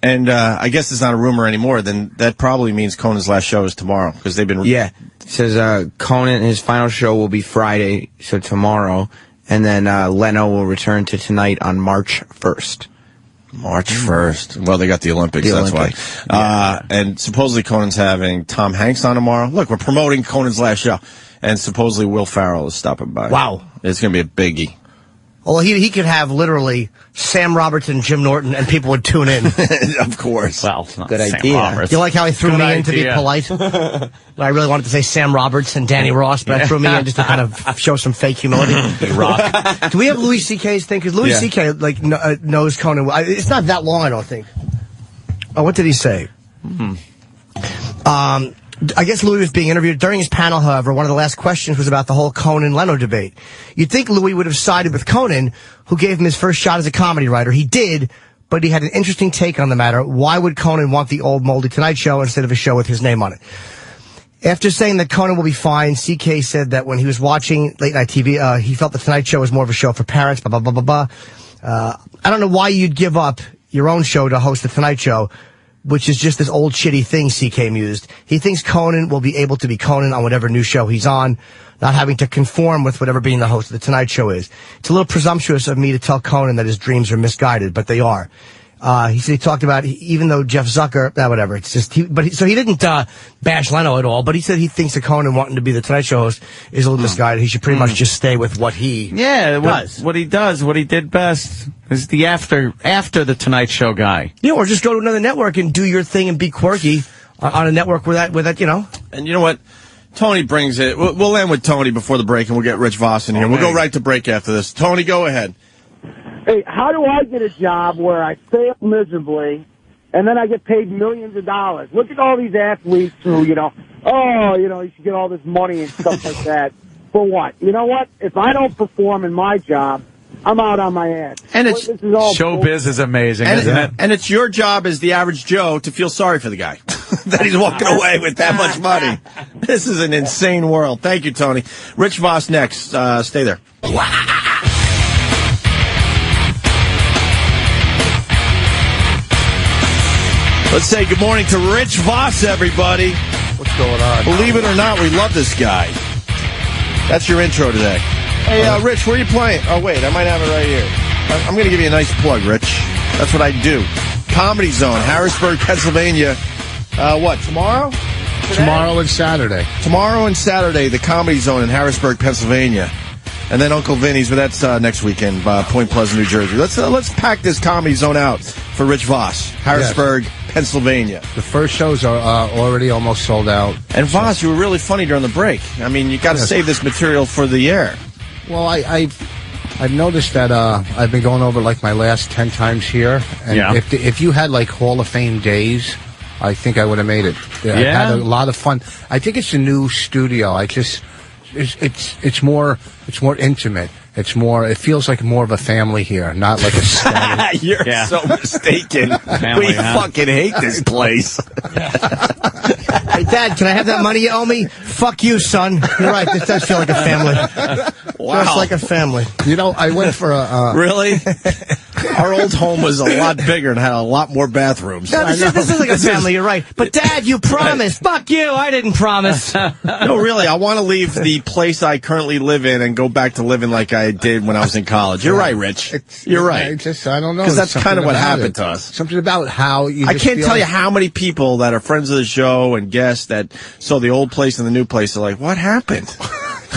And I guess it's not a rumor anymore, then that probably means Conan's last show is tomorrow, because they've been... Yeah. It says Conan, his final show will be Friday, so tomorrow, and then Leno will return to Tonight on March 1st. March 1st. Well, they got the Olympics, that's why. Yeah. And supposedly Conan's having Tom Hanks on tomorrow. Look, we're promoting Conan's last show. And supposedly Will Ferrell is stopping by. Wow. It's going to be a biggie. Well, he could have literally Sam Roberts and Jim Norton, and people would tune in. Of course. Well, it's not Good Sam idea. Roberts. You like how he threw Good me in to be idea. polite? I really wanted to say Sam Roberts and Danny Ross, but I threw me in just to kind of show some fake humility. Do we have Louis C.K.'s thing? Because Louis C.K. knows Conan. It's not that long, I don't think. Oh, what did he say? I guess Louis was being interviewed. During his panel, however, one of the last questions was about the whole Conan-Leno debate. You'd think Louis would have sided with Conan, who gave him his first shot as a comedy writer. He did, but he had an interesting take on the matter. Why would Conan want the old moldy Tonight Show instead of a show with his name on it? After saying that Conan will be fine, CK said that when he was watching late night TV, he felt the Tonight Show was more of a show for parents, blah, blah, blah, blah, blah. I don't know why you'd give up your own show to host the Tonight Show, which is just this old shitty thing, CK mused. He thinks Conan will be able to be Conan on whatever new show he's on, not having to conform with whatever being the host of The Tonight Show is. It's a little presumptuous of me to tell Conan that his dreams are misguided, but they are. He said he talked about, even though Jeff Zucker, whatever, it's just, so he didn't, bash Leno at all, but he said he thinks that Conan wanting to be the Tonight Show host is a little misguided. He should pretty much just stay with what he does. What he does, what he did best, is the after the Tonight Show guy. Yeah, or just go to another network and do your thing and be quirky on a network with that, you know. And you know what? Tony brings it. We'll end with Tony before the break, and we'll get Rich Voss in here. We'll go right to break after this. Tony, go ahead. Hey, how do I get a job where I fail miserably and then I get paid millions of dollars? Look at all these athletes who, you should get all this money and stuff like that. For what? You know what? If I don't perform in my job, I'm out on my ass. And it's showbiz is amazing, isn't it? And it's your job as the average Joe to feel sorry for the guy that he's walking away with that much money. This is an insane world. Thank you, Tony. Rich Voss next. Stay there. Let's say good morning to Rich Voss, everybody. What's going on? Believe it or not, we love this guy. That's your intro today. Hey, Rich, where are you playing? Oh, wait, I might have it right here. I'm going to give you a nice plug, Rich. That's what I do. Comedy Zone, Harrisburg, Pennsylvania. Tomorrow? Today? Tomorrow and Saturday. Tomorrow and Saturday, the Comedy Zone in Harrisburg, Pennsylvania. And then Uncle Vinny's, but that's next weekend, Point Pleasant, New Jersey. Let's pack this Comedy Zone out for Rich Voss, Harrisburg, Pennsylvania. The first shows are already almost sold out. And Voss, you were really funny during the break. I mean, you got to save this material for the air. Well, I I've noticed that I've been going over like my last 10 times here, and if you had like Hall of Fame days, I think I would have made it. I had a lot of fun. I think it's a new studio. It's more intimate. It feels like more of a family here, not like a static. You're so mistaken. We fucking hate this place. Hey, Dad, can I have that money you owe me? Fuck you, son. You're right. This does feel like a family. Wow. Just like a family. You know, I went for a... Really? Our old home was a lot bigger and had a lot more bathrooms. No, this is like a family, you're right. But, Dad, you promised. Fuck you, I didn't promise. No, really, I want to leave the place I currently live in and go back to living like I did when I was in college. You're right, Rich. You're right. I don't know. Because that's kind of what happened to us. Something about how you I can't tell you how many people that are friends of the show and guests that saw the old place and the new place are like, what happened?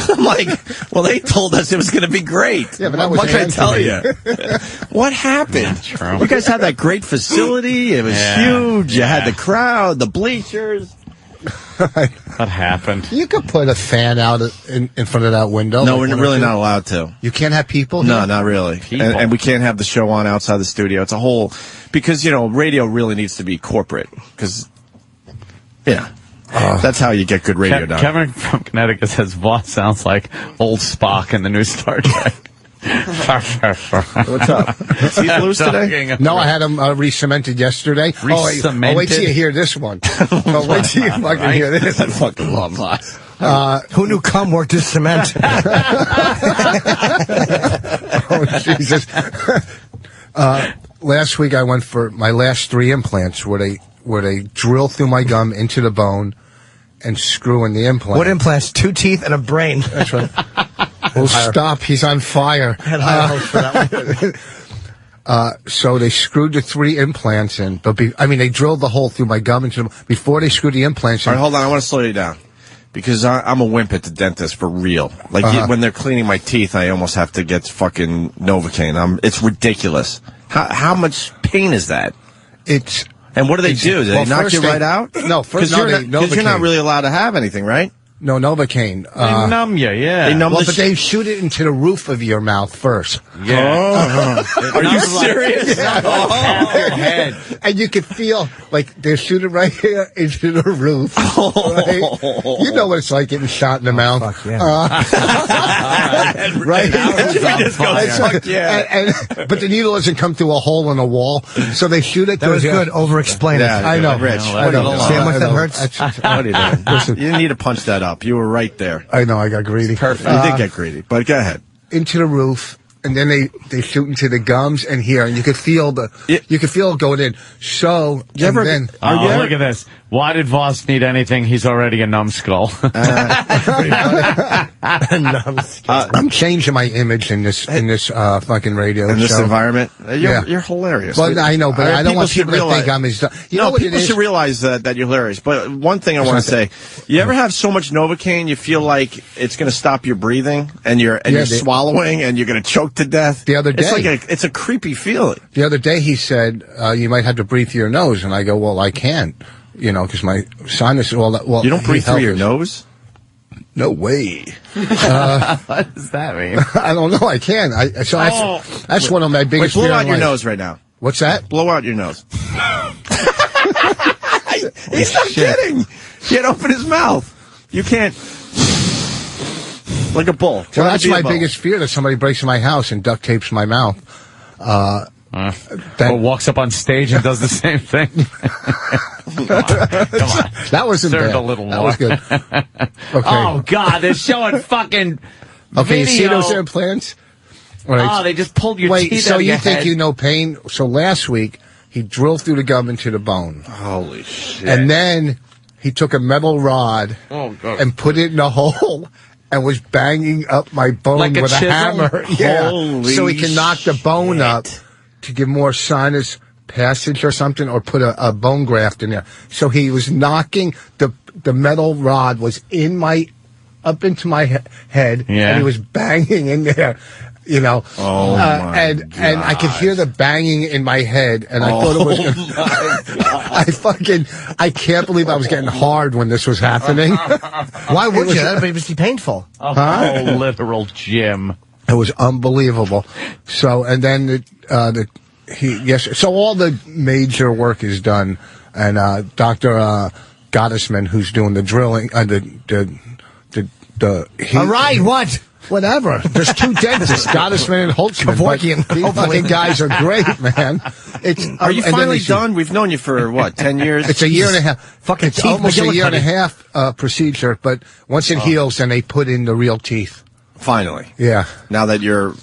I'm like, well, they told us it was going to be great. Yeah, but what can I tell you? What happened? True. You guys had that great facility. It was huge. You had the crowd, the bleachers. What happened? You could put a fan out in front of that window. No, we're really not allowed to. You can't have people? No, here? not really. And we can't have the show on outside the studio. It's a whole... Because, radio really needs to be corporate. Because, that's how you get good radio done. Kevin from Connecticut says Voss sounds like old Spock in the new Star Trek. What's up? Is he loose today? No, I had him re-cemented yesterday. Re-cemented? Wait till you hear this one. Wait till you fucking hear this. I fucking love that. Who knew cum worked as cement? Oh, Jesus. Last week I went for my last 3 implants where they drill through my gum into the bone and screw in the implant. What implants? 2 teeth and a brain. That's right. Well, stop. He's on fire. I had high hopes for that one. So they screwed the 3 implants in. But they drilled the hole through my gum before they screwed the implants in. All right, hold on. I want to slow you down. Because I'm a wimp at the dentist for real. Like, when they're cleaning my teeth, I almost have to get fucking Novocaine. It's ridiculous. How much pain is that? And what do they do? Do they knock you right out? No, because you're not really allowed to have anything, right? No, Novocaine. They numb you, They numb but they shoot it into the roof of your mouth first. Yeah. Are you serious? Your head. And you can feel like they're shooting right here into the roof. Right? You know what it's like getting shot in the mouth. Fuck yeah. Right? Fuck yeah. But the needle doesn't come through a hole in a wall, so they shoot it. That was good. Over-explain it. I know. Rich. I know. See how much that hurts? What are you doing? Listen, you didn't need to punch that up. You were right there. I know. I got greedy. Perfect. You did get greedy, but go ahead. Into the roof. And then they shoot into the gums and here, and you could feel it going in. So, look at this. Why did Voss need anything? He's already a numbskull. I'm changing my image in this fucking radio show. In this environment? You're hilarious. Well, I know, but I don't want people to think I'm his... People should realize that you're hilarious. But one thing I want to say, you ever have so much Novocaine you feel like it's going to stop your breathing and you're swallowing and you're going to choke to death? The other day... It's a creepy feeling. The other day he said, you might have to breathe through your nose. And I go, well, I can't. Because my sinus... Well, you don't breathe through your nose? No way. What does that mean? I don't know. I can. That's one of my biggest fears. Blow out your nose right now. What's that? Blow out your nose. He's not kidding. He can't open his mouth. You can't. Like a bull. Well, that's my biggest fear, that somebody breaks in my house and duct tapes my mouth. Or walks up on stage and does the same thing. Come on. That wasn't bad. A little that more. was good. Okay. Oh, God, they're showing fucking Okay, you see video. those implants? Right. Oh, they just pulled your teeth so out of you your think head. you know pain? So last week, he drilled through the gum into the bone. Holy shit. And then he took a metal rod and put it in a hole and was banging up my bone Like with a hammer. Yeah. Holy so he can knock the bone up to give more sinus passage or something, or put a bone graft in there. So he was knocking, the metal rod was up into my head, and he was banging in there. Oh my God. And I could hear the banging in my head, and I thought it was. I can't believe I was getting hard when this was happening. Why would you? That would be painful. Oh, literal Jim. It was unbelievable. So, and then so all the major work is done, and Dr. Gottesman, who's doing the drilling, all right, what? Whatever. There's 2 dentists, Gottesman and Holtzman. These fucking guys are great, man. Are you finally done? We've known you for, what, 10 years? It's a year and a half. Fucking it's almost a year and a half procedure, but once it heals, then they put in the real teeth. Finally. Yeah. Now that you're...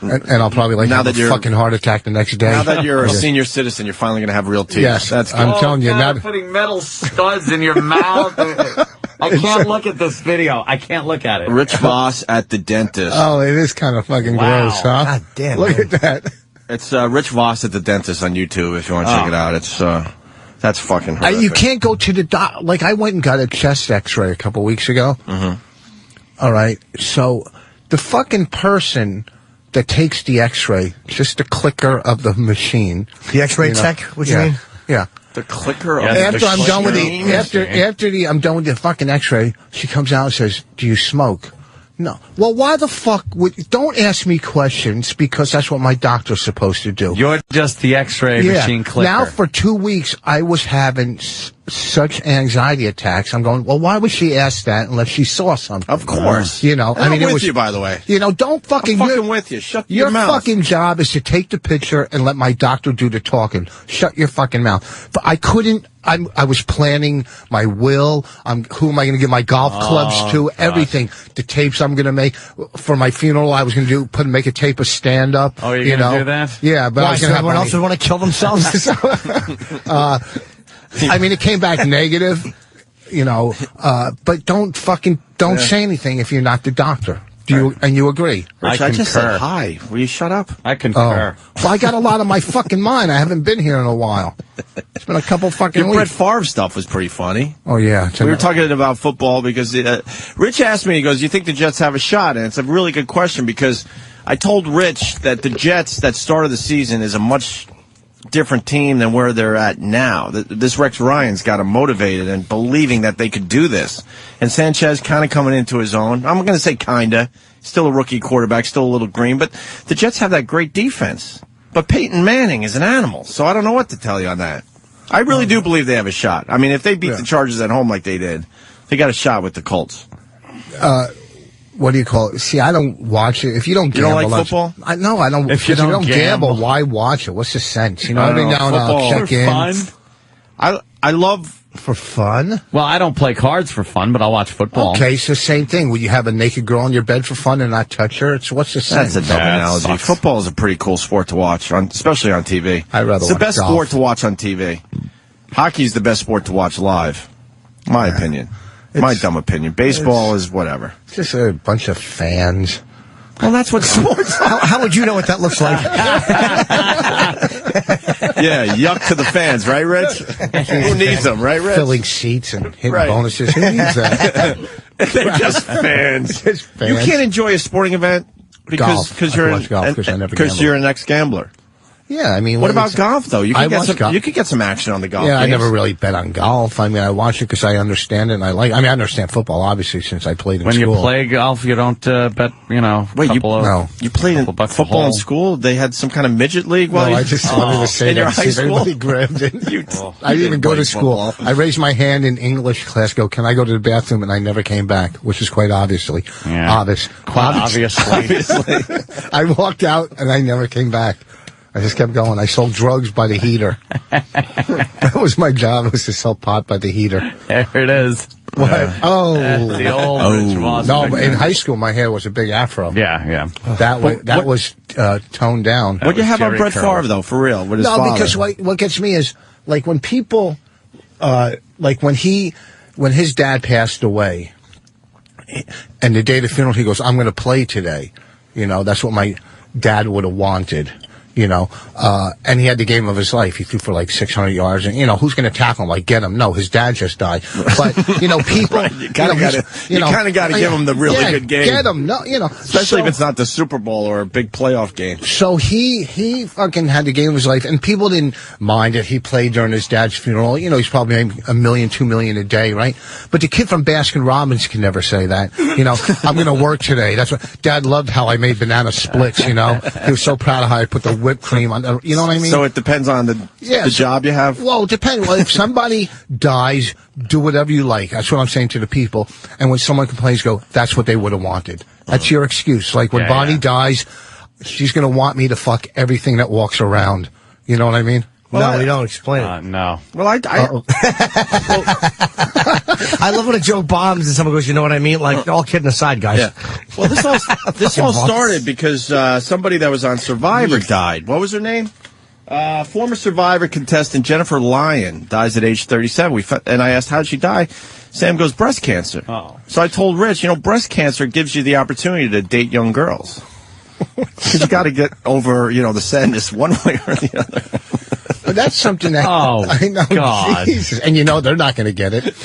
and I'll probably have a fucking heart attack the next day. Now that you're a senior citizen, you're finally going to have real teeth. Yes. That's good. I'm telling you. Now putting metal studs in your mouth. I can't look at this video. I can't look at it. Rich Voss at the dentist. Oh, it is kind of fucking gross, huh? God damn. Look at that. It's Rich Voss at the dentist on YouTube if you want to check it out. It's that's fucking horrific. You can't go to the doc. Like, I went and got a chest x-ray a couple weeks ago. Mm-hmm. All right. So the fucking person that takes the x-ray, just the clicker of the machine. The x-ray tech? What you mean? Yeah. The clicker of after I'm done with I'm done with the fucking x-ray, she comes out and says, "Do you smoke?" No. Well, why the fuck don't ask me questions, because that's what my doctor's supposed to do. You're just the x-ray machine clicker. Now for 2 weeks, I was having such anxiety attacks. I'm going, well, why would she ask that unless she saw something? Of course. You know, I'm with you, by the way. You know, don't fucking... I'm fucking with you. Shut your mouth. Your fucking job is to take the picture and let my doctor do the talking. Shut your fucking mouth. But I couldn't... I was planning my will. Who am I going to give my golf clubs to? Everything. The tapes I'm going to make for my funeral. I was going to make a tape of stand up. Oh, you're going to do that? Yeah, but I was going to have everyone else would want to kill themselves. I mean, it came back negative, you know. But don't say anything if you're not the doctor. And you agree? Rich, I just said hi. Will you shut up? I concur. Well, I got a lot on my fucking mind. I haven't been here in a while. It's been a couple fucking Your weeks. Brett Favre stuff was pretty funny. Oh, yeah. We were talking about football because Rich asked me, he goes, "You think the Jets have a shot?" And it's a really good question, because I told Rich that the Jets that started the season is a much different team than where they're at now. This Rex Ryan's got them motivated and believing that they could do this. And Sanchez kind of coming into his own. I'm going to say kind of. Still a rookie quarterback, still a little green. But the Jets have that great defense. But Peyton Manning is an animal. So I don't know what to tell you on that. I really do believe they have a shot. I mean, if they beat the Chargers at home like they did, they got a shot with the Colts. What do you call it? See, I don't watch it. If you don't gamble, you don't like football? No, I don't. If you don't gamble, why watch it? What's the sense? You know, every now and then Football I'll check in. Fun? I love... For fun? Well, I don't play cards for fun, but I'll watch football. Okay, it's the same thing. Will you have a naked girl in your bed for fun and not touch her? What's the sense? That's a dumb analogy. Sucks. Football is a pretty cool sport to watch, especially on TV. I'd rather It's the watch best golf. sport to watch on TV. Hockey's the best sport to watch live. My opinion. My dumb opinion. Baseball is whatever. It's just a bunch of fans. Well, that's what sports are. How would you know what that looks like? Yeah, yuck to the fans, right, Rich? Who needs them, right, Rich? Filling seats and hitting bonuses. Who needs that? They're just fans. Just fans. You can't enjoy a sporting event because I watch golf because I never gamble. you're an ex-gambler. Yeah, I mean... What about golf, though? You I could watch golf. You could get some action on the golf Yeah, games. I never really bet on golf. I mean, I watch it because I understand it and I like... I mean, I understand football, obviously, since I played in school. When you play golf, you don't bet, Wait, you played in football in school? They had some kind of midget league? I just wanted to say in that. your high school? Everybody grabbed it. I didn't even go to school. I raised my hand in English class, can I go to the bathroom? And I never came back, which is quite obviously. Yeah. Obviously. I walked out and I never came back. I just kept going. I sold drugs by the heater. That was my job, was to sell pot by the heater. There it is. What? Oh. That's the old Rich Voss. No, but in high school, my hair was a big afro. Yeah. That was toned down. What do you have on Brett Favre, though, for real? With his father? Because what gets me is, like, when people, like, when his dad passed away, and the day of the funeral, he goes, "I'm going to play today." You know, that's what my dad would have wanted. you know, and he had the game of his life. He threw for like 600 yards, and, you know, who's going to tackle him? Like, get him? No, his dad just died. But, you know, people... Right. You kind of got to give him the really good game. Get him, no, you know. Especially if it's not the Super Bowl or a big playoff game. So he fucking had the game of his life, and people didn't mind it. He played during his dad's funeral. You know, he's probably making $1 million, $2 million a day, right? But the kid from Baskin-Robbins can never say that. You know, I'm going to work today. That's what Dad loved, how I made banana splits, you know. He was so proud of how I put the whipped cream on, you know what I mean? So it depends on the job you have? Well, it depends. Well, if somebody dies, do whatever you like. That's what I'm saying to the people. And when someone complains, go, that's what they would have wanted. That's your excuse. Like when Bonnie dies, she's going to want me to fuck everything that walks around. You know what I mean? Well, no, we don't explain it. No. Well, I love when a joke bombs and someone goes, you know what I mean? Like, all kidding aside, guys. Yeah. Well, this all started because somebody that was on Survivor died. What was her name? Former Survivor contestant Jennifer Lyon dies at age 37. And I asked, how did she die? Sam goes, breast cancer. Oh. So I told Rich, you know, breast cancer gives you the opportunity to date young girls. Because you got to get over, you know, the sadness one way or the other. But that's something that I know. God. Jesus. And you know they're not going to get it. Isn't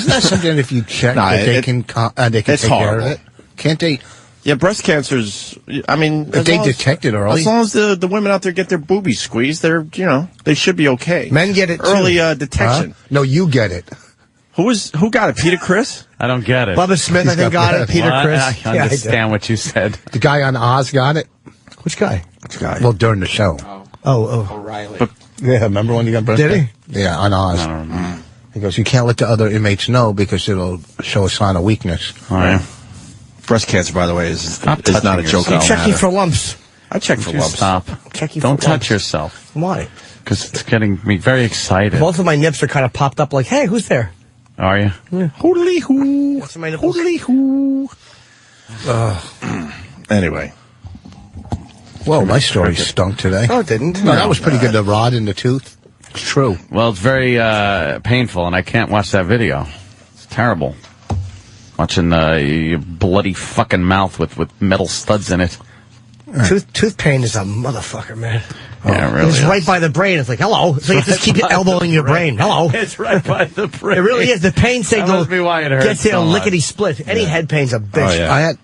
that something that if you check that they can take care of it? Can't they? Yeah, breast cancer's, I mean... If they detect it early? As long as the women out there get their boobies squeezed, they're, you know, they should be okay. Men get it, early detection. Huh? No, you get it. Who got it? Peter Chris? I don't get it. Bubba Smith, I think, got it. Peter Chris. I understand what you said. The guy on Oz got it? Which guy? Well, during the show. Oh. O'Reilly. Yeah, remember when you got breast cancer? Did he? Yeah, on Oz. I don't remember. He goes, you can't let the other inmates know because it'll show a sign of weakness. All right. Breast cancer, by the way, is not a joke. I'm checking for lumps. I check for lumps. Stop. Don't touch yourself. Why? Because it's getting me very excited. Both of my nips are kind of popped up like, hey, who's there? Are you? Yeah. Hoodly hoo. Hoodly hoo. Anyway. Whoa, my story stunk today. No, it didn't. No, that was pretty good. The rod in the tooth. It's true. Well, it's very painful, and I can't watch that video. It's terrible. Watching your bloody fucking mouth with metal studs in it. Tooth pain is a motherfucker, man. Yeah, really. It's right by the brain. It's like, hello. It's like you just keep elbowing your brain. Hello. It's right by the brain. It really is. The pain signal That must be why it hurts gets there so much. lickety split. Any head pain's a bitch. Oh, yeah. I had.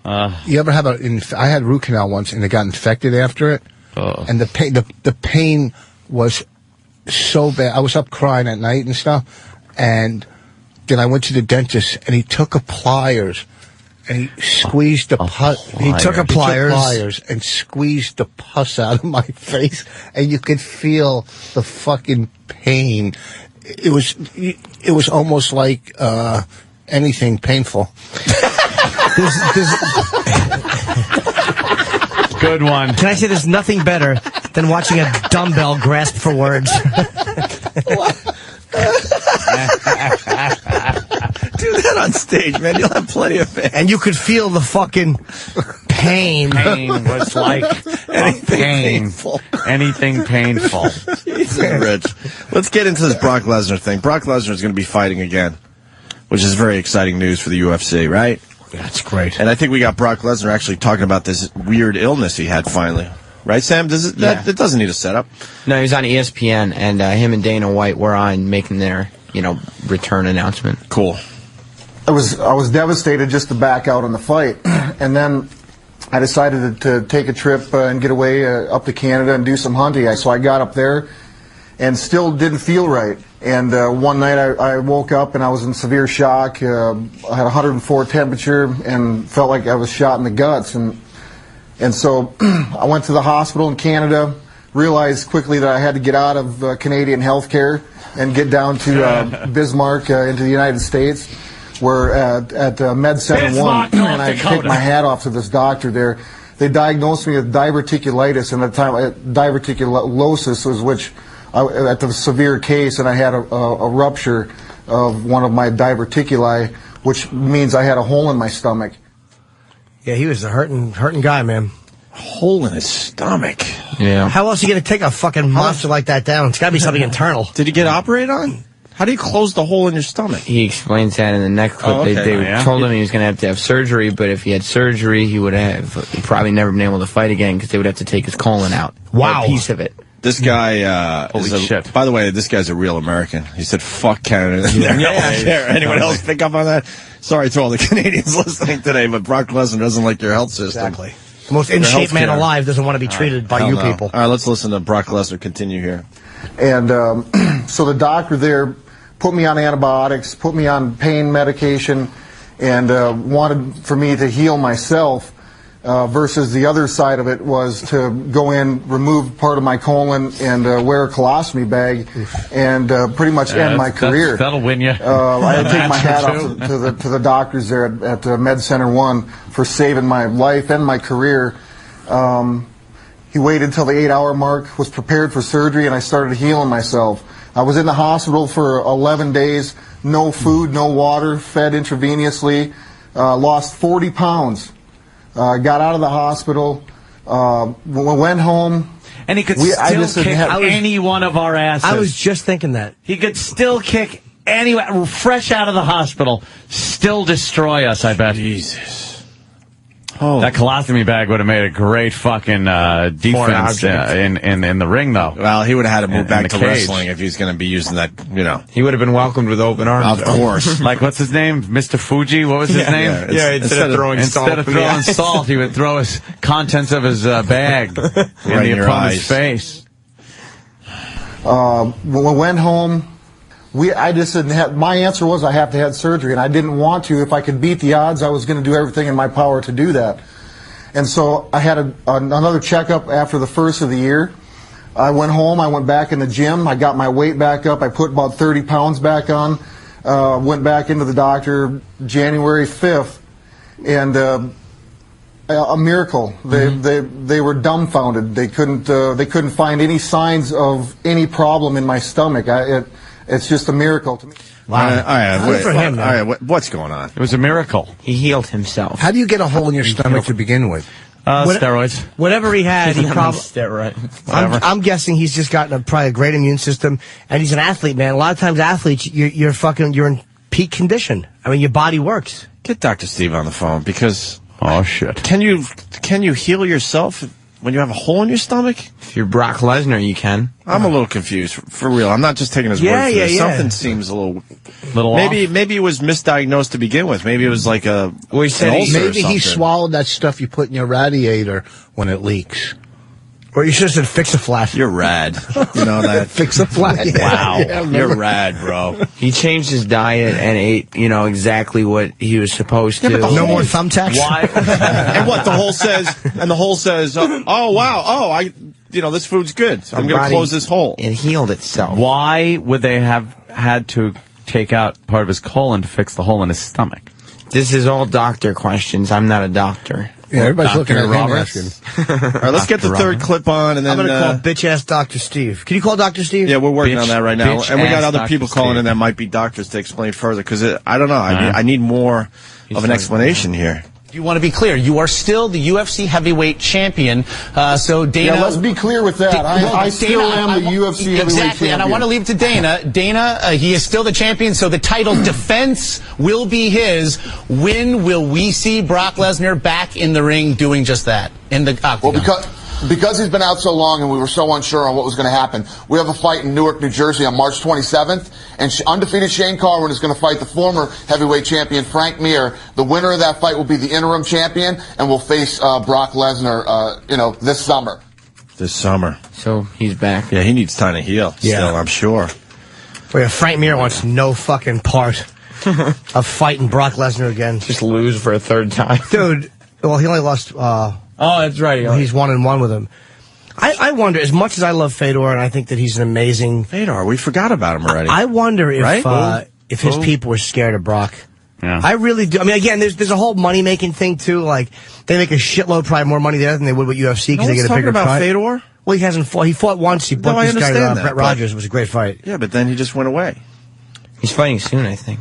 You ever have I had root canal once, and it got infected after it, and the pain was so bad. I was up crying at night and stuff, and then I went to the dentist, and he took a pliers. And he squeezed the pus. He took pliers and squeezed the pus out of my face, and you could feel the fucking pain. It was almost like anything painful. Good one. Can I say there's nothing better than watching a dumbbell grasp for words? Do that on stage, man. You'll have plenty of fans. And you could feel the fucking pain. Pain was like anything painful. Jesus, Rich. Let's get into this Brock Lesnar thing. Brock Lesnar is going to be fighting again, which is very exciting news for the UFC, right? That's great. And I think we got Brock Lesnar actually talking about this weird illness he had finally. Right, Sam? That doesn't need a setup. No, he was on ESPN, and him and Dana White were on making their, return announcement. Cool. I was devastated just to back out on the fight, and then I decided to take a trip and get away up to Canada and do some hunting. So I got up there and still didn't feel right. And one night I woke up and I was in severe shock. I had 104 temperature and felt like I was shot in the guts. And so I went to the hospital in Canada, realized quickly that I had to get out of Canadian healthcare and get down to Bismarck into the United States, where at Med Center 1, and I take my hat off to this doctor there. They diagnosed me with diverticulitis, and at the time diverticulosis was at the severe case, and I had a rupture of one of my diverticuli, which means I had a hole in my stomach. Yeah, he was a hurting guy, man. Hole in his stomach. Yeah. How else are you going to take a fucking monster like that down? It's got to be something internal. Did he get operated on? How do you close the hole in your stomach? He explains that in the next clip. Oh, okay. They told him he was going to have surgery, but if he had surgery, he would have probably never been able to fight again because they would have to take his colon out. Wow. A piece of it. This guy, Holy shit. By the way, this guy's a real American. He said, fuck Canada. Anyone else pick up on that? Sorry to all the Canadians listening today, but Brock Lesnar doesn't like your health system. Exactly. The most in-shape man alive doesn't want to be treated by you people. All right, let's listen to Brock Lesnar continue here. And so the doctor there put me on antibiotics, put me on pain medication, and wanted for me to heal myself. Versus the other side of it was to go in, remove part of my colon, and wear a colostomy bag, and pretty much end my career. That'll win you. I had to take my hat off to the doctors there at Med Center 1 for saving my life and my career. He waited until the 8-hour mark, was prepared for surgery, and I started healing myself. I was in the hospital for 11 days, no food, no water, fed intravenously, lost 40 pounds. Got out of the hospital, went home. And he could still kick any one of our asses. I was just thinking that. He could still kick anyone, fresh out of the hospital, still destroy us, I bet. Jesus. That colostomy bag would have made a great fucking defense in the ring, though. Well, he would have had to move back to wrestling if he was going to be using that, you know. He would have been welcomed with open arms. Of course. Like, what's his name? Mr. Fuji? What was his name? Yeah, instead of throwing salt, he would throw his contents of his bag in the opponent's face. When we went home, I just didn't have, my answer was I have to have surgery, and I didn't want to. If I could beat the odds, I was going to do everything in my power to do that. And so I had another checkup after the first of the year. I went home, I went back in the gym, I got my weight back up, I put about 30 pounds back on, went back into the doctor January 5th, and a miracle. They were dumbfounded. They couldn't find any signs of any problem in my stomach. It's just a miracle to me. Wow. All right, Good for him, man. all right, what's going on? It was a miracle. He healed himself. How do you get a hole in your stomach to begin with? Steroids. Whatever he had, he probably. Steroid. I'm guessing he's just gotten probably a great immune system, and he's an athlete, man. A lot of times, athletes, you're in peak condition. I mean, your body works. Get Dr. Steve on the phone because. Oh shit! Can you heal yourself when you have a hole in your stomach? If you're Brock Lesnar, you can. I'm a little confused, for real. I'm not just taking his word for this. Something seems a little off. Maybe it was misdiagnosed to begin with. Maybe it was like a Well, he said an ulcer or maybe he something. swallowed that stuff you put in your radiator when it leaks. Or you should have said fix a flat. You're rad. You know that? Fix a flat. Wow. Yeah, You're rad, bro. He changed his diet and ate, exactly what he was supposed to. No more thumbtacks. Why? And what the hole says? Oh wow. This food's good. So I'm going to close this hole. It healed itself. Why would they have had to take out part of his colon to fix the hole in his stomach? This is all doctor questions. I'm not a doctor. Yeah, everybody's Dr. looking at him Roberts. asking. All right, let's get the third clip on, and then I'm going to call bitch-ass Dr. Steve. Can you call Dr. Steve? Yeah, we're working on that right now, and we got other Dr. people calling Steve. in that might be doctors to explain further. Because I don't know, I need more of an explanation here. You want to be clear. You are still the UFC heavyweight champion. So Dana. Yeah, let's be clear with that. I still am the UFC heavyweight exactly, champion. and I want to leave it to Dana. Dana, he is still the champion, so the title defense will be his. When will we see Brock Lesnar back in the ring doing just that in the octagon? Well, because he's been out so long and we were so unsure on what was going to happen, we have a fight in Newark, New Jersey on March 27th, and undefeated Shane Carwin is going to fight the former heavyweight champion Frank Mir. The winner of that fight will be the interim champion and will face Brock Lesnar, this summer. This summer. So he's back. Yeah, he needs time to heal. Still, I'm sure. Well, yeah, Frank Mir wants no fucking part of fighting Brock Lesnar again. Just lose for a third time. Dude, well, he only lost... that's right. He's 1-1 with him. I wonder, as much as I love Fedor, and I think that he's an amazing... Fedor, we forgot about him already. I wonder if Right? if his people were scared of Brock. Yeah. I really do. I mean, again, there's a whole money-making thing, too. Like, they make a shitload, probably more money there than they would with UFC because they get a bigger about cut. Fedor? Well, he hasn't fought. He fought once. He No, put I this guy, understand that, Brett but- Rogers. It was a great fight. Yeah, but then he just went away. He's fighting soon, I think.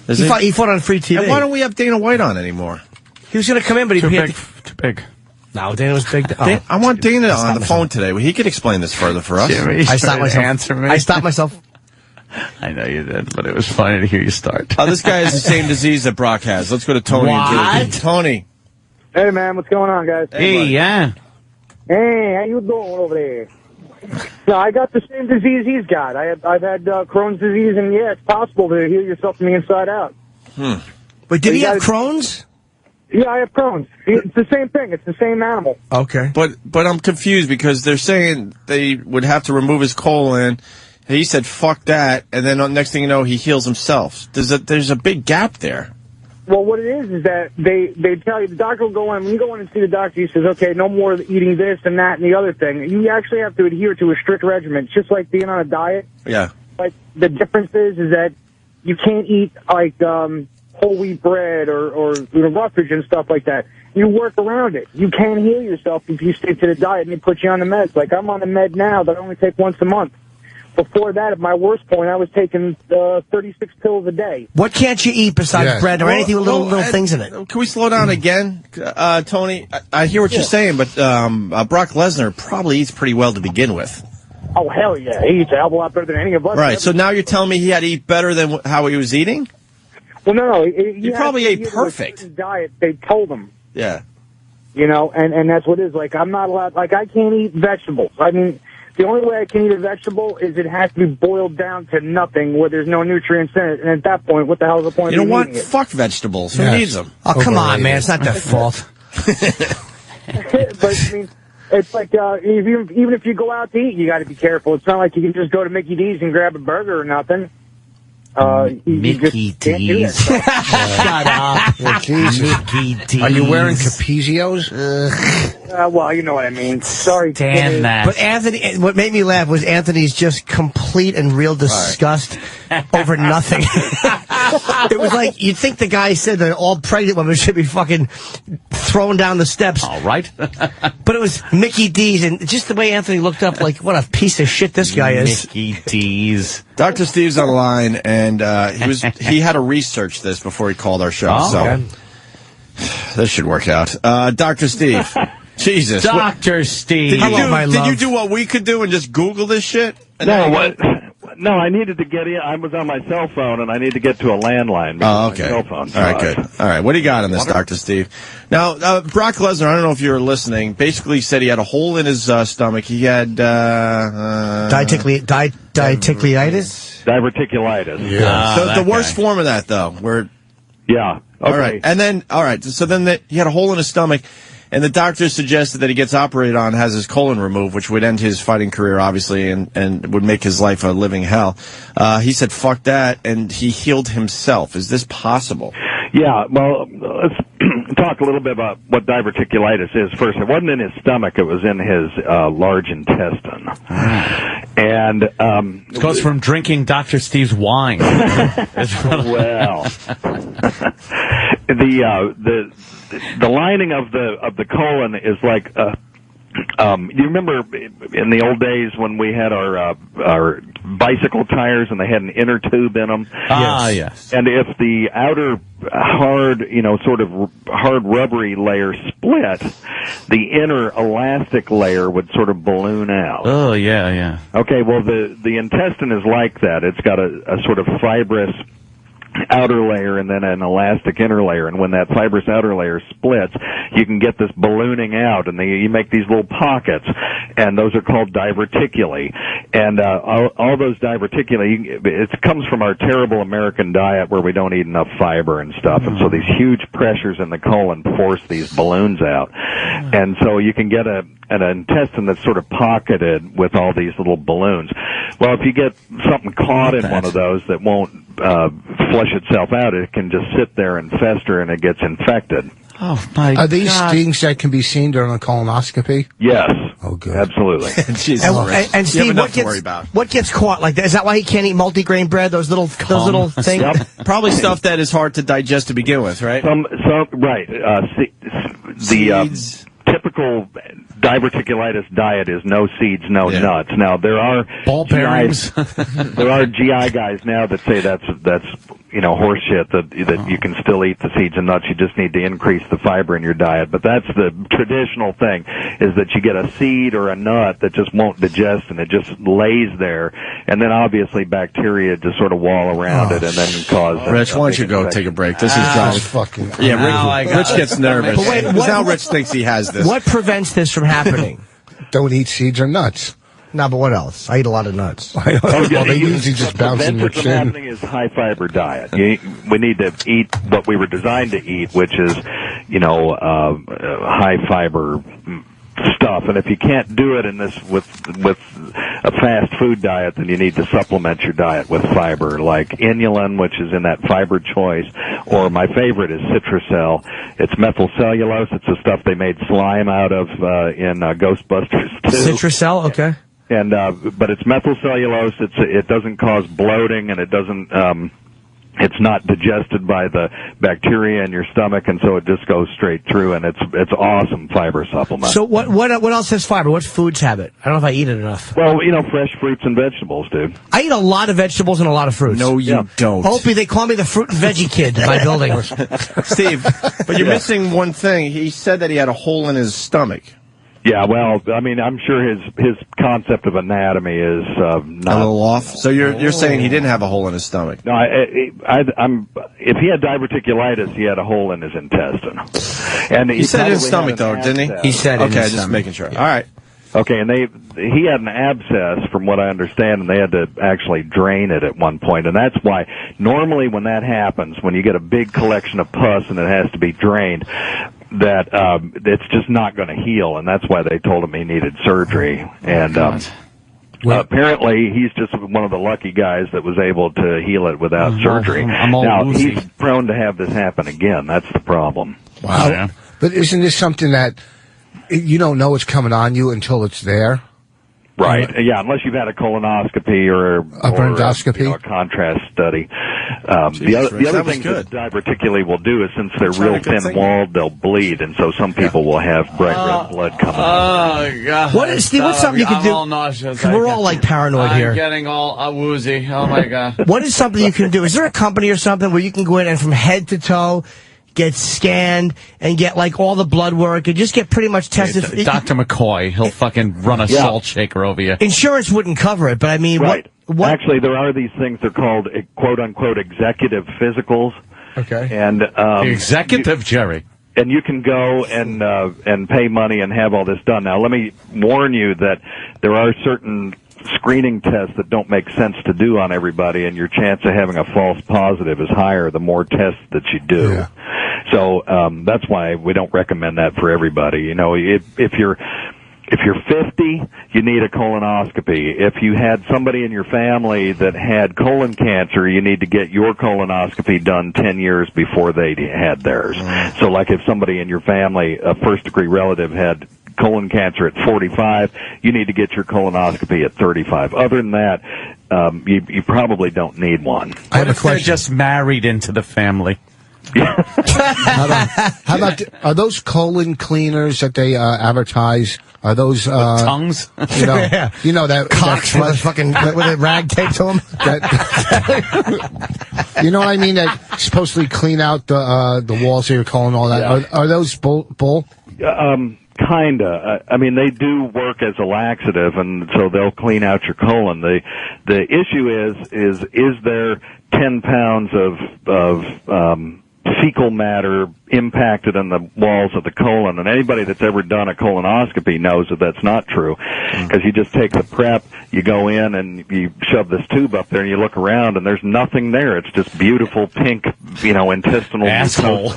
He fought on free TV. And why don't we have Dana White on anymore? He was going to come in, but he Too had big. Too big. No, Dana was big. I want Dana on the phone today. He could explain this further for us. Jimmy, I stopped myself. Answer me. I stopped myself. I know you did, but it was funny to hear you start. This guy has the same disease that Brock has. Let's go to Tony. What? Tony. Hey, man, what's going on, guys? Hey, yeah. Hey, how you doing over there? No, I got the same disease he's got. I've had Crohn's disease, and yeah, it's possible to heal yourself from the inside out. But did he have Crohn's? Yeah, I have Crohn's. It's the same thing. It's the same animal. Okay. But I'm confused because they're saying they would have to remove his colon. He said, fuck that. And then next thing you know, he heals himself. There's a big gap there. Well, what it is that they tell you, the doctor will go in, when you go in and see the doctor, he says, okay, no more eating this and that and the other thing. You actually have to adhere to a strict regimen. It's just like being on a diet. Yeah. Like, the difference is that you can't eat, like, whole wheat bread or roughage and stuff like that. You work around it. You can't heal yourself if you stick to the diet and they put you on the meds. Like, I'm on the med now that I only take once a month. Before that, at my worst point, I was taking 36 pills a day. What can't you eat besides bread or anything with little things in it? Can we slow down again, Tony? I hear what you're saying, but Brock Lesnar probably eats pretty well to begin with. Oh, hell yeah. He eats a hell of a lot better than any of us. Right, so now you're telling me he had to eat better than how he was eating? Well, no. He probably ate perfect. Diet, they told him. Yeah. You know, and that's what it is. Like, I'm not allowed, like, I can't eat vegetables. I mean, the only way I can eat a vegetable is it has to be boiled down to nothing where there's no nutrients in it. And at that point, what the hell is the point You of know what? eating it? Fuck vegetables. Who needs them? Oh, come on, man. It's not their fault. But, I mean, it's like, even if you go out to eat, you got to be careful. It's not like you can just go to Mickey D's and grab a burger or nothing. Mickey D's. Shut up. Mickey D's. Are you wearing Capezios? Well, you know what I mean. Sorry. Damn that. But Anthony, what made me laugh was Anthony's just complete and real disgust over nothing. It was like, you'd think the guy said that all pregnant women should be fucking thrown down the steps. All right. But it was Mickey D's, and just the way Anthony looked up, like, what a piece of shit this guy is. Mickey D's. Dr. Steve's on the line, and he had to research this before he called our show. Oh, so okay. This should work out. Dr. Steve. Jesus. Dr. Steve. Did you do what we could do and just Google this shit? No, I needed to get in. I was on my cell phone, and I need to get to a landline. Oh, okay. My cell phone. All right, good. All right, what do you got on this, Dr. Steve? Now, Brock Lesnar, I don't know if you were listening, basically said he had a hole in his stomach. He had... Diverticulitis? Diverticulitis. Yeah. The worst form of that, though, where... Yeah. Okay. All right, and then, so then he had a hole in his stomach, and the doctor suggested that he gets operated on, has his colon removed, which would end his fighting career, obviously, and would make his life a living hell. He said, fuck that, and he healed himself. Is this possible? Yeah, well, let's talk a little bit about what diverticulitis is first. It wasn't in his stomach, it was in his large intestine. And it goes from drinking Dr. Steve's wine. Well, the lining of the colon is like you remember in the old days when we had our bicycle tires and they had an inner tube in them? Yes. And if the outer hard, sort of hard rubbery layer split, the inner elastic layer would sort of balloon out. Oh, yeah. Okay, well, the intestine is like that. It's got a sort of fibrous outer layer and then an elastic inner layer, and when that fibrous outer layer splits, you can get this ballooning out, and you make these little pockets, and those are called diverticuli. And all those diverticuli, it comes from our terrible American diet where we don't eat enough fiber and stuff, and so these huge pressures in the colon force these balloons out, and so you can get an intestine that's sort of pocketed with all these little balloons. Well, if you get something caught in one of those that won't flush itself out, it can just sit there and fester, and it gets infected. Oh, my God. Are these things that can be seen during a colonoscopy? Yes. Oh, good. Absolutely. And Steve, what gets caught like that? Is that why he can't eat multigrain bread? Those little things. Yep. Probably stuff that is hard to digest to begin with, right? Right. The typical diverticulitis diet is no seeds, no nuts. Now there are ball bearings. There are GI guys now that say that's that's horse shit that you can still eat the seeds and nuts. You just need to increase the fiber in your diet. But that's the traditional thing, is that you get a seed or a nut that just won't digest and it just lays there, and then obviously bacteria just sort of wall around it and then cause. Rich, why don't you go take a break? This is driving. Fucking. Yeah, Rich gets nervous. But wait, now Rich thinks he has this. What prevents this from happening? Don't eat seeds or nuts. No, but what else? I eat a lot of nuts. Oh, yeah, well, they usually just bounce in your what's chin. happening is high fiber diet. We need to eat what we were designed to eat, which is, high fiber stuff. And if you can't do it in this with a fast food diet, then you need to supplement your diet with fiber, like inulin, which is in that fiber choice, or my favorite is Citracel. It's methylcellulose. It's the stuff they made slime out of in Ghostbusters 2. Citracel, okay. And but it's methylcellulose. It doesn't cause bloating, and it doesn't. It's not digested by the bacteria in your stomach, and so it just goes straight through, and it's awesome fiber supplement. So what else has fiber? What foods have it? I don't know if I eat it enough. Well, fresh fruits and vegetables, dude. I eat a lot of vegetables and a lot of fruits. No, you don't. Opie, they call me the fruit and veggie kid in my building. Steve, but you're missing one thing. He said that he had a hole in his stomach. Yeah, well, I mean, I'm sure his concept of anatomy is not a little off. So you're saying he didn't have a hole in his stomach? No, I'm. If he had diverticulitis, he had a hole in his intestine. And he said his stomach, though, didn't he? He said okay, his just stomach. making sure. All right. Okay, and he had an abscess, from what I understand, and they had to actually drain it at one point, and that's why normally when that happens, when you get a big collection of pus and it has to be drained, that it's just not going to heal, and that's why they told him he needed surgery. And apparently he's just one of the lucky guys that was able to heal it without surgery. Now, he's prone to have this happen again. That's the problem. Wow. Yeah. But isn't this something that you don't know it's coming on you until it's there? Right. Yeah, unless you've had a colonoscopy or a bronchoscopy, a contrast study. The other thing that diverticulae will do is, since they're real thin-walled, they'll bleed, and so some people will have bright red blood coming out. Oh, God. What's something you can do? I'm all nauseous. We're all like paranoid here. I'm getting all woozy. Oh, my God. What is something you can do? Is there a company or something where you can go in and from head to toe get scanned and get like all the blood work and just get pretty much tested? Dr. McCoy, he'll fucking run a salt shaker over you. Insurance wouldn't cover it, but I mean, right. what? Actually, there are these things. They're called quote unquote executive physicals. Okay. And executive, Jerry. And you can go and pay money and have all this done. Now, let me warn you that there are certain screening tests that don't make sense to do on everybody, and your chance of having a false positive is higher the more tests that you do. Yeah. So that's why we don't recommend that for everybody. You know, if you're 50, you need a colonoscopy. If you had somebody in your family that had colon cancer, you need to get your colonoscopy done 10 years before they had theirs. So like if somebody in your family, a first-degree relative, had colon cancer at 45, you need to get your colonoscopy at 35. Other than that, you probably don't need one. What if they're just married into the family? How about are those colon cleaners that they advertise? Are those tongues? You know that cocks with a fucking with a rag taped to them. You know what I mean? That supposedly clean out the walls of your colon, all that. Yeah. Are those bull? Kinda. I mean, they do work as a laxative, and so they'll clean out your colon. The issue is there 10 pounds of fecal matter impacted on the walls of the colon? And anybody that's ever done a colonoscopy knows that that's not true, because you just take the prep, you go in and you shove this tube up there and you look around and there's nothing there. It's just beautiful pink, intestinal asshole.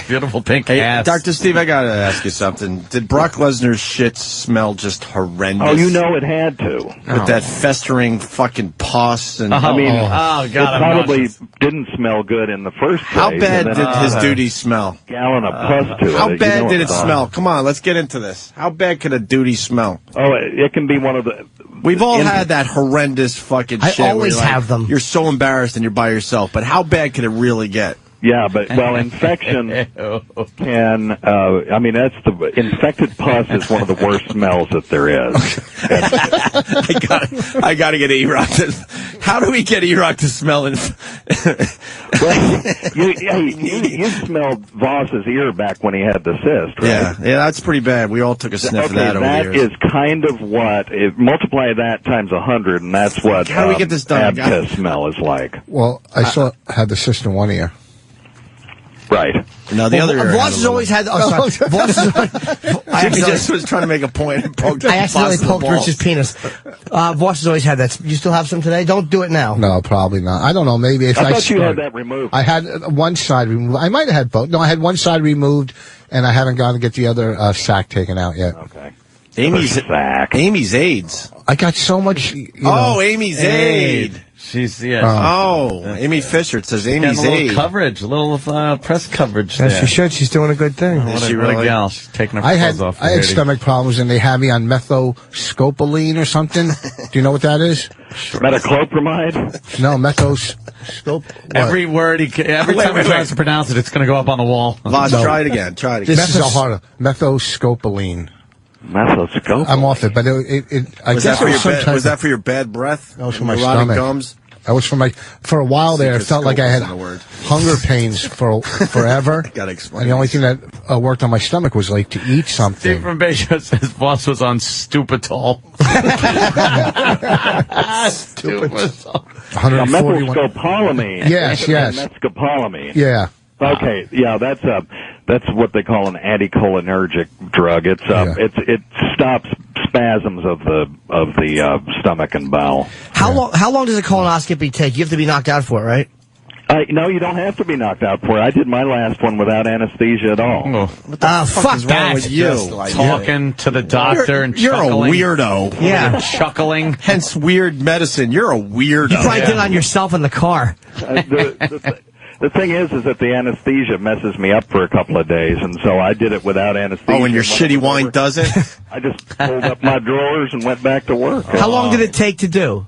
Beautiful pink ass. Dr. Steve, I gotta ask you something. Did Brock Lesnar's shit smell just horrendous? Oh, you know it had to. With that festering fucking pus and God, it probably didn't smell good in the first place. How bad did his duty smell? Gallon of pus to it. How bad did it smell? Come on, let's get into this. How bad could a duty smell? Oh, it can be one of the... We've all had that horrendous fucking shit. I always have them. You're so embarrassed and you're by yourself, but how bad could it really get? Yeah, but, well, infection can, infected pus is one of the worst smells that there is. I got to get E-Rock to... How do we get E-Rock to smell it? Well, you smelled Voss's ear back when he had the cyst, right? Yeah, that's pretty bad. We all took a sniff of that over the years. That is kind of what... multiply that times 100, and that's what how do we get this done? abscess smell is like. Well, I had the cyst in one ear. Right. No, the other ear. Voss has always had... Oh, sorry. Jimmy just was trying to make a point and poked I accidentally Voss in the poked balls. Rich's penis. Voss has always had that. You still have some today? Don't do it now. No, probably not. I don't know. Maybe if I thought you had that removed. I had one side removed. I might have had both. No, I had one side removed, and I haven't gone to get the other sac taken out yet. Okay. Amy's AIDS. I got so much. Amy's AIDS. She's Amy Fisher. It says Amy's a little AIDS. coverage, a little press coverage. Yeah, there. she should. She's doing a good thing. What a really gal. She's taking her clothes off. I had stomach problems, and they had me on methoscopoline or something. Do you know what that is? Metoclopramide? No, methoscope. Every word every time he tries to pronounce it, it's going to go up on the wall. Voss, try it again. This is a harder. Methoscopoline. Methoscope. I'm off it, but I guess was that for your bad breath? That was for my rotting stomach. gums? That was for a while there. It felt like I had hunger pains for forever. Gotta explain. And the only thing that worked on my stomach was like to eat something. Steve from Bayshore says Voss was on Stupitol. Stupitol. Methyl-scopolamine. Yes. Methyl-scopolamine. Yeah. Okay. Yeah, that's what they call an anticholinergic drug. It stops spasms of the stomach and bowel. How long does a colonoscopy take? You have to be knocked out for it, right? No, you don't have to be knocked out for it. I did my last one without anesthesia at all. What the fuck is wrong with you? Talking to the doctor and you're chuckling. You're a weirdo. Yeah. Chuckling. Hence weird medicine. You're a weirdo. You probably did it on yourself in the car. The thing is that the anesthesia messes me up for a couple of days, and so I did it without anesthesia. Oh, and your shitty wine does it? I just pulled up my drawers and went back to work. How long did it take to do?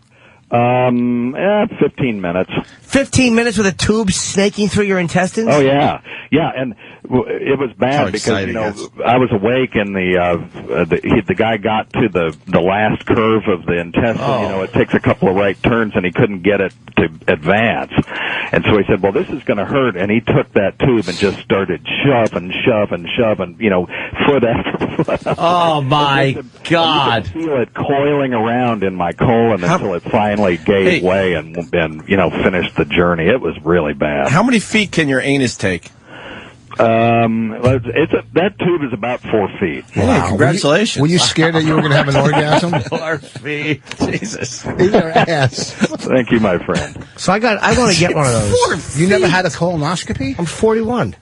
15 minutes. 15 minutes with a tube snaking through your intestines? Oh, yeah. Yeah, and it was bad because, I was awake and the guy got to the last curve of the intestine. Oh. It takes a couple of right turns and he couldn't get it to advance. And so he said, well, this is going to hurt. And he took that tube and just started shoving, foot after foot. Oh, my God. I could feel it coiling around in my colon until it finally gave way and finished the journey. It was really bad. How many feet can your anus take? That tube is about 4 feet. Wow. Congratulations. Were you scared that you were going to have an orgasm? 4 feet. Jesus. In your ass. Thank you, my friend. So I want to get one of those. 4 feet. You never had a colonoscopy? I'm 41.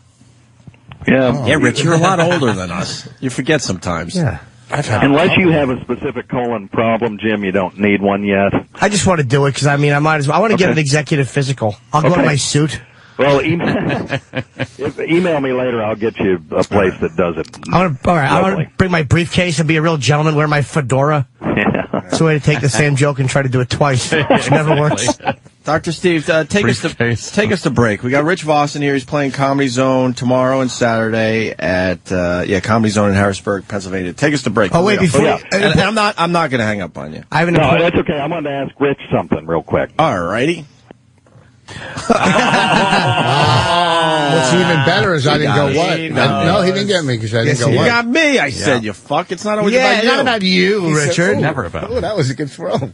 Yeah. Yeah, Rich, you're a lot older than us. You forget sometimes. Yeah. Unless you have a specific colon problem, Jim, you don't need one yet. I just want to do it because, I might as well. I want to get an executive physical. I'll go to my suit. Well, email me later. I'll get you a place that does it. I want to bring my briefcase and be a real gentleman, wear my fedora. Yeah. It's a way to take the same joke and try to do it twice. It never works. Dr. Steve, take us to break. We got Rich Voss in here. He's playing Comedy Zone tomorrow and Saturday at Comedy Zone in Harrisburg, Pennsylvania. Take us to break. Oh, wait, before and I'm not going to hang up on you. No, that's okay. I wanted to ask Rich something real quick. All righty. What's even better is I didn't go what? No, he didn't get me because I didn't go what? You got me, I said, you fuck. It's not always about you. not about you, Richard. Never about Oh, that was a good throw.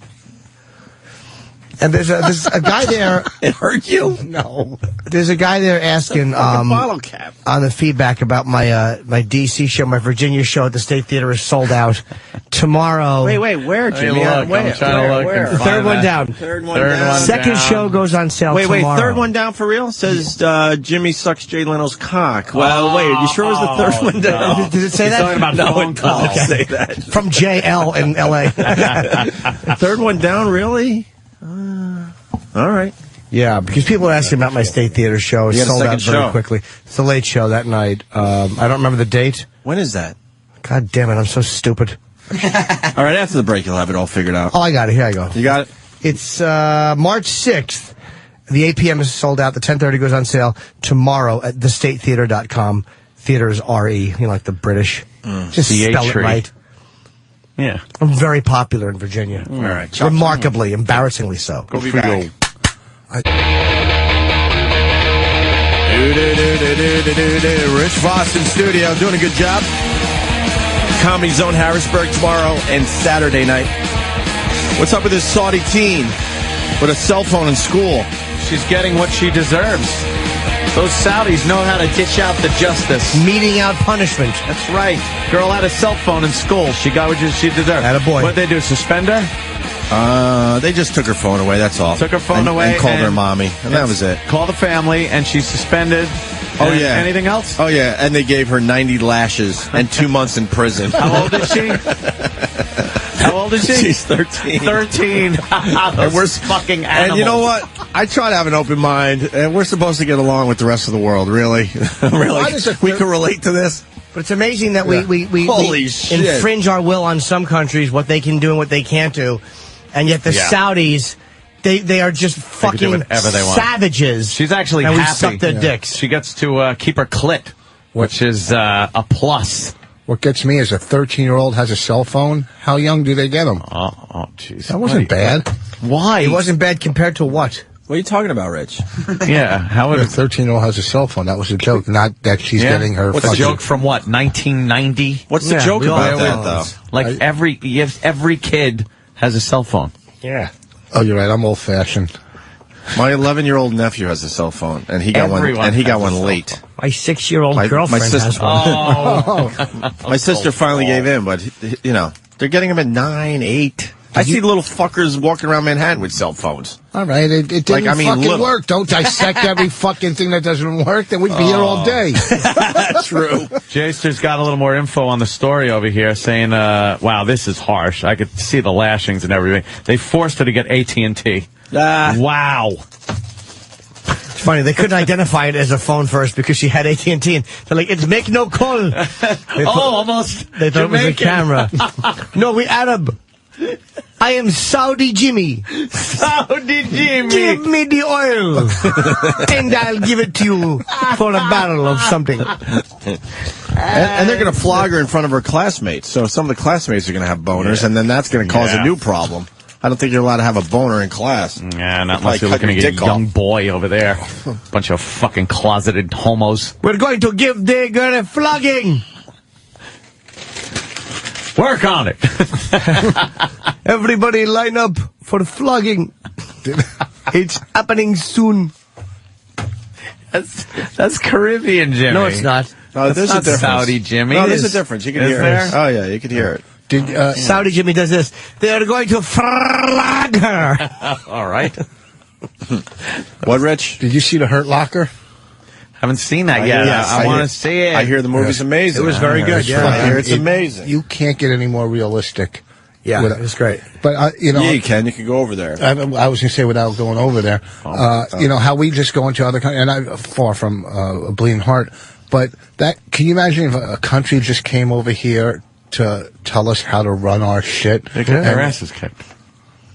And there's a guy there. It hurt you? No. There's a guy there asking bottle cap on the feedback about my my DC show, my Virginia show at the State Theater is sold out tomorrow. Wait, where, Jimmy? I'm trying to look. Where? Third one down. Third one down. Second show goes on sale tomorrow. Wait, third one down for real? Says Jimmy sucks Jay Leno's cock. Well, wait, are you sure it was the third one down? No. Did it say that? About no, it doesn't say that. From JL in LA. Third one down, really? All right. Yeah, because people are asking about my State Theater show. It's sold out very quickly. It's a late show that night. I don't remember the date. When is that? God damn it, I'm so stupid. All right, after the break, you'll have it all figured out. Oh, I got it. Here I go. You got it? It's March 6th The 8 p.m. is sold out. The 10:30 goes on sale tomorrow at thestatetheater.com. Theater is R-E, like the British. Just spell it right. Yeah. I'm very popular in Virginia. All right. Remarkably, embarrassingly so. Go be back. Rich Voss in studio, doing a good job. Comedy Zone Harrisburg tomorrow and Saturday night. What's up with this Saudi teen with a cell phone in school? She's getting what she deserves. Those Saudis know how to dish out the justice. Meting out punishment. That's right. Girl had a cell phone in school. She got what she deserved. Attaboy. What'd they do, suspend her? They just took her phone away, that's all. Took her phone away. And called her mommy, and that was it. Called the family, and she's suspended. Oh, yeah. Anything else? Oh, yeah, and they gave her 90 lashes and 2 months in prison. How old is she? How old is she? She's 13. 13. And we're fucking animals. And you know what? I try to have an open mind, and we're supposed to get along with the rest of the world, really. Really? We can relate to this. But it's amazing that we Holy shit. infringe our will on some countries, what they can do and what they can't do. And yet the Saudis, they are just fucking savages. She's actually and happy. We suck their dicks. She gets to keep her clit, which is a plus. What gets me is a 13-year-old has a cell phone. How young do they get them? Oh, jeez. That wasn't bad. Why? It wasn't bad compared to what? What are you talking about, Rich? Yeah, how would a 13-year-old has a cell phone? That was a joke, not that she's getting her. What's the joke from what? 1990? What's the joke about that, though? Like every kid has a cell phone. Yeah. Oh, you're right. I'm old-fashioned. My 11-year-old nephew has a cell phone, and he got one. And he got one late. My 6-year-old girlfriend my sister, has one. My sister finally gave in, but they're getting them at 9, 8. I see little fuckers walking around Manhattan with cell phones. All right, it didn't fucking work. Don't dissect every fucking thing that doesn't work. Then we'd be here all day. That's true. Jaster's got a little more info on the story over here, saying, "Wow, this is harsh. I could see the lashings and everything. They forced her to get AT&T. Wow." It's funny, they couldn't identify it as a phone first because she had AT&T, and they're like, "It's make no call." Almost. They thought it was a camera. No, we Arab. I am Saudi Jimmy. Saudi Jimmy. Give me the oil, and I'll give it to you for a barrel of something. And they're going to flog her in front of her classmates. So some of the classmates are going to have boners, and then that's going to cause a new problem. I don't think you're allowed to have a boner in class. Yeah, not unless you're looking at a young boy over there. Bunch of fucking closeted homos. We're going to give the girl a flogging. Work on it. Everybody line up for flogging. It's happening soon. That's Caribbean, Jimmy. No, it's not. No, there's not a difference. Saudi Jimmy. No, there's a difference. You can hear it. Oh, yeah, you can hear it. Saudi Jimmy does this. They're going to flog her. All right. What, Rich? Did you see the Hurt Locker? Haven't seen that yet. Yes, I want to see it. I hear the movie's amazing. It was very good. I hear it's amazing. You can't get any more realistic. Yeah, it was great. But, yeah, you can. You can go over there. I was going to say without going over there. How we just go into other countries, and I'm far from a bleeding heart, but can you imagine if a country just came over here to tell us how to run our shit? They get their asses kicked.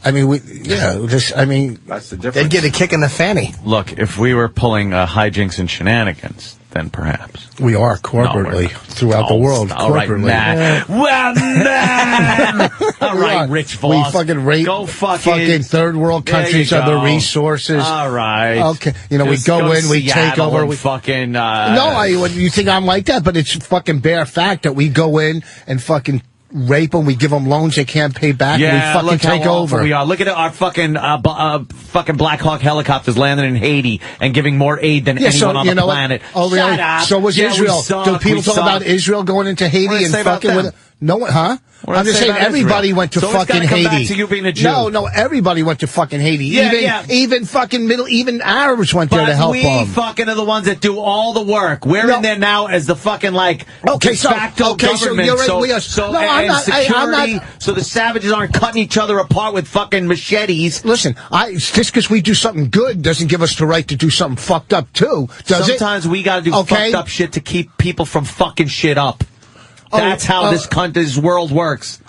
I mean, that's the difference. They'd get a kick in the fanny. Look, if we were pulling hijinks and shenanigans, then perhaps. We are corporately throughout the world. All right, Matt. Well, Matt. All right, Rich Voss. We fucking rape fucking third world countries of the resources. All right. Okay. We go in, we take over. We fucking. No, you think I'm like that, but it's fucking bare fact that we go in and fucking rape them, we give them loans they can't pay back, and we fucking take over. We are. Look at our fucking Black Hawk helicopters landing in Haiti and giving more aid than anyone on the planet. Oh, really? Shut up. So was Israel. Do people talk about Israel going into Haiti and fucking with no one? Huh? I'm just saying everybody went to fucking Haiti. Back to you being a Jew. No, everybody went to fucking Haiti. Even fucking even Arabs went there to help them. We fucking are the ones that do all the work. We're in there now as the fucking government. So the savages aren't cutting each other apart with fucking machetes. Listen, just because we do something good doesn't give us the right to do something fucked up too, does it? Sometimes we got to do fucked up shit to keep people from fucking shit up. That's how this world works.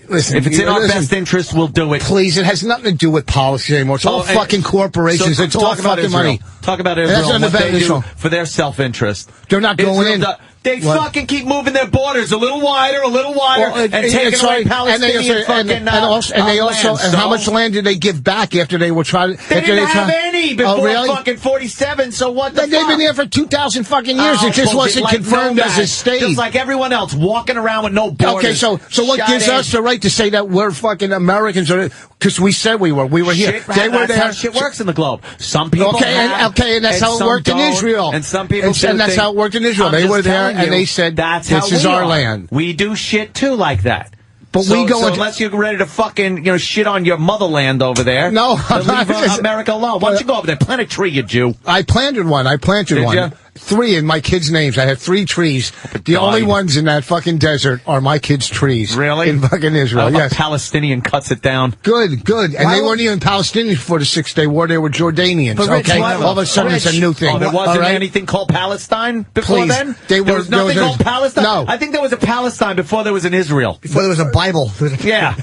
Listen, if it's in our best interest, we'll do it. Please, it has nothing to do with policy anymore. It's all fucking corporations. So it's all fucking money. Talk about Israel and what they do for their self-interest. They're not going in. They fucking keep moving their borders a little wider, and taking away Palestinian and how much land did they give back after they were trying? They didn't have any before fucking 47. So what? They've been there for 2,000 fucking years. It just wasn't confirmed as a state. Just like everyone else, walking around with no borders. Okay, so what gives us the right to say that we're fucking Americans? Because we said we were. We were here. They were there. That's how shit works in the globe. Some people and that's how it worked in Israel. And some people and that's how it worked in Israel. They were there. And they said, this is our land. We do shit, too, like that. But we go unless you're ready to fucking, shit on your motherland over there. No, I'm not. Leave America alone. Why don't you go over there? Plant a tree, you Jew. I planted one. Did one. You? 3 in my kids' names. I have 3 trees. The only ones in that fucking desert are my kids' trees. Really? In fucking Israel, yes. A Palestinian cuts it down. Good. And they weren't even Palestinians before the 6-Day War. They were Jordanians, okay? All of a sudden, it's a new thing. Oh, there wasn't anything called Palestine before then? There was nothing called Palestine? No. I think there was a Palestine before there was an Israel. Before there was a Bible. Yeah.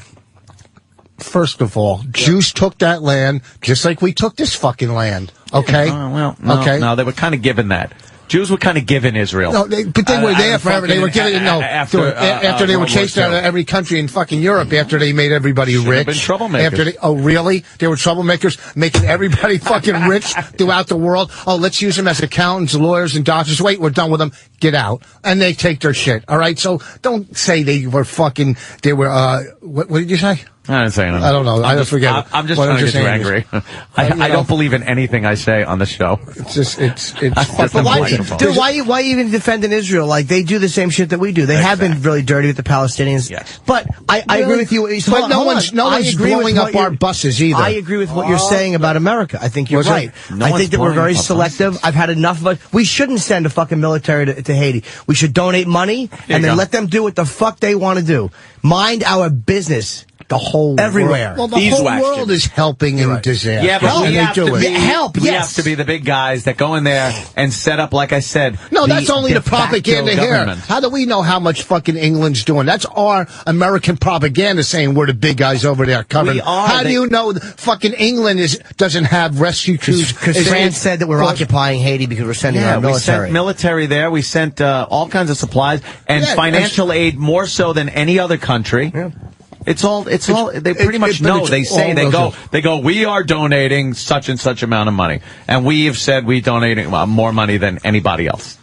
First of all, Jews took that land just like we took this fucking land, okay? No, they were kind of given that. Jews were kind of given Israel. No, but they were there forever. They were given after they were chased out of every country in fucking Europe after they made everybody rich. Been troublemakers. Oh, really? They were troublemakers, making everybody fucking rich throughout the world. Oh, let's use them as accountants, lawyers, and doctors. Wait, we're done with them. Get out. And they take their shit. All right? So don't say they were what did you say? I didn't say anything. I don't know. I just forget. I'm just trying to get you angry. I don't believe in anything I say on the show. It's just why even defending Israel? Like, they do the same shit that we do. They have been really dirty with the Palestinians. Yes. But I agree with you. But no one's blowing up our buses either. I agree with what you're saying about America. I think you're right. I think that we're very selective. I've had enough of it. We shouldn't send a fucking military to Haiti. We should donate money and then let them do what the fuck they want to do. Mind our business. The whole everywhere. Well, the whole world is helping in disaster. Yeah, but we have to be, we have to be the big guys that go in there and set up, like I said. No, that's only the propaganda here. How do we know how much fucking England's doing? That's our American propaganda saying we're the big guys over there covering. How do you know fucking England doesn't have rescue troops? Because France said that we're occupying Haiti because we're sending our military. We sent military there. We sent all kinds of supplies and financial aid more so than any other country. Yeah. It's all, they pretty much know. They say, they go, we are donating such and such amount of money. And we have said we donating more money than anybody else.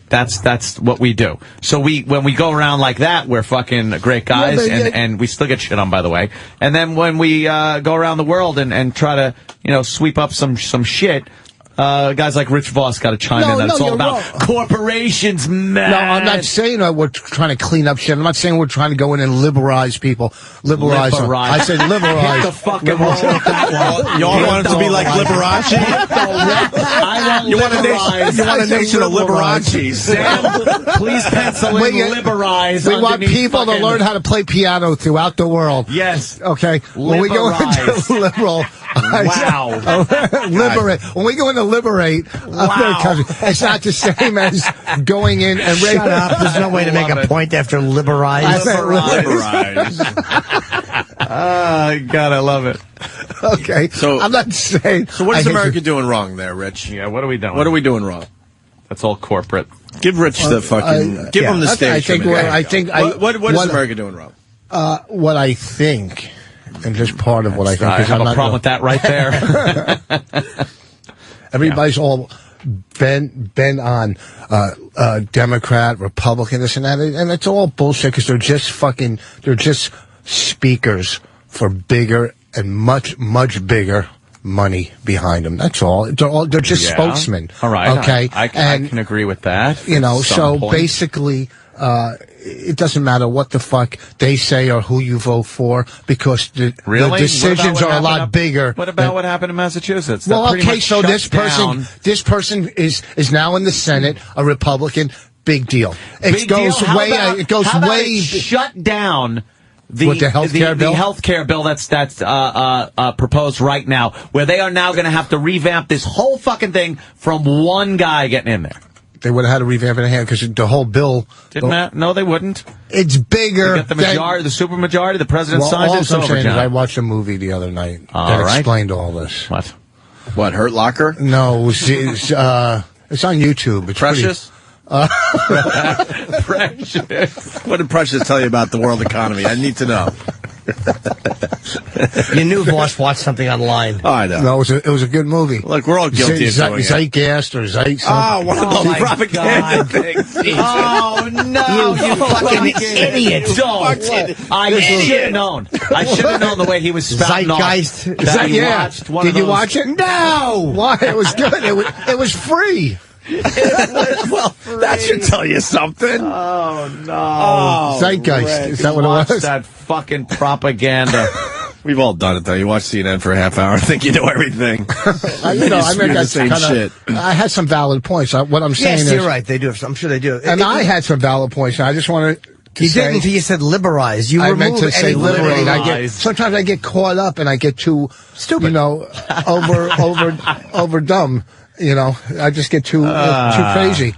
That's what we do. So when we go around like that, we're fucking great guys, and we still get shit on, by the way. And then when we go around the world and try to, sweep up some shit, guys like Rich Voss got to chime in that it's all about corporations, man. No, I'm not saying we're trying to clean up shit. I'm not saying we're trying to go in and liberalize people. Liberalize them. I said liberalize. Hit the fucking wall with that one. You all want it to be like Liberace? You want a nation of Liberaces. Sam, please pencil in liberize. We want people to learn how to play piano throughout the world. Yes. Okay. When we go into liberal. Wow. Liberate. When we go into liberate other countries, it's not the same as going in and shut up. There's no way to make a point after liberize. Liberize. God, I love it. Okay. So I'm not saying. So what is America doing wrong there, Rich? Yeah, what are we doing? What are we doing wrong? That's all corporate. Give Rich the fucking. Give him the stage. What is America doing wrong? What I think. And just part of what I think. I have a problem with that right there. Everybody's all bent on Democrat, Republican, this and that, and it's all bullshit because they're just speakers for bigger and much bigger money behind them. That's all. They're just spokesmen. All right. Okay. I can agree with that. Basically. It doesn't matter what the fuck they say or who you vote for because the decisions are a lot bigger. What about what happened in Massachusetts? Well, okay, so this person is now in the Senate, a Republican. Big deal. It goes way. Shut down. The healthcare bill? The healthcare bill that's proposed right now, where they are now going to have to revamp this whole fucking thing from one guy getting in there. They would have had to revamp it in hand because the whole bill. Didn't matter. No, they wouldn't. It's bigger. They got the majority, the super majority. The president signed it. All I'm saying is I watched a movie the other night that explained all this. What, Hurt Locker? No, it's on YouTube. It's Precious? Precious. What did Precious tell you about the world economy? I need to know. You knew Voss watched something online. Oh, I know. No, it was a good movie. Look, we're all guilty of doing it. Zeitgeist or Zeit. One of those propaganda things. Oh, no, you fucking idiot. Don't. I should have known. I should have known the way he was spouting Zeitgeist. Did you watch it? No. Why? It was good. It was free. Well, that should tell you something. Oh, no. Oh, Zeitgeist. Is that what it was? That fucking propaganda. We've all done it, though. You watch CNN for a half hour, think you know everything. I mean, that's the same shit. I had some valid points. What I'm saying is... Yes, you're right. They do. I'm sure they do. And I had some valid points. And I just wanted to say... You didn't until you said liberalize. You meant to say liberate. Sometimes I get caught up and I get too... Stupid. You know, over dumb. You know, I just get too crazy.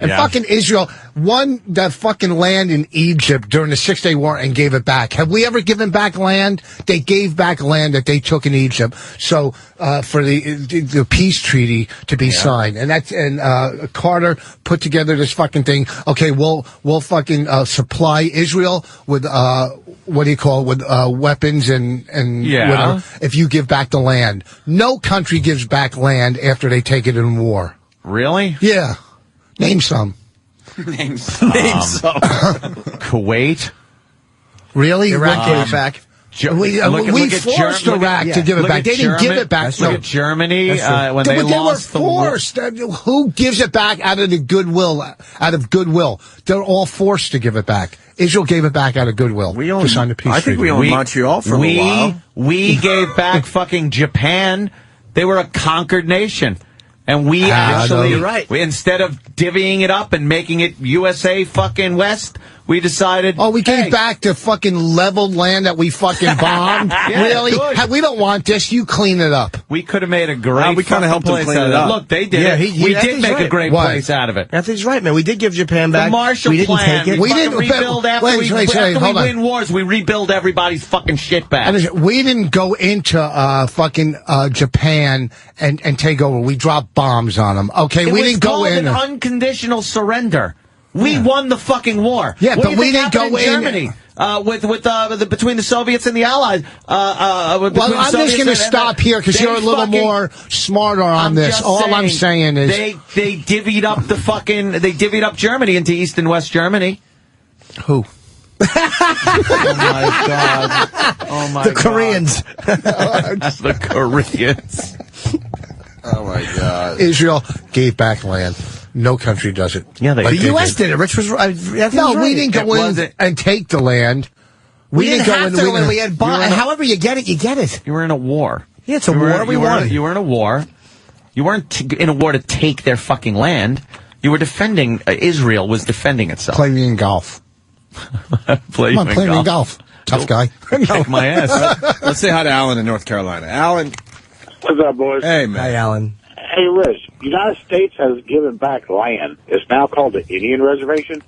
And fucking Israel won that fucking land in Egypt during the 6-Day War and gave it back. Have we ever given back land? They gave back land that they took in Egypt. So, for the peace treaty to be signed. And Carter put together this fucking thing. Okay, we'll fucking, supply Israel with, with weapons and whatever, if you give back the land. No country gives back land after they take it in war. Really? Yeah. Name some. Name some. Kuwait. Really? Iraq gave it back. We forced Iraq to give it back. They didn't give it back. Look at Germany when they lost the war. They were forced. Who gives it back out of goodwill? They're all forced to give it back. Israel gave it back out of goodwill. To sign the peace treaty. I think we owned Montreal for a while. We gave back fucking Japan. They were a conquered nation. And we actually, we, instead of divvying it up and making it USA fucking West, we decided... Oh, we gave back the fucking leveled land that we fucking bombed? Really? We don't want this. You clean it up. We could have made a great we kind of helped them clean it up. Look, they did it. We did make a great place out of it. Anthony's right, man. We did give Japan back. The Marshall Plan. Take it. We didn't rebuild after we win wars. We rebuild everybody's fucking shit back. We didn't go into fucking Japan and take over. We dropped bombs on them. Okay, we didn't go in. It was called an unconditional surrender. We won the fucking war. Yeah, but we didn't go in Germany between the Soviets and the Allies. I'm just going to stop here because you're a little more smarter on this. All I'm saying is they divvied up Germany into East and West Germany. Who? Oh my God! Oh my God! The Koreans. The Koreans. Oh my God! Israel gave back land. No country does it. Yeah, the U.S. did it. Rich was right. No, we didn't go in and take the land. We didn't go in. We had however you get it, you get it. You were in a war. Yeah, it's a war. We won. You were in a war. You weren't in a war to take their fucking land. You were defending. Israel was defending itself. Play me in golf. Play me in golf. Tough guy. Kick my ass. Let's say hi to Alan in North Carolina. Alan. What's up, boys? Hey, man. Hi, Alan. Hey, Rich, the United States has given back land. It's now called the Indian Reservation.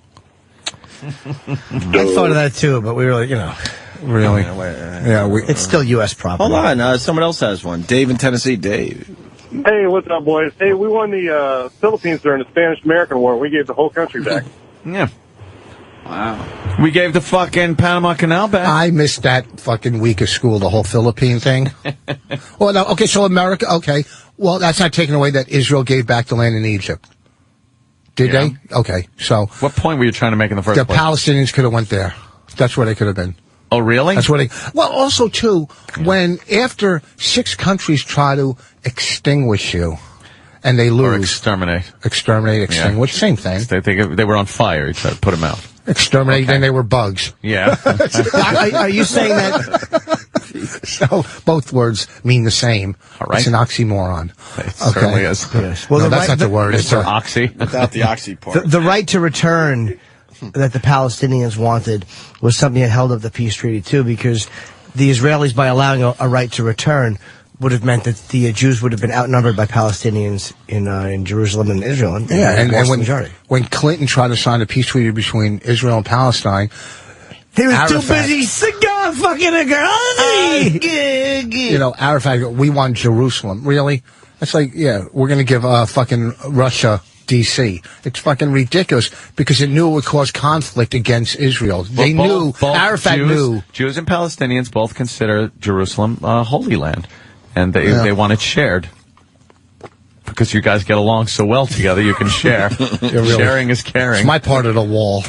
I thought of that, too, but we were, Really? It's still U.S. property. Hold on. Someone else has one. Dave in Tennessee. Dave. Hey, what's up, boys? Hey, we won the Philippines during the Spanish-American War. We gave the whole country back. Yeah. Wow. We gave the fucking Panama Canal back. I missed that fucking week of school, the whole Philippine thing. Well, no, okay, so America, okay. Well, that's not taking away that Israel gave back the land in Egypt. Did they? Okay, so. What point were you trying to make in the first place? The Palestinians could have went there. That's where they could have been. Oh, really? That's where well, also, too, when after 6 countries try to extinguish you, and they lose. Or exterminate. Extinguish, same thing. They were on fire. You tried to put them out. Exterminate, then they were bugs. Yeah. Are you saying that? So both words mean the same. All right. It's an oxymoron. It certainly is. Yes. Well, no, that's not the word. It's an oxy. Without the oxy part. The right to return that the Palestinians wanted was something that held up the peace treaty, too, because the Israelis, by allowing a right to return, would have meant that the Jews would have been outnumbered by Palestinians in Jerusalem and Israel. And when Clinton tried to sign a peace treaty between Israel and Palestine, he was too busy cigar fucking a girl. Arafat, we want Jerusalem. Really? It's like, yeah, we're going to give fucking Russia D.C. It's fucking ridiculous because it knew it would cause conflict against Israel. They knew, Arafat knew. Jews and Palestinians both consider Jerusalem Holy Land, and they want it shared. Because you guys get along so well together, you can share. Really. Sharing is caring. It's my part of the wall.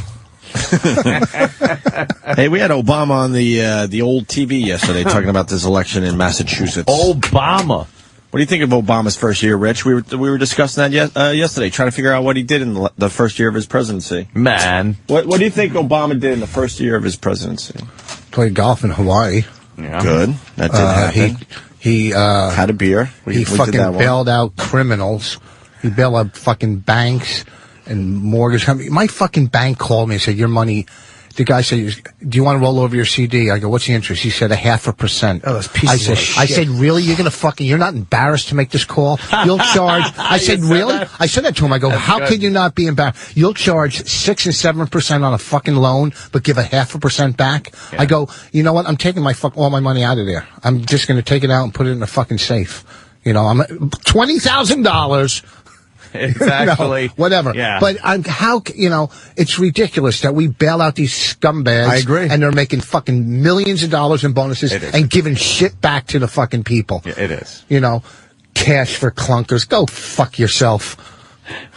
Hey, we had Obama on the old TV yesterday talking about this election in Massachusetts. Obama. What do you think of Obama's first year, Rich? We were discussing that yesterday, trying to figure out what he did in the first year of his presidency. Man. What do you think Obama did in the first year of his presidency? Played golf in Hawaii. Yeah. Good. That did happen. He had a beer. He fucking bailed out criminals. He bailed out fucking banks and mortgage companies. My fucking bank called me and said, your money... The guy said, do you want to roll over your CD? I go, what's the interest? He said, 0.5%. Oh, that's piece of shit. I said, really? You're going to you're not embarrassed to make this call? You'll charge. I said, really? I said that to him. I go, how could you not be embarrassed? You'll charge 6 and 7% on a fucking loan, but give 0.5% back? Yeah. I go, you know what? I'm taking all my money out of there. I'm just going to take it out and put it in a fucking safe. I'm $20,000. Exactly. No, whatever. Yeah. But it's ridiculous that we bail out these scumbags. I agree. And they're making fucking millions of dollars in bonuses and giving shit back to the fucking people. Yeah, it is. Cash for clunkers. Go fuck yourself.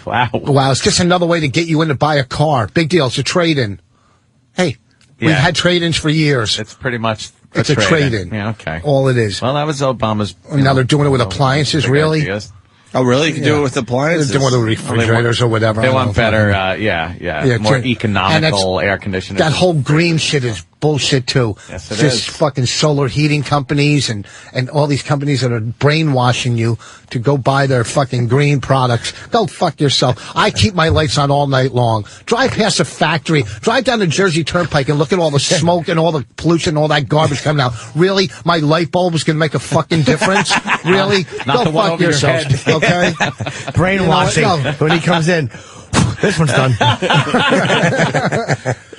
Wow. It's just another way to get you in to buy a car. Big deal. It's a trade-in. Hey, we've had trade-ins for years. It's pretty much a trade-in. Yeah, okay. All it is. Well, that was Obama's... Now they're doing it with appliances, really? Ideas. Oh, really? You can do it with appliances? They're doing it with refrigerators or whatever. They want better, more economical air conditioners. That whole green shit is bullshit, too. Yes, it is. Fucking solar heating companies and all these companies that are brainwashing you to go buy their fucking green products. Go fuck yourself. I keep my lights on all night long. Drive past a factory. Drive down the Jersey Turnpike and look at all the smoke and all the pollution, all that garbage coming out. Really? My light bulb is going to make a fucking difference? Really? Not go fuck yourself. Okay? Brainwashing. When he comes in, this one's done.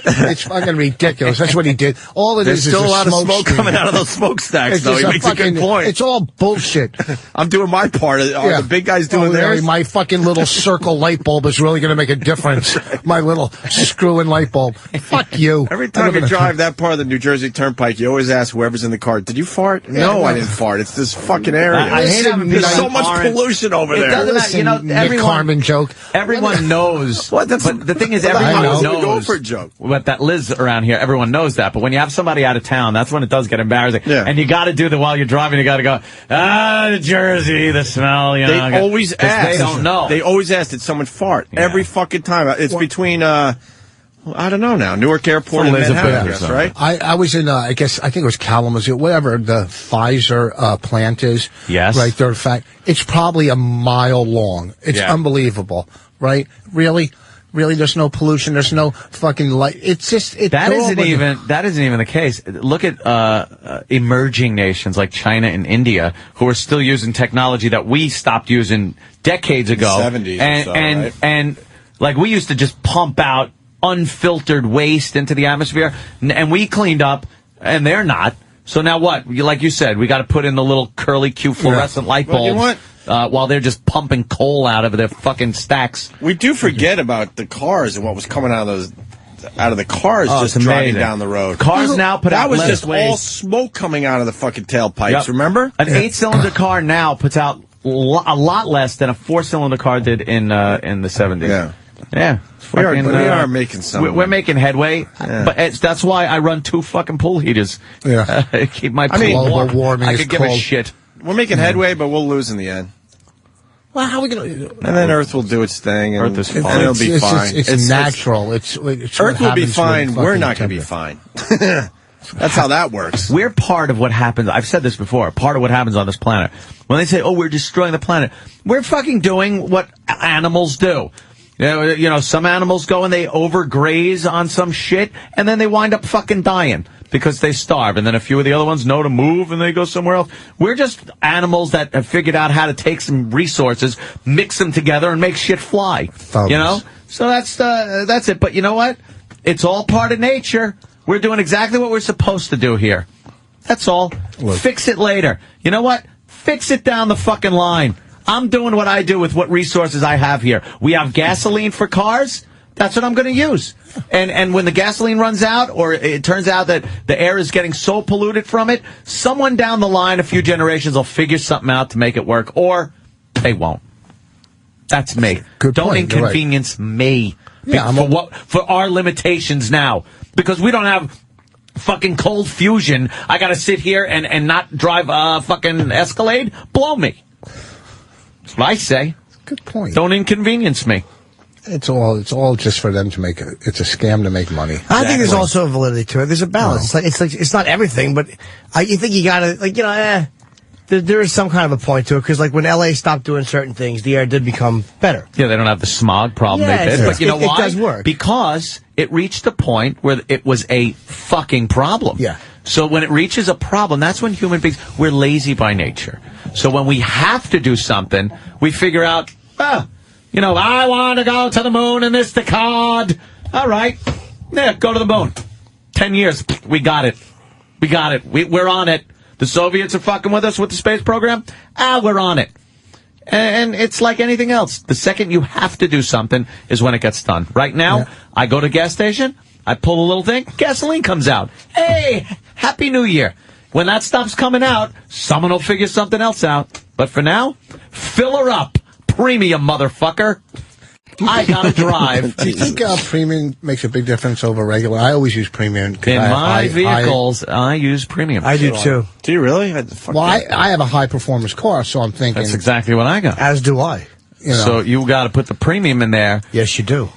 It's fucking ridiculous. That's what he did. All it There's is still is a lot of smoke screen. coming out of those smokestacks, though. He makes a good point. It's all bullshit. I'm doing my part. Are the big guys doing theirs? My fucking little circle light bulb is really going to make a difference. My little screw-in light bulb. Fuck you. Every time you drive that part of the New Jersey Turnpike, you always ask whoever's in the car, did you fart? No, I didn't fart. It's this fucking area. I hate having There's so much pollution over there. Nick Carmen joke. Everyone knows. But the thing is, everyone knows. Go for a joke. But that lives around here, everyone knows that. But when you have somebody out of town, that's when it does get embarrassing. Yeah. And you got to do while you're driving, you got to go, the Jersey, the smell. They always ask. They don't know. They always ask, did someone fart? Yeah. Every fucking time. It's between, I don't know now, Newark Airport and Manhattan, I guess, right? I was in, I think it was Kalamazoo, whatever the Pfizer plant is. Yes. Right there. In fact, it's probably a mile long. It's unbelievable, right? Really? There's no pollution. There's no fucking light. It's just that isn't even the case. Look at emerging nations like China and India, who are still using technology that we stopped using decades ago. 70s and like we used to just pump out unfiltered waste into the atmosphere, and we cleaned up, and they're not. So now what? Like you said, we got to put in the little curly, cute fluorescent light bulbs. Well, you know what? While they're just pumping coal out of their fucking stacks. We do forget about the cars and what was coming out of the cars just driving down the road. Cars now put out less waste. That was just all smoke coming out of the fucking tailpipes, remember? An 8-cylinder car now puts out a lot less than a 4-cylinder car did in the 70s. Yeah. We are making some. We're making headway, but that's why I run 2 fucking pool heaters. Yeah. Keep my pool warm. Warming I could give a shit. We're making headway, but we'll lose in the end. Well, how are we going to... And then Earth will do its thing, and Earth is fine. And it'll be fine. It's natural. It's Earth will be fine. We're not going to be fine. That's how that works. We're part of what happens. I've said this before. Part of what happens on this planet. When they say, we're destroying the planet, we're fucking doing what animals do. Some animals go and they overgraze on some shit, and then they wind up fucking dying. because they starve. And then a few of the other ones know to move and they go somewhere else. We're just animals that have figured out how to take some resources, mix them together, and make shit fly. Thumbs. You know? So that's it. But you know what? It's all part of nature. We're doing exactly what we're supposed to do here. That's all. Look. Fix it later. You know what? Fix it down the fucking line. I'm doing what I do with what resources I have here. We have gasoline for cars. That's what I'm going to use. And when the gasoline runs out, or it turns out that the air is getting so polluted from it, someone down the line, a few generations, will figure something out to make it work, or they won't. That's me. Don't point. inconvenience me for our limitations now, because we don't have fucking cold fusion. I got to sit here and not drive a fucking Escalade. Blow me. That's what I say. Good point. Don't inconvenience me. It's all just for them to make it's a scam to make money. I think there's also a validity to it. There's a balance. No. It's not everything, but you think you gotta, there is some kind of a point to it, because when LA stopped doing certain things, the air did become better. Yeah, they don't have the smog problem they did. But you know why? It does work. Because it reached a point where it was a fucking problem. Yeah. So when it reaches a problem, that's when human beings, we're lazy by nature. So when we have to do something, we figure out, I want to go to the moon in this Decade. All right. Yeah, go to the moon. 10 years. We got it. We're on it. The Soviets are fucking with us with the space program. We're on it. And it's like anything else. The second you have to do something is when it gets done. Right now, I go to a gas station, I pull a little thing, gasoline comes out. Hey, Happy New Year. When that stops coming out, someone will figure something else out. But for now, fill her up. Premium, motherfucker. I gotta drive. Do you think premium makes a big difference over regular? I always use premium. In my vehicles, I use premium. I do too. Do you really? I have a high performance car, so I'm thinking that's exactly what I got. As do I. So you got to put the premium in there. Yes, you do.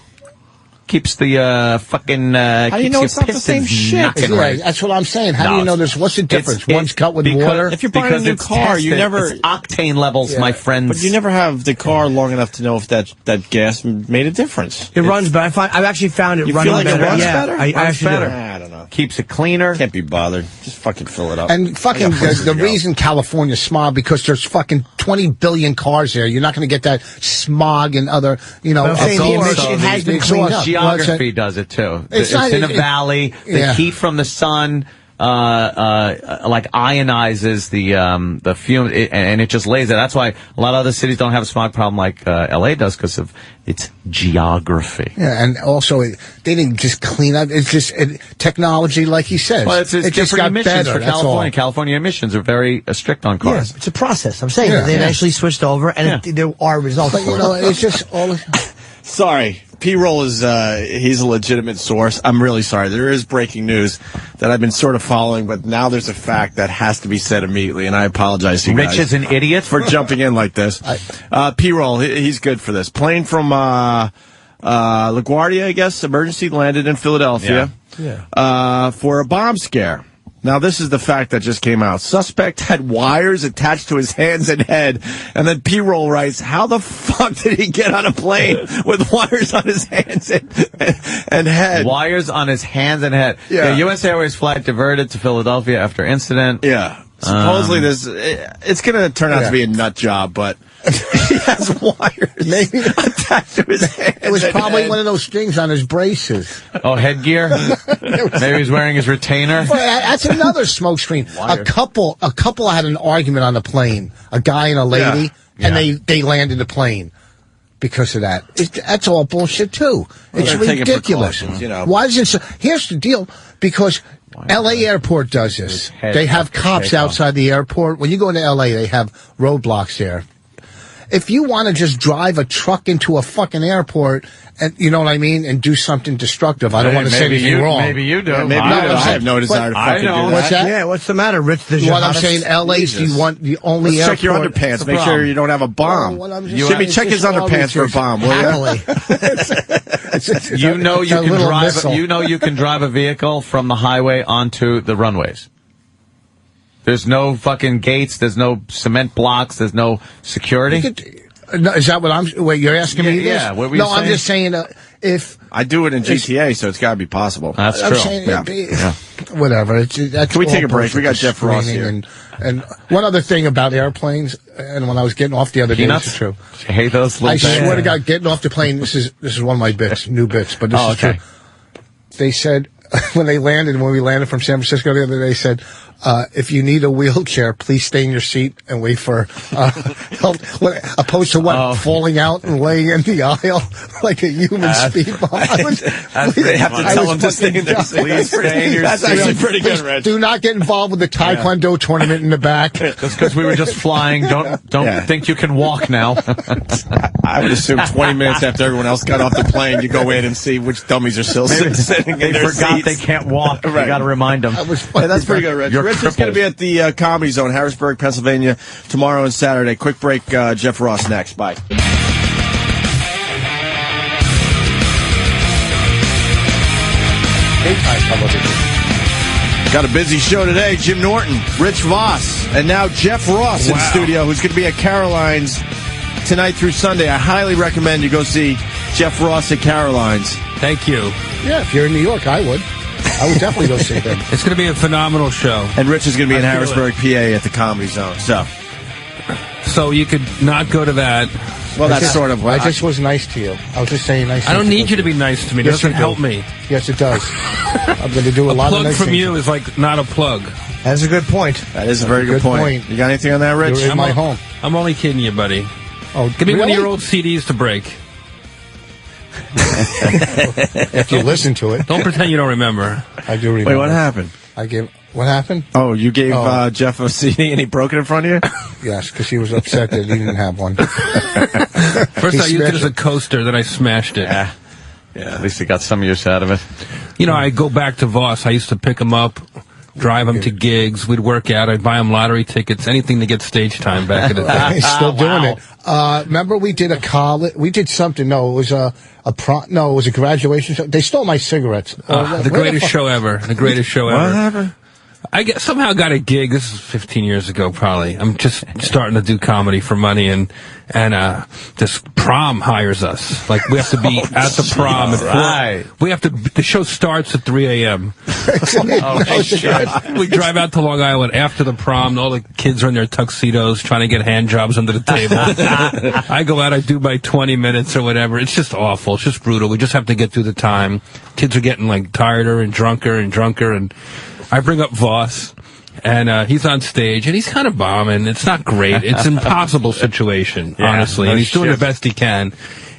Keeps the fucking. How do you know it's not the same shit? Right. That's what I'm saying. How do you know this? What's the difference? One's cut with water. If you're buying a new car, you never it's octane levels, my friends. But you never have the car long enough to know if that gas made a difference. It runs better. I've actually found it running better. It runs better. I actually do. I don't know. Keeps it cleaner. Can't be bothered. Just fucking fill it up. And fucking the reason California's smog, because there's fucking 20 billion cars there. You're not going to get that smog and other, it has been cleaned up. Geography does it too. It's in a valley. The heat from the sun ionizes the fume, and it just lays there. That's why a lot of other cities don't have a smog problem like LA does, because of its geography. Yeah, and also they didn't just clean up. It's just technology, like he says. Well, it's just got emissions better. for California. California emissions are very strict on cars. Yeah, it's a process. I'm saying they eventually switched over, and there are results. But it's just all. Sorry. P-Roll is, he's a legitimate source. I'm really sorry. There is breaking news that I've been sort of following, but now there's a fact that has to be said immediately, and I apologize to you guys. Rich is an idiot for jumping in like this. P-Roll, he's good for this. Plane from, LaGuardia, I guess, emergency landed in Philadelphia. For a bomb scare. Now, this is the fact that just came out. Suspect had wires attached to his hands and head. And then P-Roll writes, how the fuck did he get on a plane with wires on his hands and head? Wires on his hands and head. Yeah. U.S. Airways flight diverted to Philadelphia after incident. Yeah. Supposedly it's going to turn out to be a nut job, but he has wires attached to his hands. It was probably one of those things on his braces. Oh, headgear? Maybe he's wearing his retainer. Well, that's another smoke screen. A couple had an argument on the plane. A guy and a lady, and they landed the plane because of that. That's all bullshit too. It's ridiculous. Why is it so? Here's the deal. Because L.A. Airport does this. They have cops outside the airport. When you go into L.A., they have roadblocks there. If you want to just drive a truck into a fucking airport, and you know what I mean, and do something destructive, I don't want to say anything wrong. Maybe you do. I have no desire to fucking do that. What's that? Yeah, what's the matter, Rich? What I'm saying, L.A. you want the only Let's airport. check your underpants. Make sure you don't have a bomb. Jimmy, check his underpants for a bomb, will you? You can drive a vehicle from the highway onto the runways. There's no fucking gates. There's no cement blocks. There's no security. No, is that what I'm? Wait, you're asking me? Yeah. What were you saying? I'm just saying if I do it in GTA, so it's got to be possible. That's I'm true. saying Yeah. whatever. That's Can we take all a break? We got bullshit, Jeff Ross screaming And one other thing about airplanes, and when I was getting off the other day, Peanuts? this is true. You hate those little I things? swear to God, getting off the plane. This is one of my new bits, but this is true. They said when we landed from San Francisco the other day, said, if you need a wheelchair, please stay in your seat and wait for help. Opposed to falling out and laying in the aisle like a human speed bump. They have to tell them to stay in their seat. Please stay in your That's seat. actually pretty good, Rich. Do not get involved with the Taekwondo tournament in the back. Just because we were just flying, don't think you can walk now. I would assume 20 minutes after everyone else got off the plane, you go in and see which dummies are still sitting in their forgot seats. they can't walk. Right. You got to remind them. That's pretty good, Rich. Rich is going to be at the Comedy Zone, Harrisburg, Pennsylvania, tomorrow and Saturday. Quick break, Jeff Ross next. Bye. Got a busy show today. Jim Norton, Rich Voss, and now Jeff Ross in studio, who's going to be at Caroline's tonight through Sunday. I highly recommend you go see Jeff Ross at Caroline's. Thank you. Yeah, if you're in New York, I would definitely go see him. It's going to be a phenomenal show. And Rich is going to be in Harrisburg, PA at the Comedy Zone. So you could not go to that. Well, that's sort of what I just was nice to you. I was just saying nice. I don't need you to be nice to me. It doesn't help me. Yes, it does. I'm going to do a lot of nice things. A plug from you is like not a plug. That's a good point. That is a very good point. You got anything on that, Rich? You're in my home. I'm only kidding you, buddy. Oh, give me one of your old CDs to break. If you listen to it. Don't pretend you don't remember. I do remember. Wait, what happened? What happened? Oh, you gave Jeff a CD and he broke it in front of you? Yes, because he was upset that he didn't have one. First I used it as a coaster, then I smashed it. Yeah, at least he got some use out of it. You know, I go back to Voss. I used to pick him up, drive him to gigs. We'd work out. I'd buy him lottery tickets, anything to get stage time back in the day. He's still doing it. Remember we did a college, we did something, no, it was a graduation show. They stole my cigarettes. The greatest show ever. The greatest show ever. What happened? I somehow got a gig. This is 15 years ago, probably. I'm just starting to do comedy for money, and this prom hires us. Like, we have to be at the prom at 4. We have to. The show starts at 3 a.m. We drive out to Long Island after the prom. All the kids are in their tuxedos trying to get hand jobs under the table. I go out. I do my 20 minutes or whatever. It's just awful. It's just brutal. We just have to get through the time. Kids are getting like tireder and drunker, and I bring up Voss, and he's on stage, and he's kind of bombing. It's not great. It's an impossible situation, honestly, and he's doing the best he can.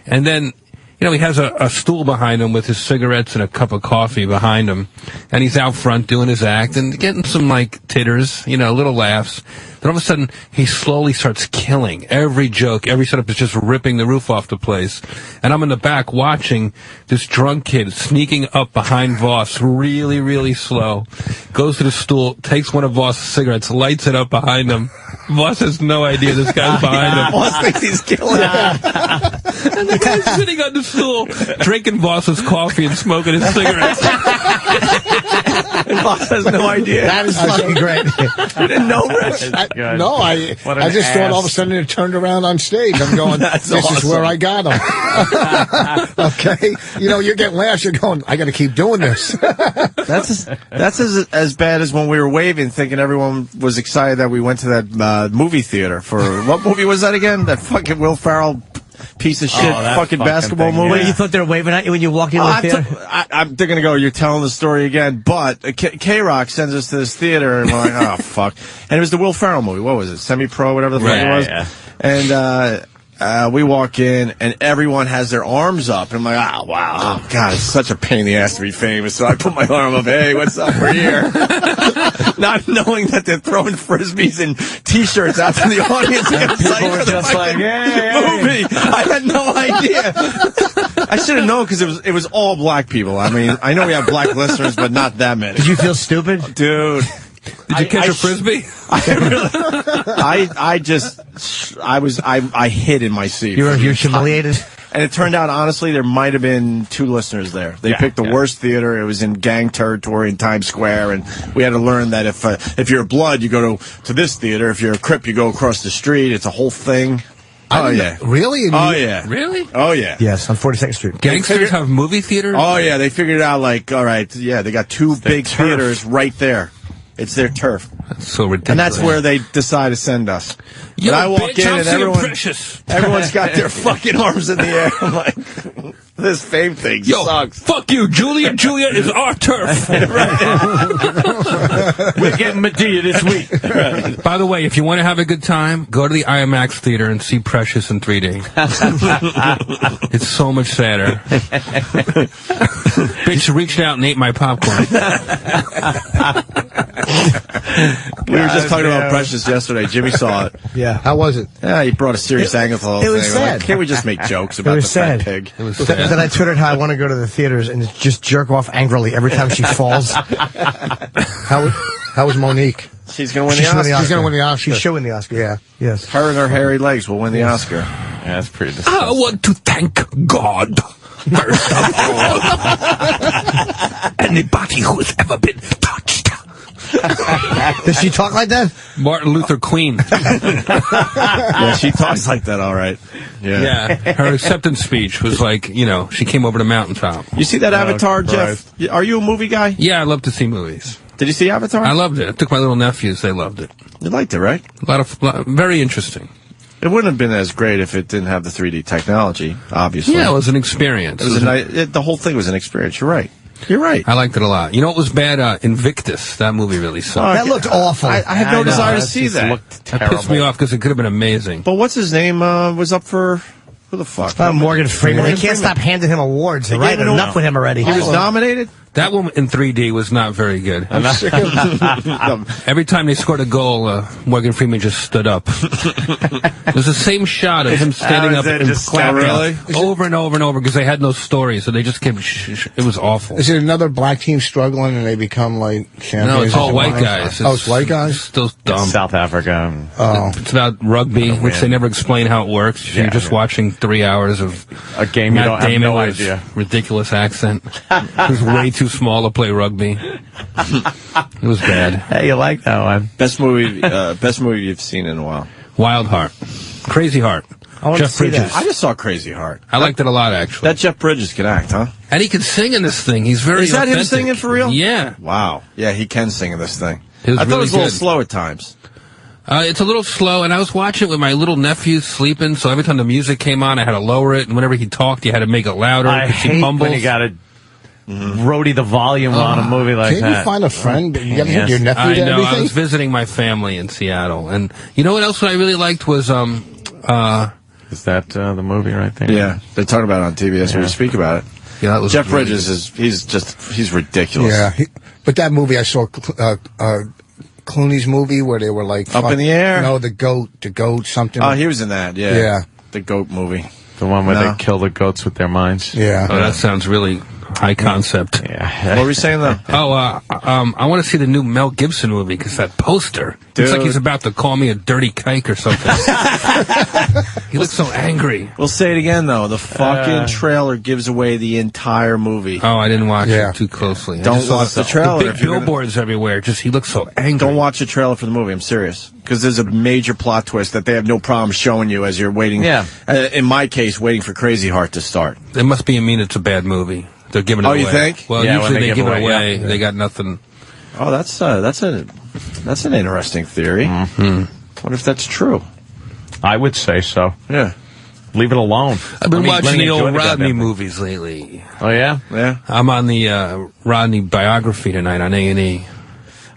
And then, you know, he has a stool behind him with his cigarettes and a cup of coffee behind him, and he's out front doing his act and getting some, like, titters, you know, little laughs. Then all of a sudden, he slowly starts killing. Every joke, every setup is just ripping the roof off the place. And I'm in the back watching this drunk kid sneaking up behind Voss really, really slow. Goes to the stool, takes one of Voss's cigarettes, lights it up behind him. Voss has no idea this guy's behind him. Voss thinks he's killing him. And the guy's sitting on the stool, drinking Voss's coffee and smoking his cigarettes. And Voss has no idea. That is fucking great. You didn't know, Rich? No, I just thought all of a sudden it turned around on stage. I'm going, this is where I got him. Okay? You know, you're getting laughs. You're going, I got to keep doing this. That's as bad as when we were waving, thinking everyone was excited that we went to that movie theater for, what movie was that again? That fucking Will Ferrell piece of shit fucking basketball movie. Wait, you thought they were waving at you when you walked into the theater? They're going to go, you're telling the story again. But K-Rock sends us to this theater, and we're like, oh, fuck. And it was the Will Ferrell movie. What was it? Semi-Pro, whatever the fuck it was. Yeah. And we walk in, and everyone has their arms up. And I'm like, oh, wow. Oh, God, it's such a pain in the ass to be famous. So I put my arm up. Hey, what's up? We're here. Not knowing that they're throwing Frisbees and T-shirts out to the audience. And people were just like, movie. I had no idea. I should have known because it was all black people. I mean, I know we have black listeners, but not that many. Did you feel stupid? Dude. Did you catch a Frisbee? I hid in my seat. You're humiliated? And it turned out, honestly, there might have been 2 listeners there. They picked the worst theater. It was in gang territory in Times Square, and we had to learn that if you're a Blood, you go to this theater. If you're a Crip, you go across the street. It's a whole thing. Oh, yeah. Really? Oh, yeah. Really? Oh, yeah. Yes, on 42nd Street. Gangsters have movie theaters? Oh, yeah. They figured it out, like, all right, yeah, they got two big theaters right there. It's their turf. That's so ridiculous. And that's where they decide to send us. Yo, but I walk bitch, in I'm and seeing Precious. everyone's got their fucking arms in the air. I'm like, this fame thing sucks. Fuck you, Julia. Julia is our turf. We're getting Medea this week. Right. By the way, if you want to have a good time, go to the IMAX theater and see Precious in 3D. It's so much sadder. Bitch reached out and ate my popcorn. We were just talking about Precious yesterday. Jimmy saw it. Yeah. How was it? Yeah, he brought a serious angle to the whole it thing. was sad. Like, can't we just make jokes about the fat pig? It was sad. Then I twittered how I want to go to the theaters and just jerk off angrily every time she falls. How was Monique? She's going to win the Oscar. She's going to win the Oscar. She should win the Oscar. Yeah. Yes. Her and her hairy legs will win the Oscar. Yeah, that's pretty disgusting. I want to thank God. First of all, anybody who has ever been touched. Does she talk like that? Martin Luther Queen. Yeah, she talks like that, all right. Yeah. Her acceptance speech was like, she came over the mountaintop. You see that Avatar, Jeff? Are you a movie guy? Yeah, I love to see movies. Did you see Avatar? I loved it. I took my little nephews. They loved it. You liked it, right? Very interesting. It wouldn't have been as great if it didn't have the 3D technology, obviously. Yeah, it was an experience. The whole thing was an experience. You're right. You're right. I liked it a lot. You know what was bad? Invictus. That movie really sucked. That looked awful. I had no desire to see that. That pissed me off because it could have been amazing. But what's his name was up for... Who the fuck? Morgan Freeman. They can't stop handing him awards. Right? Enough with him already. He was nominated? That one in 3D was not very good. I'm sick of Every time they scored a goal, Morgan Freeman just stood up. It was the same shot of him standing up and clapping over and over and over because they had no story, so they just kept. It was awful. Is it another black team struggling and they become like champions? No, it's all white guys. It's white guys? Still dumb. It's South Africa. It's about rugby, which they never explain how it works. You're just watching 3 hours of a game. You don't have no idea. Ridiculous accent. It was way too small to play rugby. It was bad. Hey, you like that one? Best movie you've seen in a while. Wild Heart. Crazy Heart. Jeff Bridges. I just saw Crazy Heart. I liked it a lot, actually. That Jeff Bridges can act, huh? And he can sing in this thing. He's very Is that authentic. him singing for real? Yeah. Wow. Yeah, he can sing in this thing. It was I thought it was a really little slow at times. It's a little slow, and I was watching it with my little nephew sleeping, so every time the music came on, I had to lower it, and whenever he talked, you had to make it louder. I hate when you got to roadie the volume on a movie like that. Can't you find a friend? You got to take your nephew to I know. everything? I was visiting my family in Seattle, and you know what else I really liked was Is that the movie right there? Yeah, they're talking about it on TV. That's where you speak about it. Yeah, that was Jeff Bridges he's ridiculous. Yeah, but that movie I saw, Clooney's movie where they were like Up in the Air. No, the goat, something. Oh, he was in that. Yeah, Yeah. the goat movie. The one where they kill the goats with their minds. Yeah. Oh, that sounds really high concept. Yeah. What were we saying though? I want to see the new Mel Gibson movie because that poster. It's like he's about to call me a dirty kike or something. He looks so angry. We'll say it again though. The fucking trailer gives away the entire movie. Oh, I didn't watch it too closely. Don't watch the trailer. The big billboards everywhere. He looks so angry. Don't watch the trailer for the movie. I'm serious. Because there's a major plot twist that they have no problem showing you as you're waiting. Yeah. In my case, waiting for Crazy Heart to start. They must be mean it's a bad movie. They're giving it away. Oh, you think? Well, usually they give it away. They got nothing. Oh, that's an interesting theory. Mm-hmm. What if that's true? I would say so. Yeah. Leave it alone. I've been watching the old Rodney movies lately. Oh, yeah? Yeah. I'm on the Rodney biography tonight on A&E.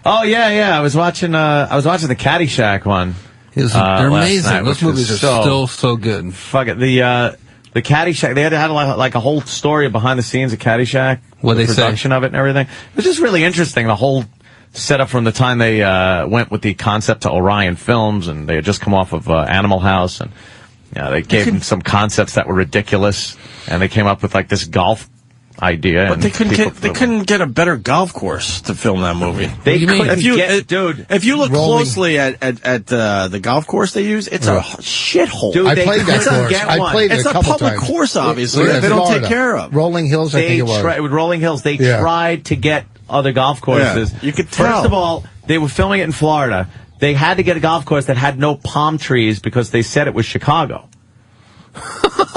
Oh, yeah. I was watching the Caddyshack one. They're amazing. Night, those movies are still so good. Fuck it. The Caddyshack, they had like a whole story behind the scenes of Caddyshack. What they say? Production of it and everything. It was just really interesting, the whole setup from the time they went with the concept to Orion Films, and they had just come off of Animal House, and they gave them some concepts that were ridiculous, and they came up with like this golf idea. But they couldn't get a better golf course to film that movie. They couldn't dude. If you look closely at the golf course they use, it's a shithole. Dude, I played that course. I played it it's a couple times. It's a public course, obviously, that they don't take care of. Rolling Hills, I think it was. With Rolling Hills, they tried to get other golf courses. Yeah, you could tell. First of all, they were filming it in Florida. They had to get a golf course that had no palm trees because they said it was Chicago.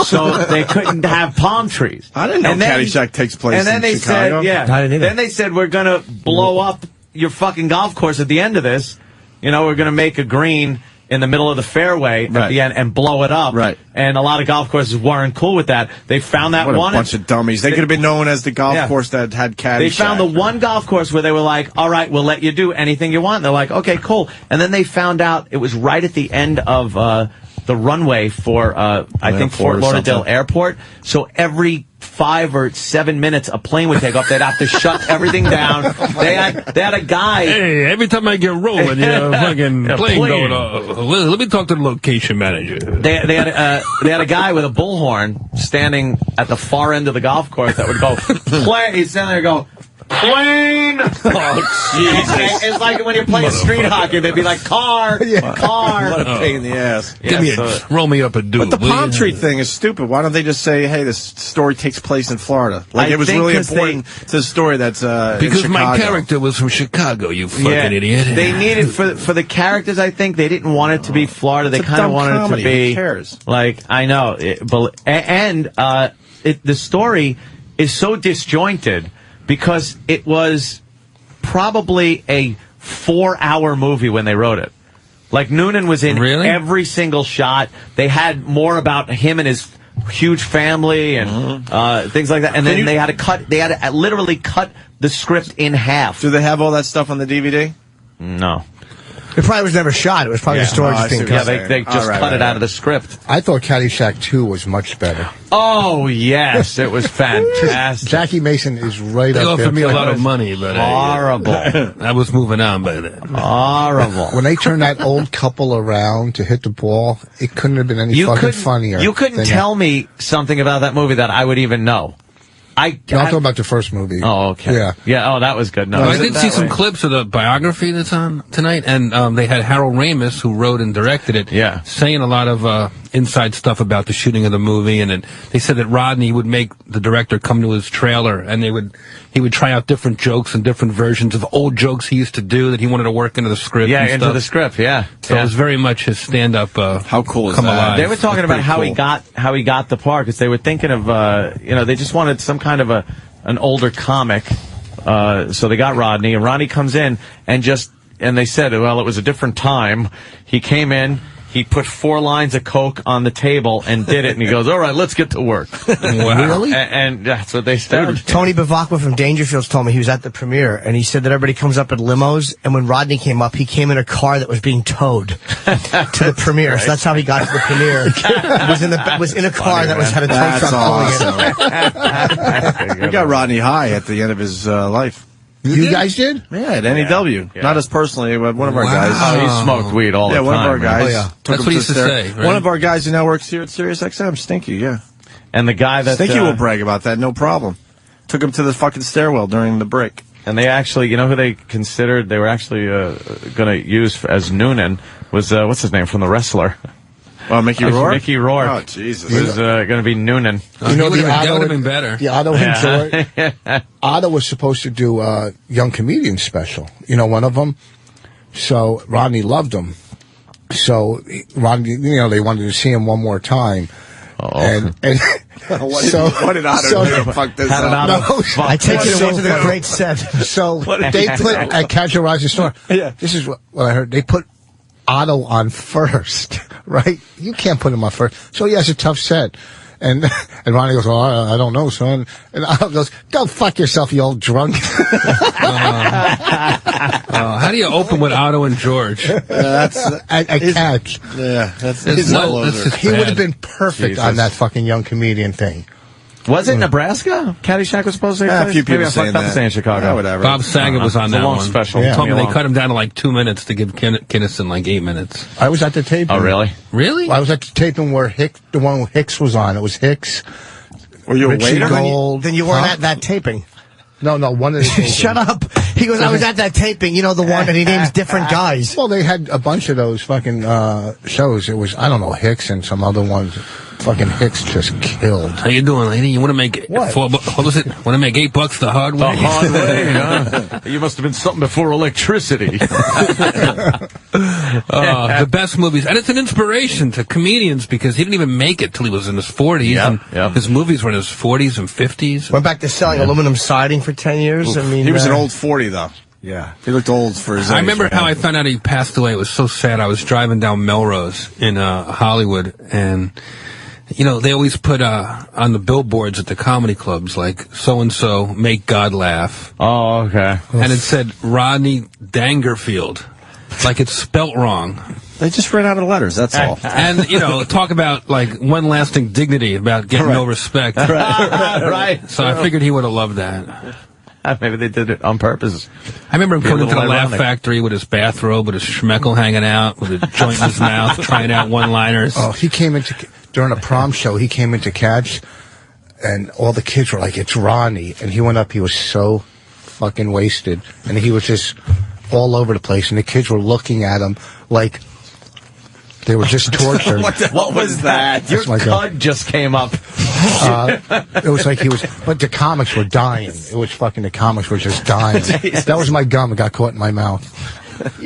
So they couldn't have palm trees. I didn't know Caddyshack takes place And then in they Chicago. said, then they said, we're going to blow up your fucking golf course at the end of this. You know, we're going to make a green in the middle of the fairway at the end and blow it up. Right. And a lot of golf courses weren't cool with that. They found that What one. a bunch of dummies. They could have been known as the golf course that had Caddyshack. They found the one golf course where they were like, all right, we'll let you do anything you want. And they're like, okay, cool. And then they found out it was right at the end of the runway for, I think, Fort Lauderdale Airport. So every 5 or 7 minutes a plane would take off. They'd have to shut everything down. They had a guy. Hey, every time I get rolling, fucking plane going off. Let me talk to the location manager. They had a guy with a bullhorn standing at the far end of the golf course that would go plane. He'd stand there and go plane. Oh, Jesus. It's like when you're playing street hockey, they'd be like car, car. What a pain in the ass. Give me roll me up a dude. But the palm tree thing is stupid. Why don't they just say, hey, this story takes place in Florida? Like, it was really important to the story that's because in my character was from Chicago, you fucking idiot. They needed, for the characters, I think, they didn't want it to be Florida. They kind of wanted it to be. Who cares? Like, I know. The story is so disjointed because it was probably a 4-hour movie when they wrote it. Like, Noonan was in every single shot. They had more about him and his huge family and things like that. And then they had to literally cut the script in half. Do they have all that stuff on the DVD? No. It probably was never shot. It was probably the story just being cut. Yeah, they just cut it out of the script. I thought Caddyshack 2 was much better. Oh, yes. It was fantastic. Jackie Mason is right They up there. offered me a lot of money, but horrible. I was moving on by then. Horrible. When they turned that old couple around to hit the ball, it couldn't have been any fucking funnier. You couldn't tell me something about that movie that I would even know. I'm talking about the first movie. Oh, okay. Yeah. Yeah, oh, that was good. No, I did see some clips of the biography that's on tonight, and they had Harold Ramis, who wrote and directed it, saying a lot of inside stuff about the shooting of the movie, and they said that Rodney would make the director come to his trailer, and he would try out different jokes and different versions of old jokes he used to do that he wanted to work into the script. Yeah, and into stuff. the script. Yeah. So it was very much his stand-up. How cool is come that? alive. They were talking about how he got the part because they were thinking of they just wanted some kind of an older comic. So they got Rodney, and Rodney comes in and they said, well, it was a different time. He came in. He put 4 lines of Coke on the table and did it, and he goes, all right, let's get to work. Really? And that's what they said. Tony Bavacqua from Dangerfields told me he was at the premiere, and he said that everybody comes up in limos, and when Rodney came up, he came in a car that was being towed to the premiere. So that's how he got to the premiere. was in a car that had a tow truck pulling it. We got Rodney high at the end of his life. You guys did? Yeah, at NEW. Yeah. Not us personally, but one of our guys. Oh, he smoked weed all the time. Yeah, one of our guys. Oh, yeah. Took That's him what he used to say, right? One of our guys who now works here at Sirius XM, Stinky, yeah. And the guy that... Stinky will brag about that, no problem. Took him to the fucking stairwell during the break. And they actually, you know who they considered they were actually going to use as Noonan was, what's his name, from The Wrestler? Oh, Mickey Rourke? Mickey Rourke. Oh, Jesus. Was going to be Noonan. You know, that would have been better. The Otto and George. Otto was supposed to do a Young Comedian special. You know, one of them. So Rodney loved him. So Rodney, they wanted to see him one more time. And what did Otto do to fuck this up? No, I take you to the great set. So they put at Casual Rising Store. Yeah. This is what I heard. They put Otto on first, right? You can't put him on first. So he has a tough set. And Ronnie goes, well, I don't know, son. And Otto goes, go fuck yourself, you old drunk. How do you open with Otto and George? That's a catch. Yeah, that's he would have been perfect on that fucking Young Comedian thing. Was it Nebraska? Caddyshack was supposed to a few people saying that. Saying Chicago. Yeah, whatever. Bob Saget was on that long one. special. He told me they cut him down to like 2 minutes to give Kinnison like 8 minutes. I was at the taping. Oh, really? Really? I was at the taping where the one where Hicks was on. It was Hicks. Were you a waiter? Then you weren't at that taping. No, one of the Shut up. He goes, I was at that taping, the one, and he names different guys. Well, they had a bunch of those fucking shows. It was, I don't know, Hicks and some other ones. Fucking Hicks just killed. How you doing, lady? You want to make what was it? Want to make $8 the hard way? The hard way, huh? You must have been something before electricity. The best movies, and it's an inspiration to comedians because he didn't even make it till he was in his 40s. And his movies were in his 40s and 50s. Went back to selling aluminum siding for 10 years. Oof. I mean, he was an old 40 though. Yeah, he looked old for his age. I remember how I found out he passed away. It was so sad. I was driving down Melrose in Hollywood, and they always put on the billboards at the comedy clubs like so and so make God laugh. Oh, okay. And it said Rodney Dangerfield, like it's spelt wrong. They just ran out of letters. That's all. And talk about like one lasting dignity about getting no respect. Right. So I figured he would have loved that. Maybe they did it on purpose. I remember him coming into the Laugh ironic. Factory with his bathrobe, with his schmeckle hanging out, with a joint in his mouth, trying out one-liners. Oh, he came during a prom show, he came into catch, and all the kids were like, it's Ronnie. And he went up, he was so fucking wasted. And he was just all over the place, and the kids were looking at him like they were just tortured. What was that? Your cud just came up. It was like but the comics were dying. It was fucking, the comics were just dying. That was my gum. It got caught in my mouth.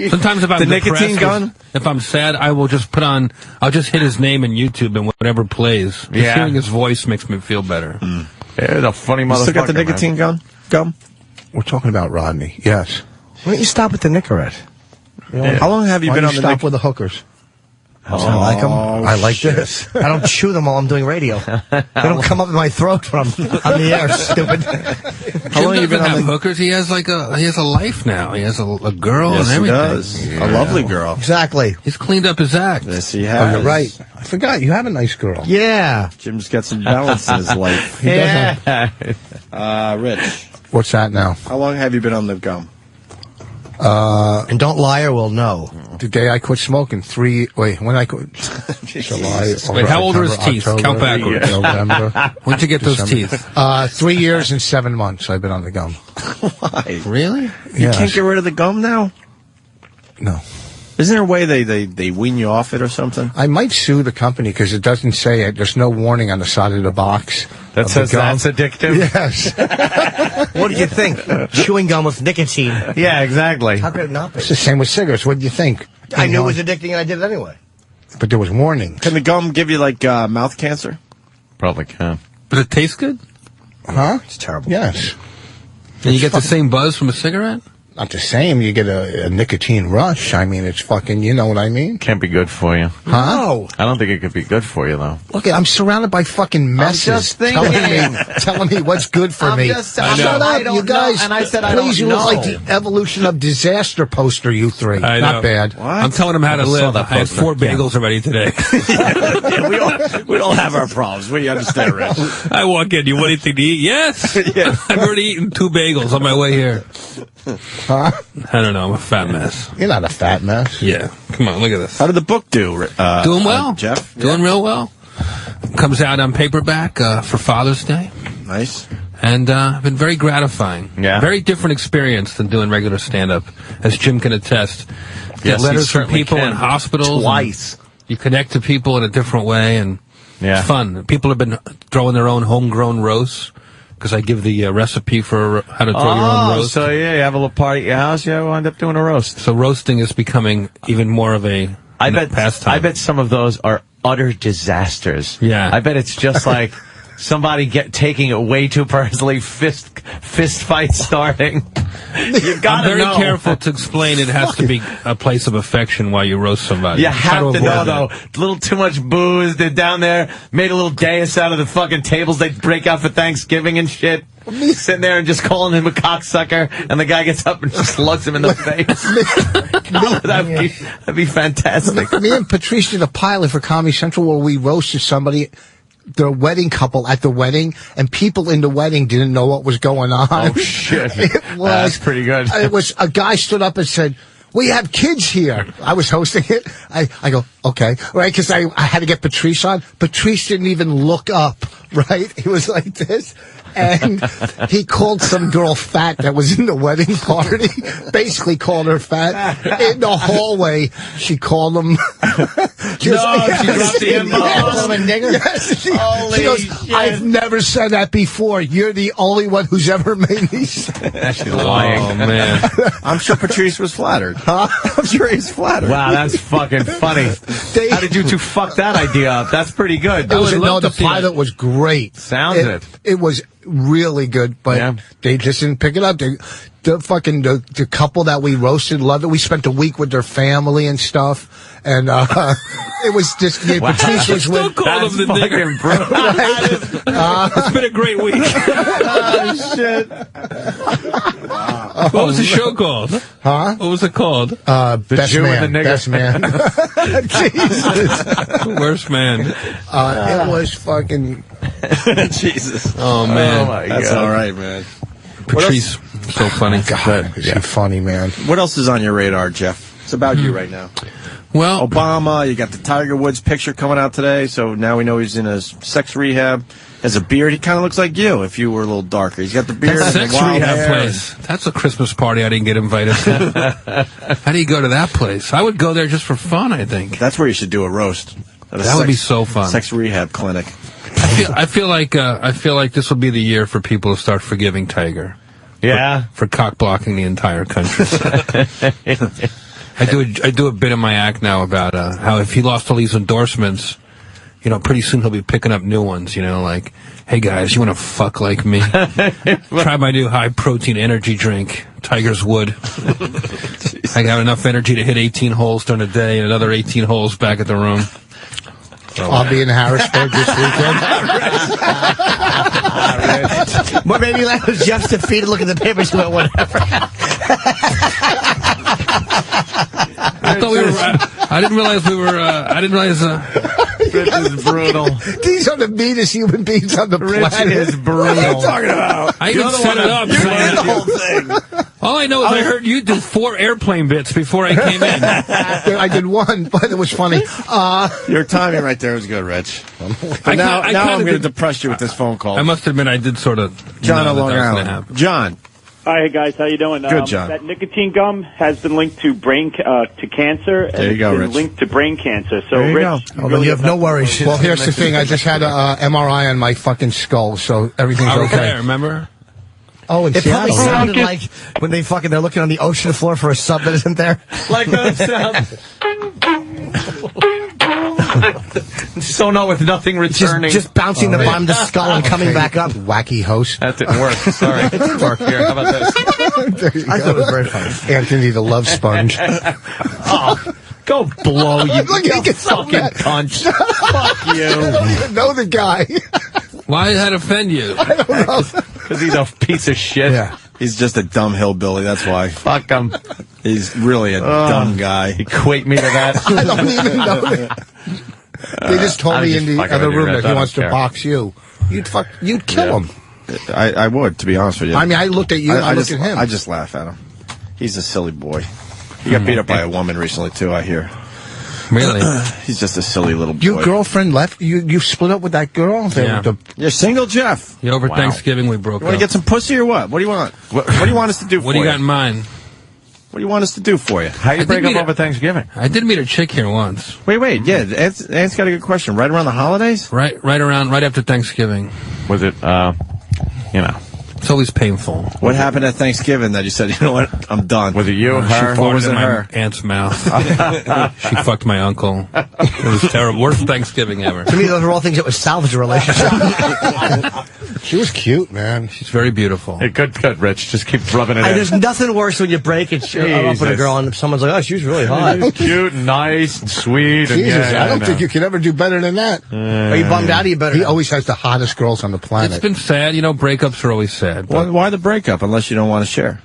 Sometimes if I'm the nicotine depressed, gun? If I'm sad, I will just I'll just hit his name in YouTube and whatever plays. Just hearing his voice makes me feel better. Yeah, a funny motherfucker. You still got the nicotine gum? We're talking about Rodney. Yes. Why don't you stop with the Nicorette? How long have you been on the stop with the hookers? I like them. I like this. I don't chew them while I'm doing radio. They don't come up in my throat when I'm on the air, stupid. How long have you been on hookers? He has a life now. He has a girl and everything. He does. A lovely girl. Exactly. He's cleaned up his act. Yes, he has. Oh, you're right. I forgot. You have a nice girl. Yeah. Jim's got some balance in his life. He does have. Rich. What's that now? How long have you been on the gum? And don't lie or we'll know. The day I quit smoking, when I quit, July. Wait, how old are his teeth? October, Count backwards. November. When'd you get those December. teeth? 3 years and 7 months I've been on the gum. Why? Really? You can't get rid of the gum now? No. Isn't there a way they wean you off it or something? I might sue the company because it doesn't say it. There's no warning on the side of the box. That says that's addictive? Yes. What do you think? Chewing gum with nicotine. Yeah, exactly. How could it not be? It's the same with cigarettes. What do you think? I knew it was addicting and I did it anyway. But there was warnings. Can the gum give you like mouth cancer? Probably can. Does it taste good? Huh? It's terrible. Yes. And you get the same buzz from a cigarette? Not the same. You get a nicotine rush. I mean, it's fucking, you know what I mean? Can't be good for you. Huh? No. I don't think it could be good for you, though. Look, I'm surrounded by fucking messes. just thinking. telling me what's good for me. Just- Shut I up, don't you guys. know. And I said I Please, don't you look know. like the evolution of disaster poster, you three. I Not know. bad. I'm telling him how to I saw live. that I had poster. 4 bagels already today. we all have our problems. We understand, Rich. I walk in. You want anything to eat? Yes. I've already eaten 2 bagels on my way here. Huh? I don't know. I'm a fat mess. You're not a fat mess. Yeah. Come on. Look at this. How did the book do? Doing well. Jeff? Doing real well. Comes out on paperback for Father's Day. Nice. And been very gratifying. Yeah. Very different experience than doing regular stand-up, as Jim can attest. Get Yes, he letters from certainly people can. in hospitals. Twice. You connect to people in a different way, and Yeah. it's fun. People have been throwing their own homegrown roasts, because I give the recipe for how to throw your own roast. So yeah, you have a little party at your house, you wind up doing a roast. So roasting is becoming even more of a pastime. I bet some of those are utter disasters. Yeah. I bet it's just like somebody taking it way too personally, fist fight starting. You I'm gotta very know. careful to explain it has to be a place of affection while you roast somebody. You Try have to avoid know, that. though. A little too much booze. They're down there, made a little dais out of the fucking tables they break out for Thanksgiving and shit. Sitting there and just calling him a cocksucker, and the guy gets up and just slugs him in the face. That'd be fantastic. Me and Patricia, the pilot for Comedy Central, where we roasted somebody, the wedding couple at the wedding, and people in the wedding didn't know what was going on. Oh, shit. It was, That's pretty good. It was, a guy stood up and said, we have kids here. I was hosting it. I go, okay. Right, because I had to get Patrice on. Patrice didn't even look up, right? He was like this. And he called some girl fat that was in the wedding party. Basically called her fat. In the hallway, she called him. She dropped the M-bomb. Called him a nigger? Yes, she goes, I've never said that before. You're the only one who's ever made me say that. She's lying. Oh, man. I'm sure Patrice was flattered. Huh? I'm sure he's flattered. Wow, that's fucking funny. How did you two fuck that idea up? That's pretty good. The pilot was great. Sounds it was really good, but they just didn't pick it up. The couple that we roasted loved it. We spent a week with their family and stuff, and it was just Patrice was still call him the nigger. It's been a great week. Oh shit! What was the show called? Huh? What was it called? Best Jew Man. and the nigger. Best Man. Jesus. Worst man. It was fucking. Jesus. Oh man. Oh, my That's God. all right, man. Patrice, so funny. God, is he funny, man. What else is on your radar, Jeff? It's about you right now. Well, Obama, you got the Tiger Woods picture coming out today, so now we know he's in a sex rehab. Has a beard. He kind of looks like you if you were a little darker. He's got the beard and the sex wild rehab hair. place. That's a Christmas party I didn't get invited to. How do you go to that place? I would go there just for fun, I think. That's where you should do a roast. That would be so fun. Sex rehab clinic. I feel like this will be the year for people to start forgiving Tiger. Yeah. For cock blocking the entire country. I do a bit in my act now about how if he lost all these endorsements, pretty soon he'll be picking up new ones, like, hey guys, you want to fuck like me? Try my new high protein energy drink, Tiger's Wood. I got enough energy to hit 18 holes during the day and another 18 holes back at the room. I'll be in Harrisburg this weekend. What made me laugh was Jeff's defeated. Look at the papers. He went, whatever. I thought we were. I didn't realize we were. I didn't realize. Rich is brutal. These are the meanest human beings on the Rich planet. is brutal. What are you talking about? I even set it up. You did the whole thing. All I know is I heard you do 4 airplane bits before I came in. I did one, but it was funny. Your timing right there was good, Rich. I now kinda I'm going to did- depress you with this phone call. I must admit, I did sort of. John know on that Long was gonna Island. happen. John. Hi guys, how you doing? Good, John. That nicotine gum has been linked to to cancer, and There you go, it's been Rich. linked to brain cancer. So, There you Rich, go. you Oh, really you have no worries. Well, here's the thing. I just had a MRI on my fucking skull, so everything's I was okay. there, remember? Oh, in It probably Seattle. sounded like when they're looking on the ocean floor for a sub that isn't there. Like that sound. So no, with nothing returning. Just bouncing the bottom of the skull and coming back up. Wacky host. That didn't work. Sorry. It didn't work. Here, how about this? There you I go. thought it was very funny. Anthony the Love Sponge. Oh, go blow, you Look, he gets so fucking mad. punch. Fuck you. I don't even know the guy. Why did that offend you? I don't know. Because he's a piece of shit. Yeah. He's just a dumb hillbilly, that's why. Fuck him. He's really a dumb guy. Equate me to that. I don't even know that. They just told I me was in just the fucking other with you, room Rich. that he I wants don't to care. box you. You'd kill him. I would, to be honest with you. I mean, I looked at you, I looked just, at him. I just laugh at him. He's a silly boy. He got beat up by a woman recently, too, I hear. Really? He's just a silly little boy. Your girlfriend left? You split up with that girl? Yeah. You're single, Jeff. Yeah, over Thanksgiving we broke You want up. to get some pussy or what? What do you want? What do you want us to do for you? What do you got in mind? What do you want us to do for you? How you break up over Thanksgiving? I did meet a chick here once. Wait. Yeah, Ant's got a good question. Right around the holidays? Right after Thanksgiving. Was it, It's always painful. What happened at Thanksgiving that you said, you know what, I'm done? Was it you, She her? Or was farted it in my her? aunt's mouth. She fucked my uncle. It was terrible. Worst Thanksgiving ever. To me, those were all things that would salvage a relationship. She was cute, man. She's very beautiful. Hey, good, Rich. Just keep rubbing it in. There's nothing worse when you break it up with a Jesus. girl and someone's like, oh, she was really hot. He's cute and nice and sweet. And Jesus, yeah, I don't think you could ever do better than that. Are you bummed out? Or you better? He always has the hottest girls on the planet. It's been sad. Breakups are always sad. But Why the breakup unless you don't want to share?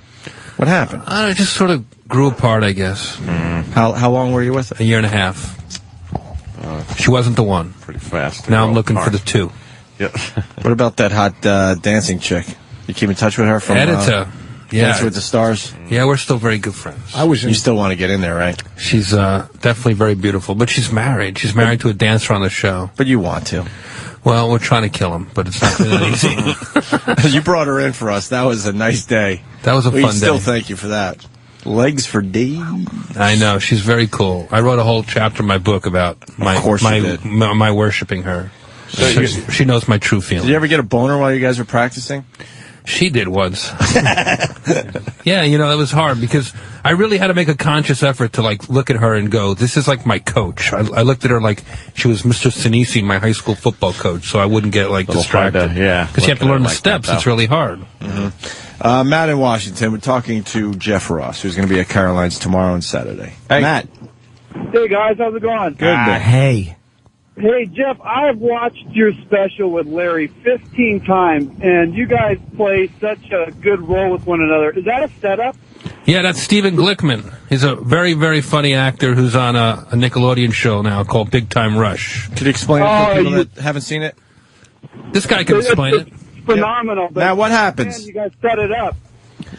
What happened? I don't know, it just sort of grew apart, I guess. How long were you with her? A year and a half. She wasn't the one. Pretty fast. Now I'm looking for the two. Yeah. What about that hot dancing chick? You keep in touch with her from... Edita. Yeah. Dance with the Stars? Yeah, we're still very good friends. You still want to get in there, right? She's definitely very beautiful, but she's married. She's married to a dancer on the show. But you want to. Well, we're trying to kill him, but it's not been easy. You brought her in for us. That was a nice day. That was a fun day. We still thank you for that. Legs for days. I know. She's very cool. I wrote a whole chapter in my book about my worshiping her. So she knows my true feelings. Did you ever get a boner while you guys were practicing? She did once. Yeah, it was hard because I really had to make a conscious effort to look at her and go, this is like my coach. I looked at her like she was Mr. Sinisi, my high school football coach, so I wouldn't get distracted. Because you have to learn the steps. It's really hard. Mm-hmm. Matt in Washington, we're talking to Jeff Ross, who's going to be at Caroline's tomorrow and Saturday. Hey. Matt. Hey, guys. How's it going? Good. Hey. Hey, Jeff, I've watched your special with Larry 15 times, and you guys play such a good role with one another. Is that a setup? Yeah, that's Stephen Glickman. He's a very, very funny actor who's on a Nickelodeon show now called Big Time Rush. Could you explain it for people that haven't seen it? This guy can explain it. Phenomenal. Now, what happens? Man, you guys set it up.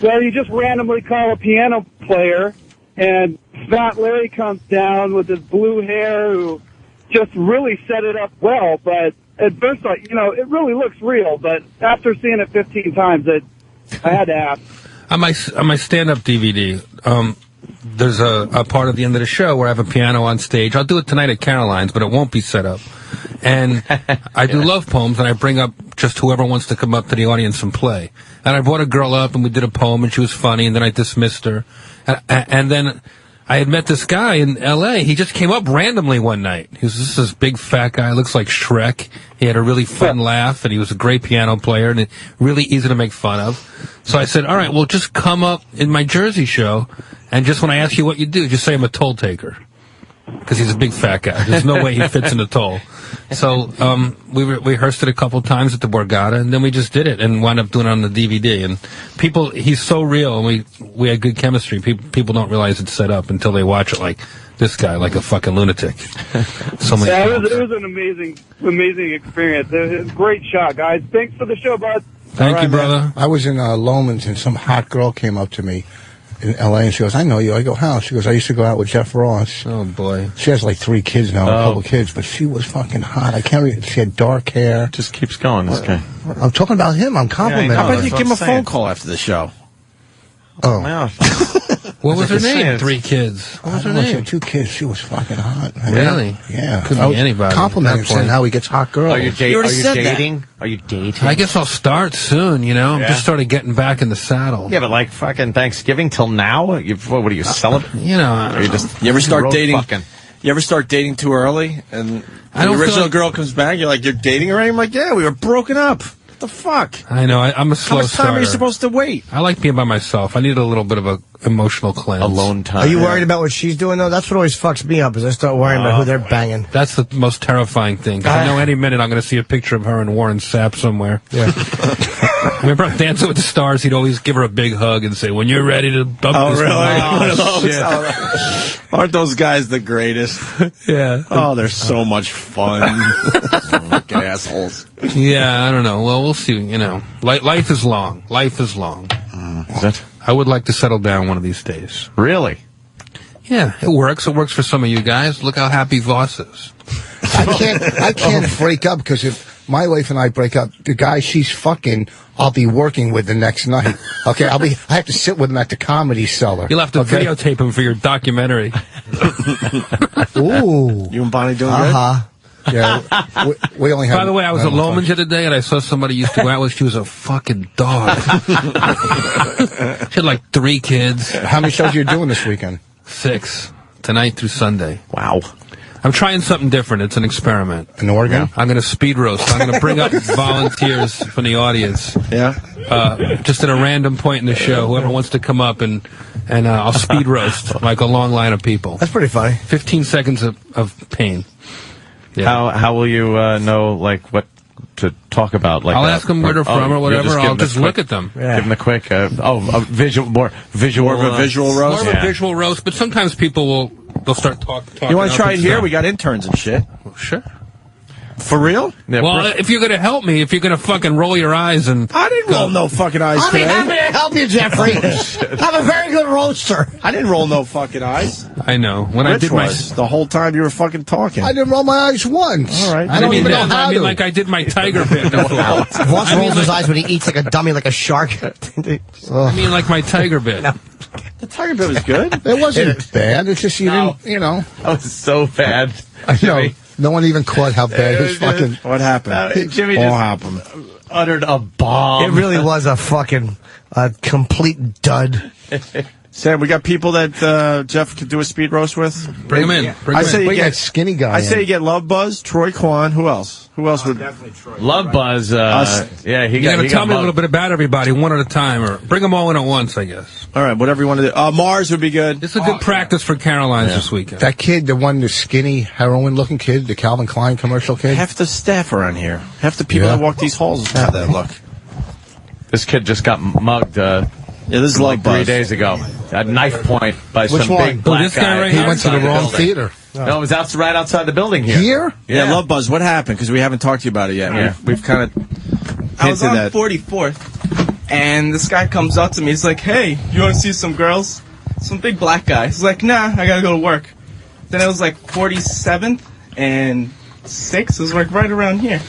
Well, you just randomly call a piano player, and Fat Larry comes down with his blue hair who just really set it up well, but at first, it really looks real, but after seeing it 15 times, I had to ask. On my stand-up DVD, there's a part at the end of the show where I have a piano on stage. I'll do it tonight at Caroline's, but it won't be set up. And I do love poems, and I bring up just whoever wants to come up to the audience and play. And I brought a girl up, and we did a poem, and she was funny, and then I dismissed her. And then I had met this guy in L.A. He just came up randomly one night. He was just this big fat guy, looks like Shrek. He had a really fun laugh, and he was a great piano player, and really easy to make fun of. So I said, all right, well, just come up in my Jersey show, and just when I ask you what you do, just say I'm a toll taker. Because he's a big fat guy. There's no way he fits in a toll. So we rehearsed it a couple times at the Borgata, and then we just did it and wound up doing it on the DVD. And he's so real, and we had good chemistry. People don't realize it's set up until they watch it like this guy, like a fucking lunatic. It was an amazing experience. It was a great shot, guys. Thanks for the show, bud. Thank you, brother. Man. I was in Lomans, and some hot girl came up to me in L.A., and she goes, I know you. I go, how? She goes, I used to go out with Jeff Ross. Oh, boy. She has 3 kids now, a couple kids, but she was fucking hot. I can't read. She had dark hair. Just keeps going, this guy. I'm talking about him. I'm complimenting him. How about you give him a phone call after the show? Oh. Yeah. What was her name? 3 kids. What was her name? She had 2 kids. She was fucking hot. Really? Yeah. Could be anybody. Complimenting him, saying how he gets hot girls. Are you dating? Are you dating? I guess I'll start soon, I'm just started getting back in the saddle. Yeah, but fucking Thanksgiving till now? What are you celebrating? You ever start dating? You ever start dating too early? And the original girl comes back, you're like, you're dating her? I'm like, yeah, we were broken up. What the fuck? I know. I'm a slow How much time starter. are you supposed to wait? I like being by myself. I need a little bit of a emotional cleanse. Alone time. Are you worried about what she's doing, though? That's what always fucks me up, is I start worrying about who they're banging. That's the most terrifying thing. 'Cause I know any minute I'm going to see a picture of her and Warren Sapp somewhere. Yeah. Remember on Dancing with the Stars, he'd always give her a big hug and say, when you're ready to dump this really? shit. Aren't those guys the greatest? Yeah. Oh, they're so much fun. Fucking assholes. Yeah, I don't know. Well, we'll see. Life is long. Life is long. Is it? I would like to settle down one of these days. Really? Yeah, it works. It works for some of you guys. Look how happy Voss is. I can't break up, because if my wife and I break up, the guy she's fucking, I'll be working with the next night. Okay, I have to sit with him at the Comedy Cellar. You'll have to videotape him for your documentary. Ooh. You and Bonnie doing good? Yeah, we only have. By the way, I was at Loman's the other day, and I saw somebody you used to go out with. She was a fucking dog. She had 3 kids. How many shows are you doing this weekend? 6. Tonight through Sunday. Wow. I'm trying something different. It's an experiment. In Oregon? Yeah. I'm going to speed roast. I'm going to bring up volunteers from the audience. Yeah? Just at a random point in the show, whoever wants to come up, and I'll speed roast, like a long line of people. That's pretty funny. 15 seconds of pain. Yeah. How will you know what to talk about? I'll ask them where they're from or whatever. I'll just look at them. Yeah. Give them a quick more visual. More of a visual roast. More of a visual roast, but sometimes people they'll start talking. You want to try it here? We got interns and shit. Well, sure. For real? Yeah, well, if you're going to help me, if you're going to fucking roll your eyes and... I didn't roll no fucking eyes I'll be today. happy to help you, Jeffrey. I'm a very good roaster. I didn't roll no fucking eyes. I know. When Rich I did was the whole time you were fucking talking. I didn't roll my eyes once. All right. I don't even know how I mean, to. like I did my tiger bit before. Voss rolls his eyes when he eats like a dummy, like a shark. I mean, like my tiger bit. No. The tiger bit was good. It wasn't bad. It's just you didn't, you know. That was so bad. I know. No one even caught how bad his fucking... What happened? Jimmy All just happened. uttered a bomb. It really was a fucking complete dud. Sam, we got people that Jeff could do a speed roast with. Bring him in. I say you Bring get that skinny guy I say in. you get Love Buzz, Troy Kwan. Who else? Who else would? Definitely Troy. Love Buzz. Yeah, he You're got. going He to tell got me a little mugged. bit about everybody, one at a time, or bring them all in at once, I guess. All right, whatever you want to do. Mars would be good. It's a good practice for Caroline's this weekend. That kid, the skinny, heroin-looking kid, the Calvin Klein commercial kid. Half the staff around here, half the people that walk these halls have that look. This kid just got mugged. Yeah, this is like Love 3 Buzz. days ago at knife point by Which some one? big black this guy right He here? went to the wrong theater. No, it was right outside the building here. Here? Yeah, Love Buzz. What happened? Because we haven't talked to you about it yet. Yeah. We've kind of I was hinted on that. 44th, and this guy comes up to me. He's like, "Hey, you want to see some girls?" Some big black guy. He's like, "Nah, I gotta go to work." Then it was like 47th and 6th. It was like right around here.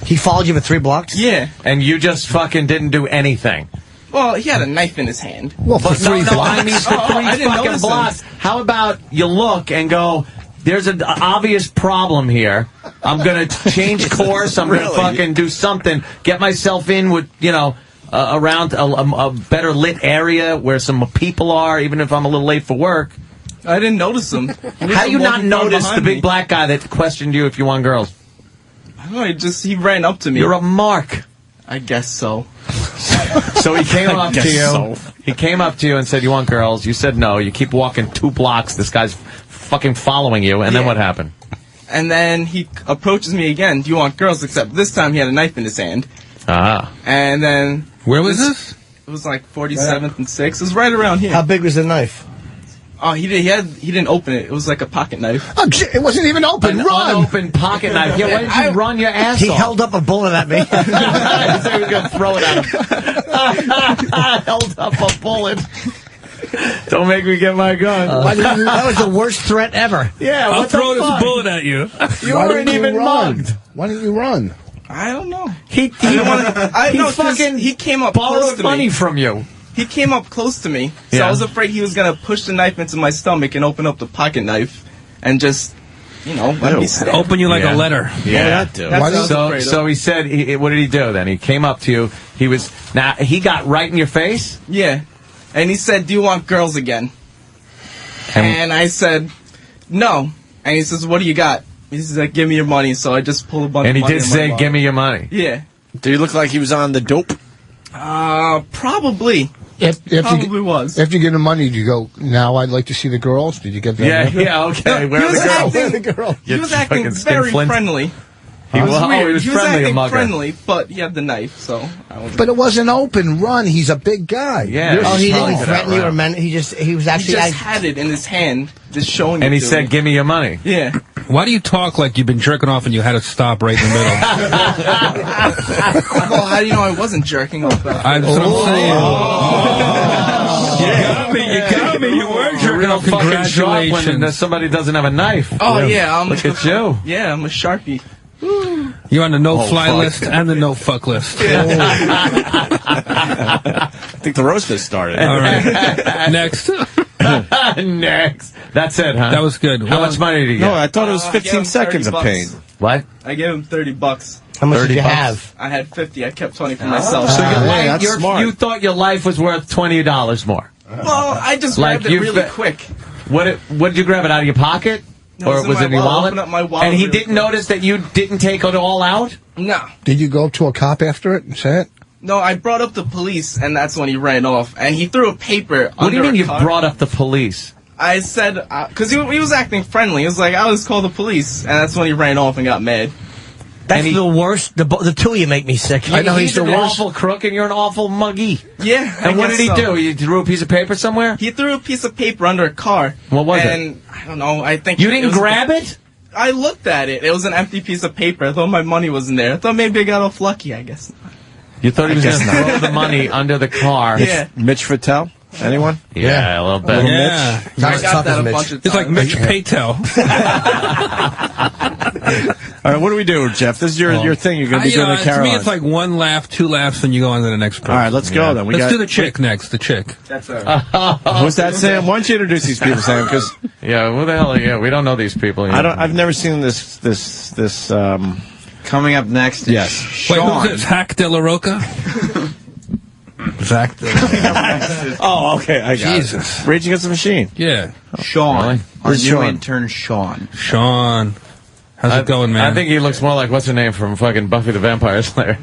He followed you for 3 blocks? Yeah. And you just fucking didn't do anything. Well, he had a knife in his hand. Well, for But 3 no, blocks. I mean for Oh, three I didn't fucking notice him. blocks. How about you look and go, there's an obvious problem here. I'm going to change course. I'm going to fucking do something. Get myself in with, around a better lit area where some people are, even if I'm a little late for work. I didn't notice him. How do you not notice the big black guy that questioned you if you want girls? I don't know, he ran up to me. You're a mark. I guess so. So he came up to you. so. He came up to you and said, "You want girls?" You said no. You keep walking 2 blocks. This guy's fucking following you. And then Yeah. what happened? And then he approaches me again. "Do you want girls?" Except this time he had a knife in his hand. Ah. And then... Where was this? It was like 47th and 6th. It was right around here. How big was the knife? Oh, he didn't open it. It was like a pocket knife. Oh, it wasn't even open. An Run! unopened pocket knife. Yeah, why did you run your ass He off? held up a bullet at me. He said he was going to throw it at him. Held up a bullet. Don't make me get my gun. That was the worst threat ever. Yeah, I'll what the throw this fuck? bullet at you. You Why weren't didn't you even run? mugged. Why didn't you run? I don't know. He came up close borrowed to money me. from you. He came up close to me, so Yeah. I was afraid he was gonna push the knife into my stomach and open up the pocket knife, and just, let me stay. Open you like Yeah. a letter. Yeah. That's what I was afraid of. So he said, what did he do then? He came up to you. He got right in your face? Yeah, and he said, "Do you want girls again?" And I said, "No." And he says, "What do you got?" He says, like, "Give me your money." So I just pulled a bunch And of he money. did in my say, wallet. "Give me your money." Yeah. Did he look like he was on the dope? Probably. Probably was. After you get the money, did you go, "Now I'd like to see the girls"? Did you get that? Okay. Where He are was the girls? acting, he You was acting fucking very skinflint. friendly. He was, weird. he was He was friendly, a acting mugger. friendly, but he had the knife, so I was. But it wasn't open. Run. He's a big guy. Yeah. You're Oh, he small. didn't threaten you or meant he was He actually just had it in his hand, just showing it And he to said, me. "Give me your money." Yeah. Why do you talk like you've been jerking off and you had to stop right in the middle? Well, how do you know I wasn't jerking off? That's what I'm saying. You got me. You got me. You were You're jerking real off. fucking sharp when Congratulations. somebody doesn't have a knife. Oh yeah, Look at you. Yeah, I'm a Sharpie. You're on the no-fly fuck. list and the no-fuck list. I think the roast has started. All right. Next. Next. That's it, huh? That was good. How much money did you get? No, I thought it was I gave 15 him seconds of 30 pain. bucks. What? I gave him $30. How much did 30 you bucks? have? I had 50. I kept 20 for myself. So your life, that's smart. you thought your life was worth $20 more. Well, I just Like grabbed it you really fe- quick. What did you grab it out of your pocket? No, Or it was it in your wallet? Opened up my wallet And he really didn't quick. notice that you didn't take it all out? No. Did you go up to a cop after it and say it? No, I brought up the police, and that's when he ran off. And he threw a paper What do you under mean a you car. brought up the police? I said, because he was acting friendly. He was like, "I'll just call the police." And that's when he ran off and got mad. That's And he- the worst. The two of you make me sick. I know he's the an worst. awful crook and you're an awful muggy. Yeah. And what guess did he so. do? He threw a piece of paper somewhere? He threw a piece of paper under a car. What was it? And I don't know. I think You it didn't was- grab it? I looked at it. It was an empty piece of paper. I thought my money was in there. I thought maybe I got off lucky, I guess. You thought he was going to throw the money under the car. Yeah. Mitch Fattel? Anyone? Yeah, a little bit. Yeah. I got that a bunch of times. It's like Mitch Patel. All right, what do we do, Jeff? This is your thing. You're going to be doing the To Caroline. me, it's like 1 laugh, 2 laughs, and you go on to the next person. All right, let's go then. Let's do the chick next. The chick. That's Who's that, Sam? Why don't you introduce these people, Sam? Because yeah, who the hell are you? We don't know these people. I've never seen this. Coming up next is yes. Wait, Sean. who's this? Hack De La Roca? Zach. Oh, okay. I got Jesus. it. Rage Against the Machine. Yeah. Sean. Really? Our Who's new Sean? intern, Sean. Sean. How's it going, man? I think he looks more like, what's her name from fucking Buffy the Vampire Slayer?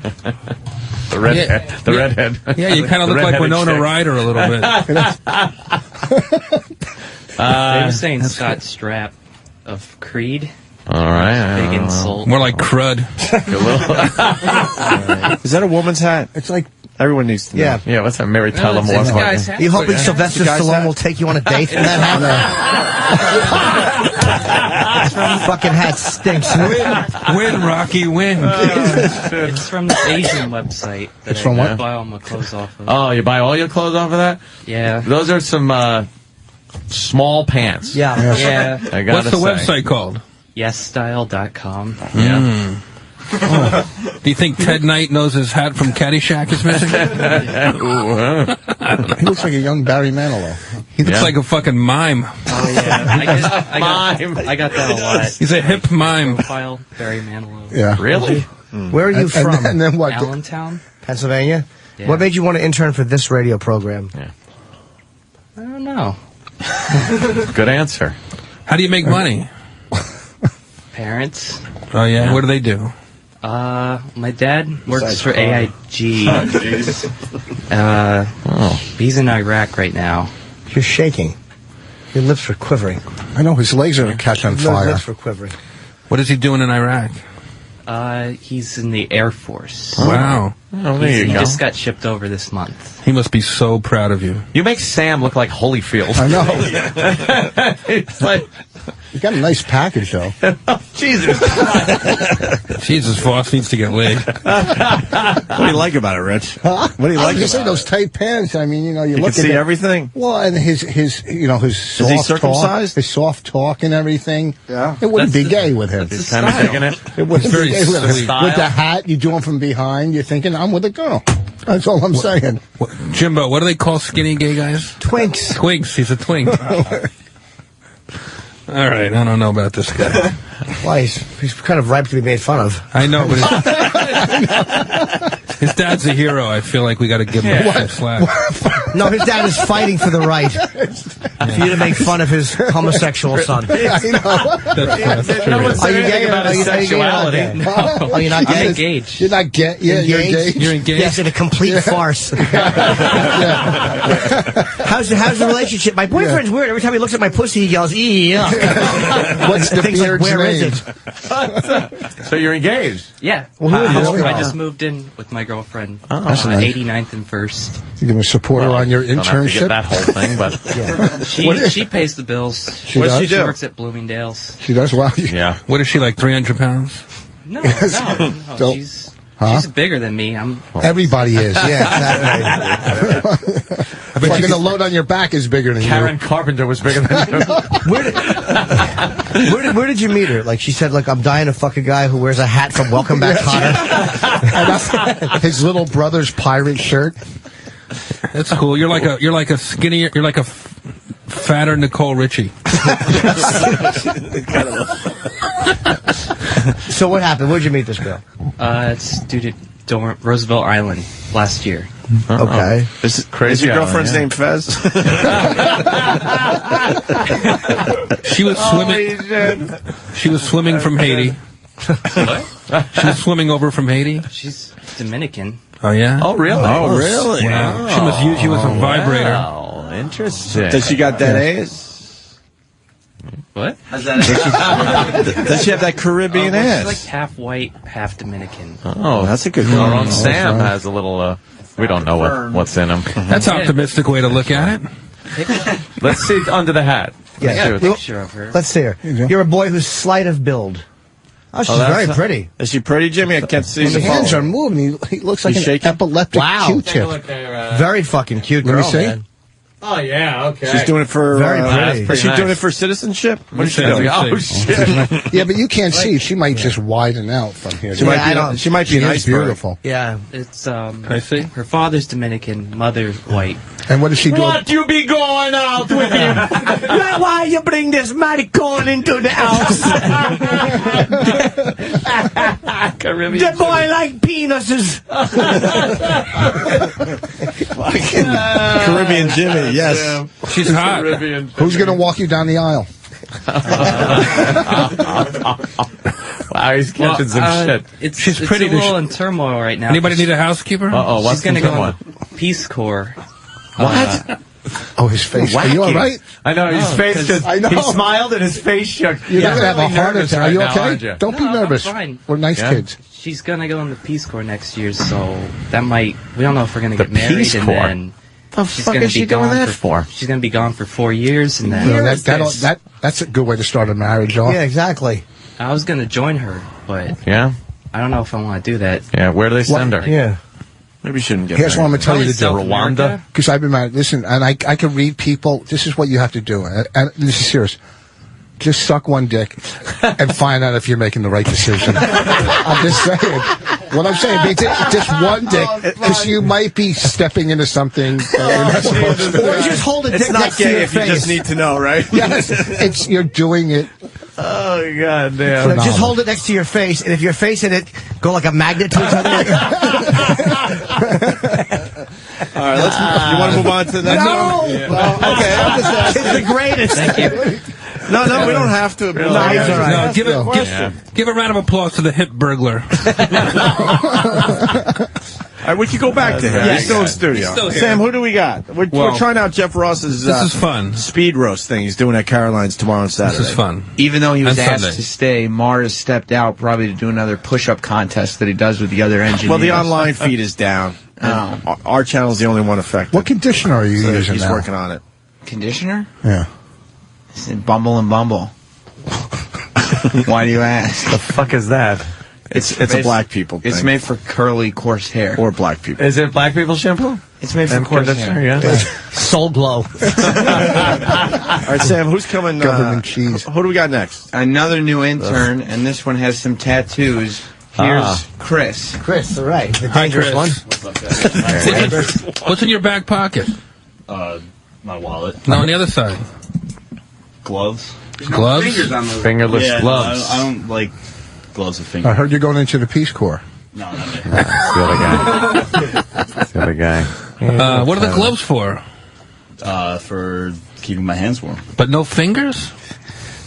The redhead. The redhead. Yeah, you kind of look like Winona Ryder a little bit. They were saying Scott Strapp of Creed. All right. Big insult. More like crud. Is that a woman's hat? It's like everyone needs to know. Yeah, what's that Mary Tyler Moore? You hoping Sylvester Stallone will take you on a date in that hat? Fucking hat stinks. Win, Rocky, win. It's from the Asian website that It's from what? buy all my clothes off of. Oh, you buy all your clothes off of that? Yeah. Those are some small pants. Yeah. Yeah. I gotta What's the say. website called? YesStyle.com. Yeah. Oh. Do you think Ted Knight knows his hat from Caddyshack is missing? He looks like a young Barry Manilow. He looks like a fucking mime. Oh, yeah. I got that a lot. He's a hip mime. Profile, Barry Manilow. Yeah. Really? Where are you from? And then what? Allentown? Pennsylvania? Yeah. What made you want to intern for this radio program? I don't know. Good answer. How do you make money? Parents. Oh, yeah? What do they do? My dad works Besides for car. AIG. Oh, jeez. He's in Iraq right now. You're shaking. Your lips are quivering. I know his legs are going to catch on Your fire. lips are quivering. What is he doing in Iraq? He's in the Air Force. Wow. Oh, there you He go. just got shipped over this month. He must be so proud of you. You make Sam look like Holyfield. I know. It's like, You got a nice package, though. Jesus. Jesus, Voss needs to get laid. What do you like about it, Rich? Huh? What do you like I was about say those tight pants. I mean, you know, you You look can at see it. everything? Well, and his soft he talk, circumcised? his soft talk and everything. Yeah. It wouldn't be gay with him. He's kind of taking it. It wouldn't It's very be gay with him. sweet. With the hat, you do him from behind. You're thinking, I'm with a girl. That's all I'm saying. Jimbo, what do they call skinny gay guys? Twinks. Twinks. He's a twink. All right, I don't know about this guy. Why? He's kind of ripe to be made fun of. I know, but his dad's a hero. I feel like we got to give him some slack. No, his dad is fighting for the right for you to make fun of his homosexual son. I know. That's true. No one Are said you anything gay? about his sexuality. Oh, you're not I'm gay? engaged. You're not gay. Yeah, you're engaged. You're engaged? Yes, in a complete farce. How's the relationship? My boyfriend's weird. Every time he looks at my pussy, he yells, "Eee, yuck." What's the Things like, beard's where is name? it? So you're engaged? Yeah. Well, who are you? I just moved in with my girlfriend. That's nice. 89th and 1st. You're going to support her on your Don't have to get internship? that whole thing, but She pays the bills. She What's does? she She do? works at Bloomingdale's. She does? Wow. yeah. What is she, like 300 pounds? No, Yes. no. So- She's Huh? she's bigger than me. Everybody is. Yeah, exactly. Fucking the load on your back is bigger than Karen you. Carpenter was bigger than you. Where did you meet her? Like, she said, like, I'm dying to fuck a guy who wears a hat from Welcome Back, Kotter. And his little brother's pirate shirt. That's cool. You're like a skinnier, you're like a fatter Nicole Richie. So what happened? Where'd you meet this girl? It's due to Roosevelt Island last year. Okay. This is Crazy Is your island, girlfriend's yeah. name Fez? She was swimming. She was swimming from Haiti. What? She was swimming over from Haiti. She's Dominican. Oh yeah. Oh, really? Oh, really? Wow. She must use you as a vibrator. Wow, interesting. Does she got that ass? What? Does she have that Caribbean She's ass? like half white, half Dominican. Oh, that's a good one. one. Our own Sam has a little, we don't know what's in him. That's an optimistic way to look at it. Let's see under the hat. Yeah. I got a picture of her. Let's see her. You're a boy who's slight of build. Oh, she's very pretty. Is she pretty, Jimmy? I can't see. His hands are moving. He looks like He's an shaking? epileptic Q-tip. Very fucking cute Let girl, me see. man. Oh, yeah, okay. She's doing it for... Very pretty. Is she doing it for citizenship? What is she doing? Oh, shit. Yeah, but you can't see. She might just widen out from here. She might be an iceberg. Beautiful. Yeah. It's I see. her father's Dominican, mother white. And what does she do? What you be going out with him? Why you bring this maricon into the house? The boy like penises. Caribbean Jimmy, yes. She's hot. Who's going to walk you down the aisle? Wow, he's catching some shit. She's It's pretty. a little in turmoil right now. Anybody need a housekeeper? Uh-oh, what's She's going to going go on? in Peace Corps. What? Oh, his face. Are you all right? I know, his face just... I know. He smiled and his face shook. You're going to have a heart attack. Are you Right now, okay? aren't you? Don't be No, I'm nervous. fine. We're nice kids. She's going to go in the Peace Corps next year, so that might... We don't know if we're going to The get married. Peace and Corps? then The she's fuck gonna is be she doing gone that for? She's going to be gone for 4 years, and then... You know, that's a good way to start a marriage off. Yeah, exactly. I was going to join her, but... Yeah? I don't know if I want to do that. Yeah, where do they send her? Yeah. Maybe you shouldn't get Here's what I'm going to tell you to do. South America? Because I've been married. Listen, and I can read people. This is what you have to do. And this is serious. Just suck one dick and find out if you're making the right decision. I'm just saying. What I'm saying is just one dick, because you might be stepping into something. You're not supposed to. Or just hold a It's dick not next to gay your if you face. just need to know, right? Yes, you're doing it. Oh, God So damn. just hold it next to your face, and if you're facing it, go like a magnet to each other. All right, you want to move on to the next one? No! Well, okay, I'm just asking. It's the greatest. Thank you. No, we don't have to. No, it's all right. No, give a round of applause to the hip burglar. All right, we can go back to him. He's still in studio. He's still here. Sam, who do we got? We're trying out Jeff Ross's This is fun. speed roast thing he's doing at Caroline's tomorrow and Saturday. This is fun. Even though he was And asked Sunday. to stay, Mars stepped out probably to do another push-up contest that he does with the other engineers. Well, the online feed is down. Our channel's the only one affected. What conditioner are you So using he's now? working on it. Conditioner? Yeah. It's in Bumble and Bumble. Why do you ask? The fuck is that? It's a black people thing. It's made for curly, coarse hair. Or black people. Is it black people shampoo? It's made for And coarse conditioner, hair. yeah. Soul Glow. All right, Sam, who's coming? Government cheese. Who do we got next? Another new intern, and this one has some tattoos. Here's Chris. Chris, all right. The Hi, dangerous Chris. one. What's in your back pocket? My wallet. No, on the other side. Gloves. Gloves? Fingerless Yeah, gloves. No, I don't like gloves with I fingers. heard you're going into the Peace Corps. No, not me. That's the other guy. That's the other guy. What are the gloves for? For keeping my hands warm. But no fingers?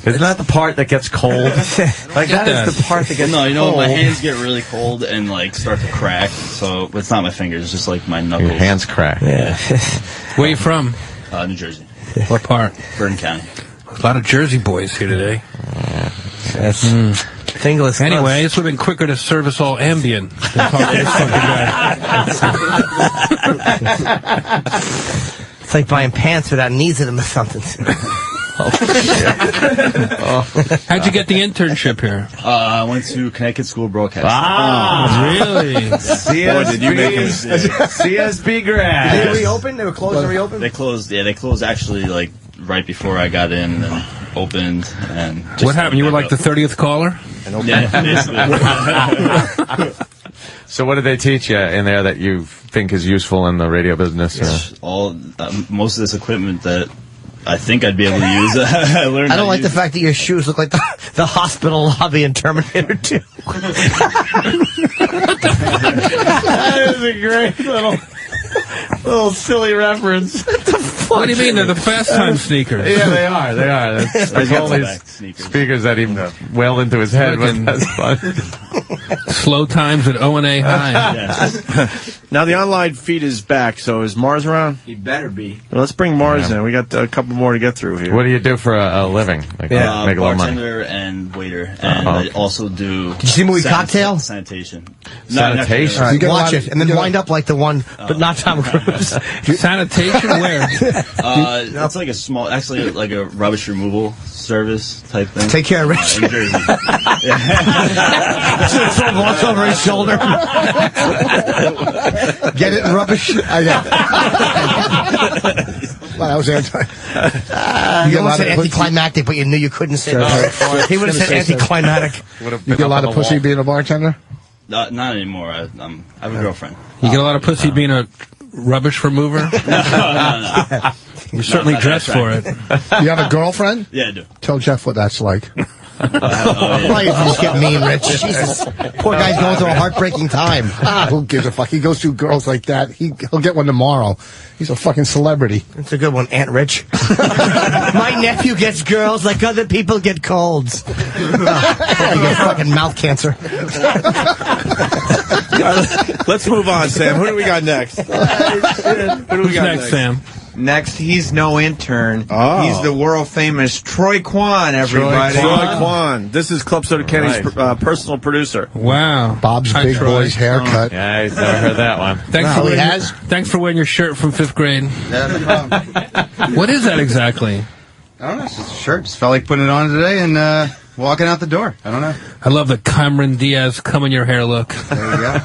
Isn't that the part that gets cold? Like, that is the part that gets No, you know, cold. my hands get really cold and like start to crack. So it's not my fingers; it's just like my knuckles. Your hands crack. Yeah. Where you from? New Jersey, What part? Bergen County. A lot of Jersey boys here today. Yes. Fingerless gloves. Anyway, this would have been quicker to service all Ambien than talk to this fucking guy. It's like buying pants without knees in them or something. How'd you get the internship here? I went to Connecticut School of Broadcasting. Really? Boy, did you make him CSB grad. Did they reopen? They were closed and reopened? They closed. Yeah, they closed actually like right before I got in and opened. And just What happened? You were like the 30th caller? Yeah, basically. So what did they teach you in there that you think is useful in the radio business? All most of this equipment that I think I'd be able to use. I learned. I don't like the fact that your shoes look like the hospital lobby in Terminator 2. That is a great little silly reference. What do you mean? They're the fast time sneakers. Yeah, they are. They are. There's all these speakers that he wailed into his head. But that's fun. Slow times at O&A High. Now the online feed is back, so is Mars around? He better be. Well, let's bring Mars in. We got a couple more to get through here. What do you do for a living? Like, make a lot of money. Bartender and waiter, and I also do. Did you see the movie Cocktail? Sanitation. Sanitation. Right, watch it, and then wind up like the one, but not Tom Cruise. Sanitation? Where? It's like a small, actually like a rubbish removal service type thing. Take care of Rich. In Jersey. Throw Voss over his shoulder. Get it, rubbish? Well, that was you almost said anticlimactic, but you knew you couldn't say it. He would have said anticlimactic. You get a lot of pussy being a bartender? Not anymore. I have a girlfriend. You get a lot of pussy being a rubbish remover? No. You're certainly dressed for it. You have a girlfriend? Yeah, I do. Tell Jeff what that's like. Why you just get mean, Rich? Jesus. Poor guy's going through a heartbreaking time. Who gives a fuck? He goes through girls like that. He'll get one tomorrow. He's a fucking celebrity. That's a good one, Aunt Rich. My nephew gets girls like other people get colds. He gets fucking mouth cancer. Let's move on, Sam. Who do we got next? Who's next, Sam? Next, he's no intern. Oh. He's the world famous Troy Kwan, everybody. Troy Kwan. This is Club Soda Kenny's personal producer. Wow. Bob's Big Troy. Boy's haircut. Yeah, he's never heard that one. Thanks for wearing your shirt from 5th grade. What is that exactly? I don't know. It's just a shirt. Just felt like putting it on today and walking out the door. I don't know. I love the Cameron Diaz comb in your hair look. There you go.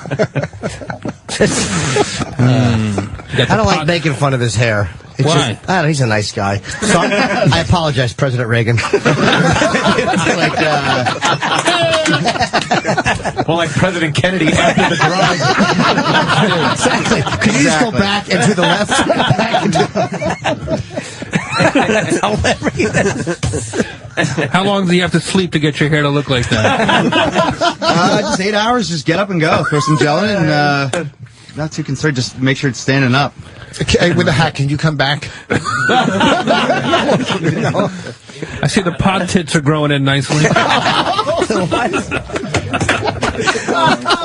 I don't like making fun of his hair. It's Why? Just, I don't know, he's a nice guy. So I apologize, President Reagan. Well, like President Kennedy after the drive. Exactly. Could you just go back and to the left? That's hilarious. How long do you have to sleep to get your hair to look like that? Just 8 hours. Just get up and go. Throw some gel in and not too concerned. Just make sure it's standing up. Okay, with a hat, can you come back? I see the pod tits are growing in nicely.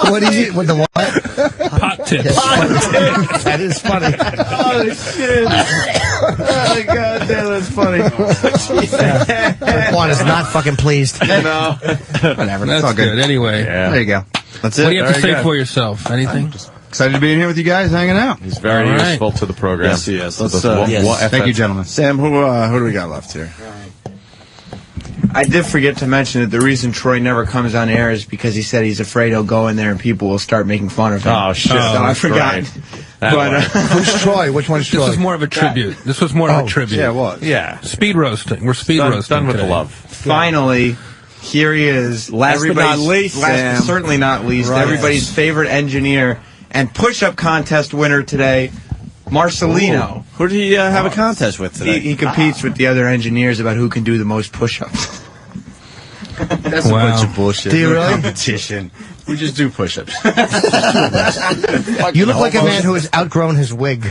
What is it? With the what? Pot tits. That is funny. Oh, shit. Oh, God damn, that's funny. Juan is not fucking pleased. No. Whatever. That's all good. Anyway. Yeah. There you go. That's it. What do you have to Very say good. for yourself? Anything? Excited to be in here with you guys, hanging out. He's very All right. useful to the program. Yes, he is. Let's, Thank you, gentlemen. Sam, who do we got left here? I did forget to mention that the reason Troy never comes on air is because he said he's afraid he'll go in there and people will start making fun of him. Oh, shit. So I forgot. Right. But, Who's Troy? Which one's Troy? This was more of a tribute. This was more of a tribute. Yeah, it was. Yeah. Speed roasting. We're speed roasting. Done with today. the love. finally, here he is. Last but not least, Sam. Certainly not least. Right. Everybody's favorite engineer and push-up contest winner today, Marcelino. Who did he have a contest with today? He competes with the other engineers about who can do the most push-ups. That's a bunch of bullshit. Do you really? Competition. We just do push-ups. You look like a man who has outgrown his wig.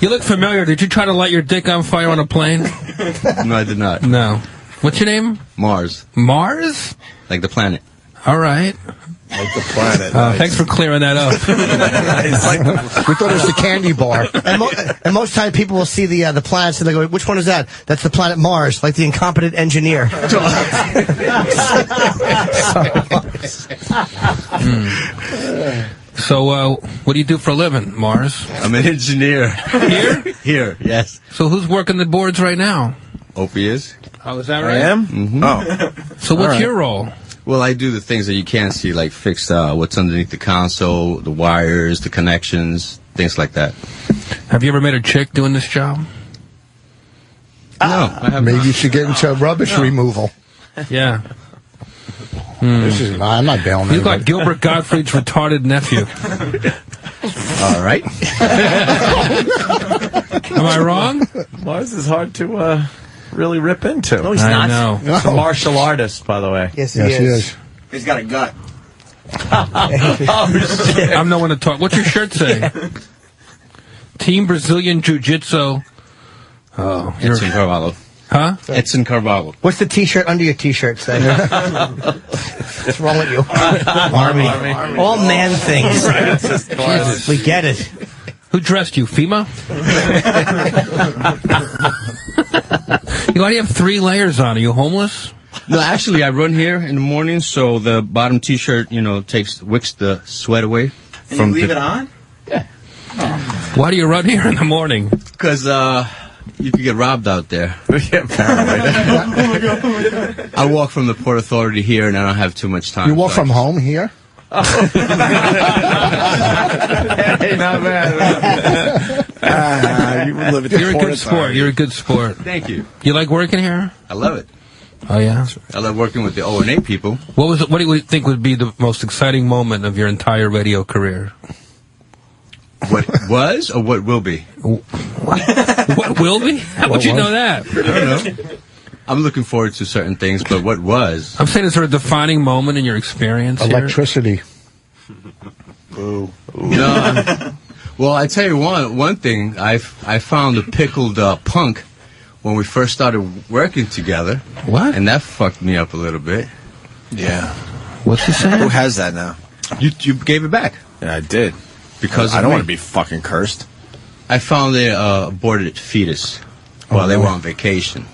You look familiar. Did you try to light your dick on fire on a plane? No, I did not. No. What's your name? Mars. Mars? Like the planet. All right. Like the planet. Thanks for clearing that up. We thought it was the candy bar. And most times people will see the planets and they go, which one is that? That's the planet Mars, like the incompetent engineer. So, what do you do for a living, Mars? I'm an engineer. Here? Here, yes. So who's working the boards right now? Opie is. Oh, is that I right? am? Mm-hmm. Oh. So what's right. your role? Well, I do the things that you can't see, like fix what's underneath the console, the wires, the connections, things like that. Have you ever met a chick doing this job? No, I have Maybe not. you should get into rubbish removal. Yeah. This is I'm not bailing You look anybody. like Gilbert Gottfried's retarded nephew. All right. Am I wrong? Mars is hard to really rip into. No, he's I not. know. He's a martial artist, by the way. Yes, he Yes, he is. is. He's got a gut. Oh, shit. I'm no one to talk. What's your shirt say? Team Brazilian Jiu-Jitsu. Oh, you're... Edson Carvalho. Huh? Edson Carvalho. What's the T-shirt under your T-shirt say? What's wrong with you? Army. All man things. Jesus, we get it. Who dressed you, FEMA? Why do you have 3 layers on? Are you homeless? No, actually, I run here in the morning, so the bottom T-shirt, wicks the sweat away. And you leave it on? Yeah. Why do you run here in the morning? Because you could get robbed out there. I walk from the Port Authority here, and I don't have too much time. You walk from home here? Hey, not bad. You're a good sport. You're a good sport. Thank you. You like working here? I love it. Oh, yeah? I love working with the O&A people. What do you think would be the most exciting moment of your entire radio career? What was or what will be? What will be? How would you know that? I don't know. I'm looking forward to certain things, but what was? I'm saying, is there a defining moment in your experience Electricity. Boo. No. Well, I tell you one thing. I found a pickled punk when we first started working together. What? And that fucked me up a little bit. Yeah. What's he saying? Who has that now? You gave it back. Yeah, I did. Because I don't want to be fucking cursed. I found the aborted fetus while they were on vacation.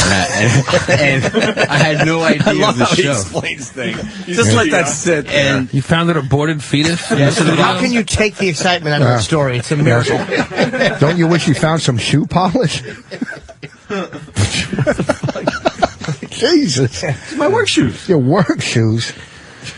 And I had no idea of the show. He explains things. Just let that sit there. And you found an aborted fetus? How can you take the excitement out of that story? It's a miracle. Don't you wish you found some shoe polish? Jesus. My work shoes. Your work shoes.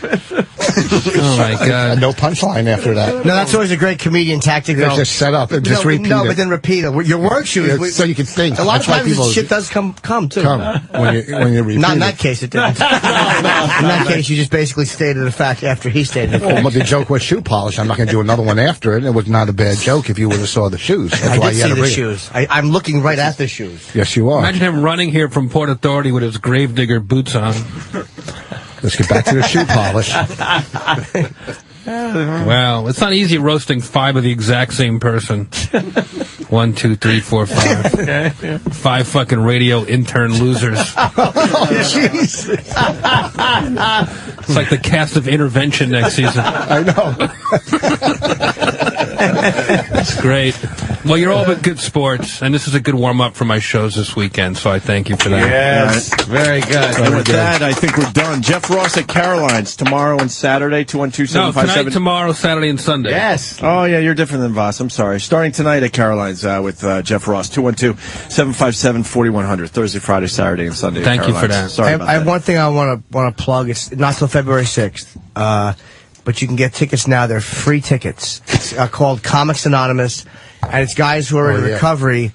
Oh, my God. No punchline after that. No, that's always a great comedian tactic. It's just set up and just repeat it. No, but then repeat it. Your work shoes. Yeah, so you can think. A lot of That's why times people shit does come too. when you repeat Not in it. that case, it didn't. In that case, you just basically stated a fact after he stated it. Well, but the joke was shoe polish. I'm not going to do another one after it. It was not a bad joke if you would have saw the shoes. That's I why did you had see to the bring shoes. I'm looking right at the shoes. Yes, you are. Imagine him running here from Port Authority with his gravedigger boots on. Let's get back to the shoe polish. Wow, it's not easy roasting 5 of the exact same person. 1, 2, 3, 4, 5. Okay. 5 fucking radio intern losers. Jeez. It's like the cast of Intervention next season. I know. It's great. Well, you're all but good sports, and this is a good warm-up for my shows this weekend, so I thank you for that. Yes, very good. And with that, I think we're done. Jeff Ross at Caroline's tomorrow and Saturday, 212-757. No, tonight, tomorrow, Saturday, and Sunday. Yes. Oh, yeah, you're different than Voss. I'm sorry. Starting tonight at Caroline's with Jeff Ross, 212-757-4100, Thursday, Friday, Saturday, and Sunday. Thank you for that. Sorry about I have that. one thing I want to plug. It's not till February 6th. But you can get tickets now. They're free tickets. It's called Comics Anonymous, and it's guys who are in recovery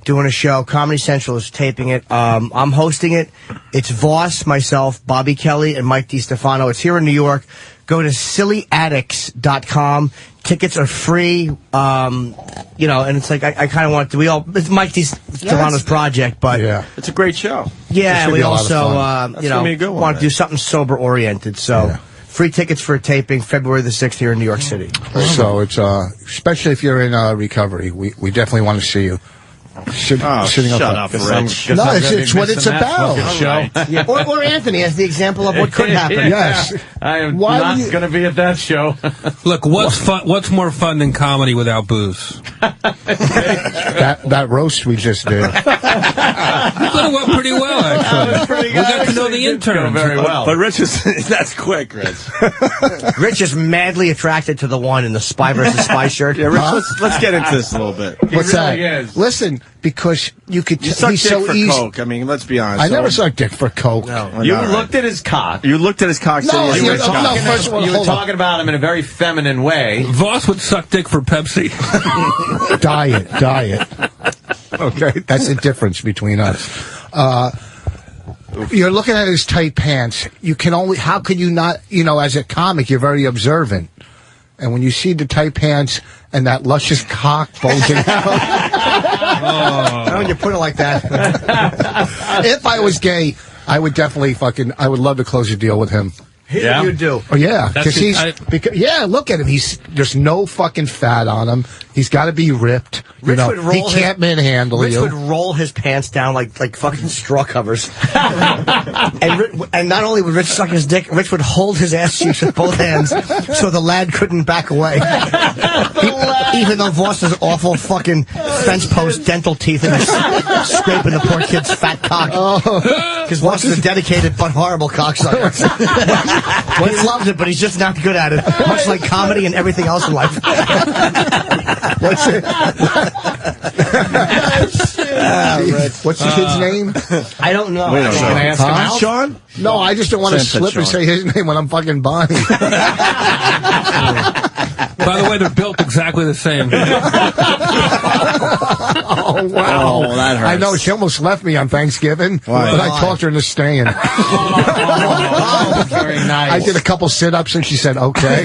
doing a show. Comedy Central is taping it. I'm hosting it. It's Voss, myself, Bobby Kelly, and Mike DiStefano. It's here in New York. Go to sillyaddicts.com. Tickets are free. And it's like I kind of want to. It's Mike DiStefano's project, but it's a great show. Yeah, we also want to do something sober oriented. So. Free tickets for a taping February the 6th here in New York City. So it's especially if you're in recovery, we definitely want to see you. Sitting up, Rich. No, it's what it's about. Yeah. Or Anthony as the example of what could happen. Yes. I am not going to be at that show. Look, what's more fun than comedy without booze? that roast we just did. You thought it went pretty well, actually. We got to know the intern very well. But Rich that's quick, Rich. Rich is madly attracted to the one in the Spy vs. Spy shirt. Yeah, Rich, let's get into this a little bit. What's that? Listen, because you could. You suck he's dick so for easy. coke. I mean, let's be honest. I never sucked dick for coke. No, you looked at his cock. You looked at his cock. No, you were hold talking about him in a very feminine way. Voss would suck dick for Pepsi. Diet. Okay, that's the difference between us. You're looking at his tight pants. You can only. How could you not? As a comic, you're very observant. And when you see the tight pants and that luscious cock bulging out. When you put it like that. If I was gay, I would definitely I would love to close a deal with him. Here's what you do. Oh, yeah. Look at him. There's no fucking fat on him. He's got to be ripped. He can't manhandle Rich you. would roll his pants down like fucking straw covers. and not only would Rich suck his dick, Rich would hold his ass cheeks with both hands so the lad couldn't back away. Even though Voss has awful fucking fence post dental teeth in his scraping the poor kid's fat cock. Because Voss is a dedicated but horrible cocksucker. He loves it, but he's just not good at it. Much like comedy and everything else in life. What's it? What's the kid's name? I don't know. Wait, can I ask him out? Sean? No, I just don't want to slip and say his name when I'm fucking Bonnie. By the way, they're built exactly the same. Oh, wow. Oh, that hurts. I know, she almost left me on Thanksgiving, Why? but I talked her into staying. Oh, very nice. I did a couple sit-ups and she said, okay.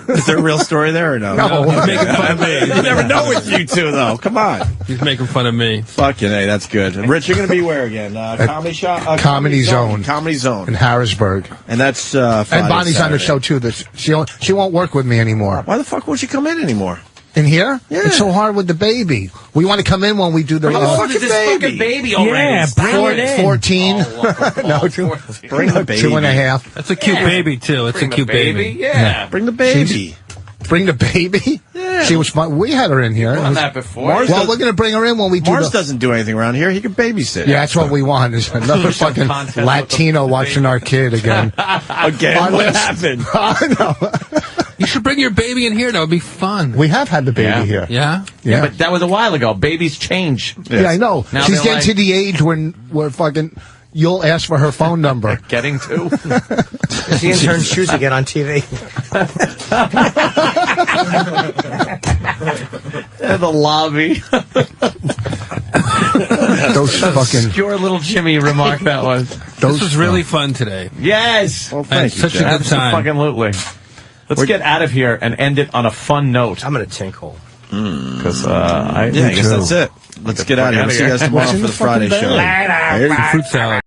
Is there a real story there or no? No. He's making fun of me. You never know with you two, though. Come on. He's making fun of me. Fucking A, that's good. Rich, you're going to be where again? Comedy shop? Comedy Zone. Comedy Zone. In Harrisburg. And that's Friday, And Bonnie's Saturday. on the show, too. She won't work with me anymore. Why the fuck won't she come in anymore? In here? Yeah. It's so hard with the baby. We want to come in when we do the... fucking baby already. Yeah, bring it in. 14. No, bring the baby. 2.5. That's a cute baby, too. It's a cute baby. Yeah. Bring the baby. Bring the baby? Yeah. She was fun. We had her in here. Done that before. Mars Well, we're going to bring her in when we do Mars doesn't do anything around here. He can babysit. Yeah, that's what we want. Is another fucking Latino watching our kid again. Again? What happened? No. You should bring your baby in here. That would be fun. We have had the baby here. Yeah? Yeah, but that was a while ago. Babies change. Yeah, I know. Now She's they're getting to the age when we're fucking... You'll ask for her phone number. Getting to. The intern shoes again on TV. The lobby. Those fucking... Obscure little Jimmy remark that was. This was really fun today. Yes. Well, I had thank you, such a Jack. good time. Absolutely. Let's get out of here and end it on a fun note. I'm going to tinkhole. Because I guess that's it. Let's get out of here. We'll see you guys tomorrow for the Friday show. Fruit salad.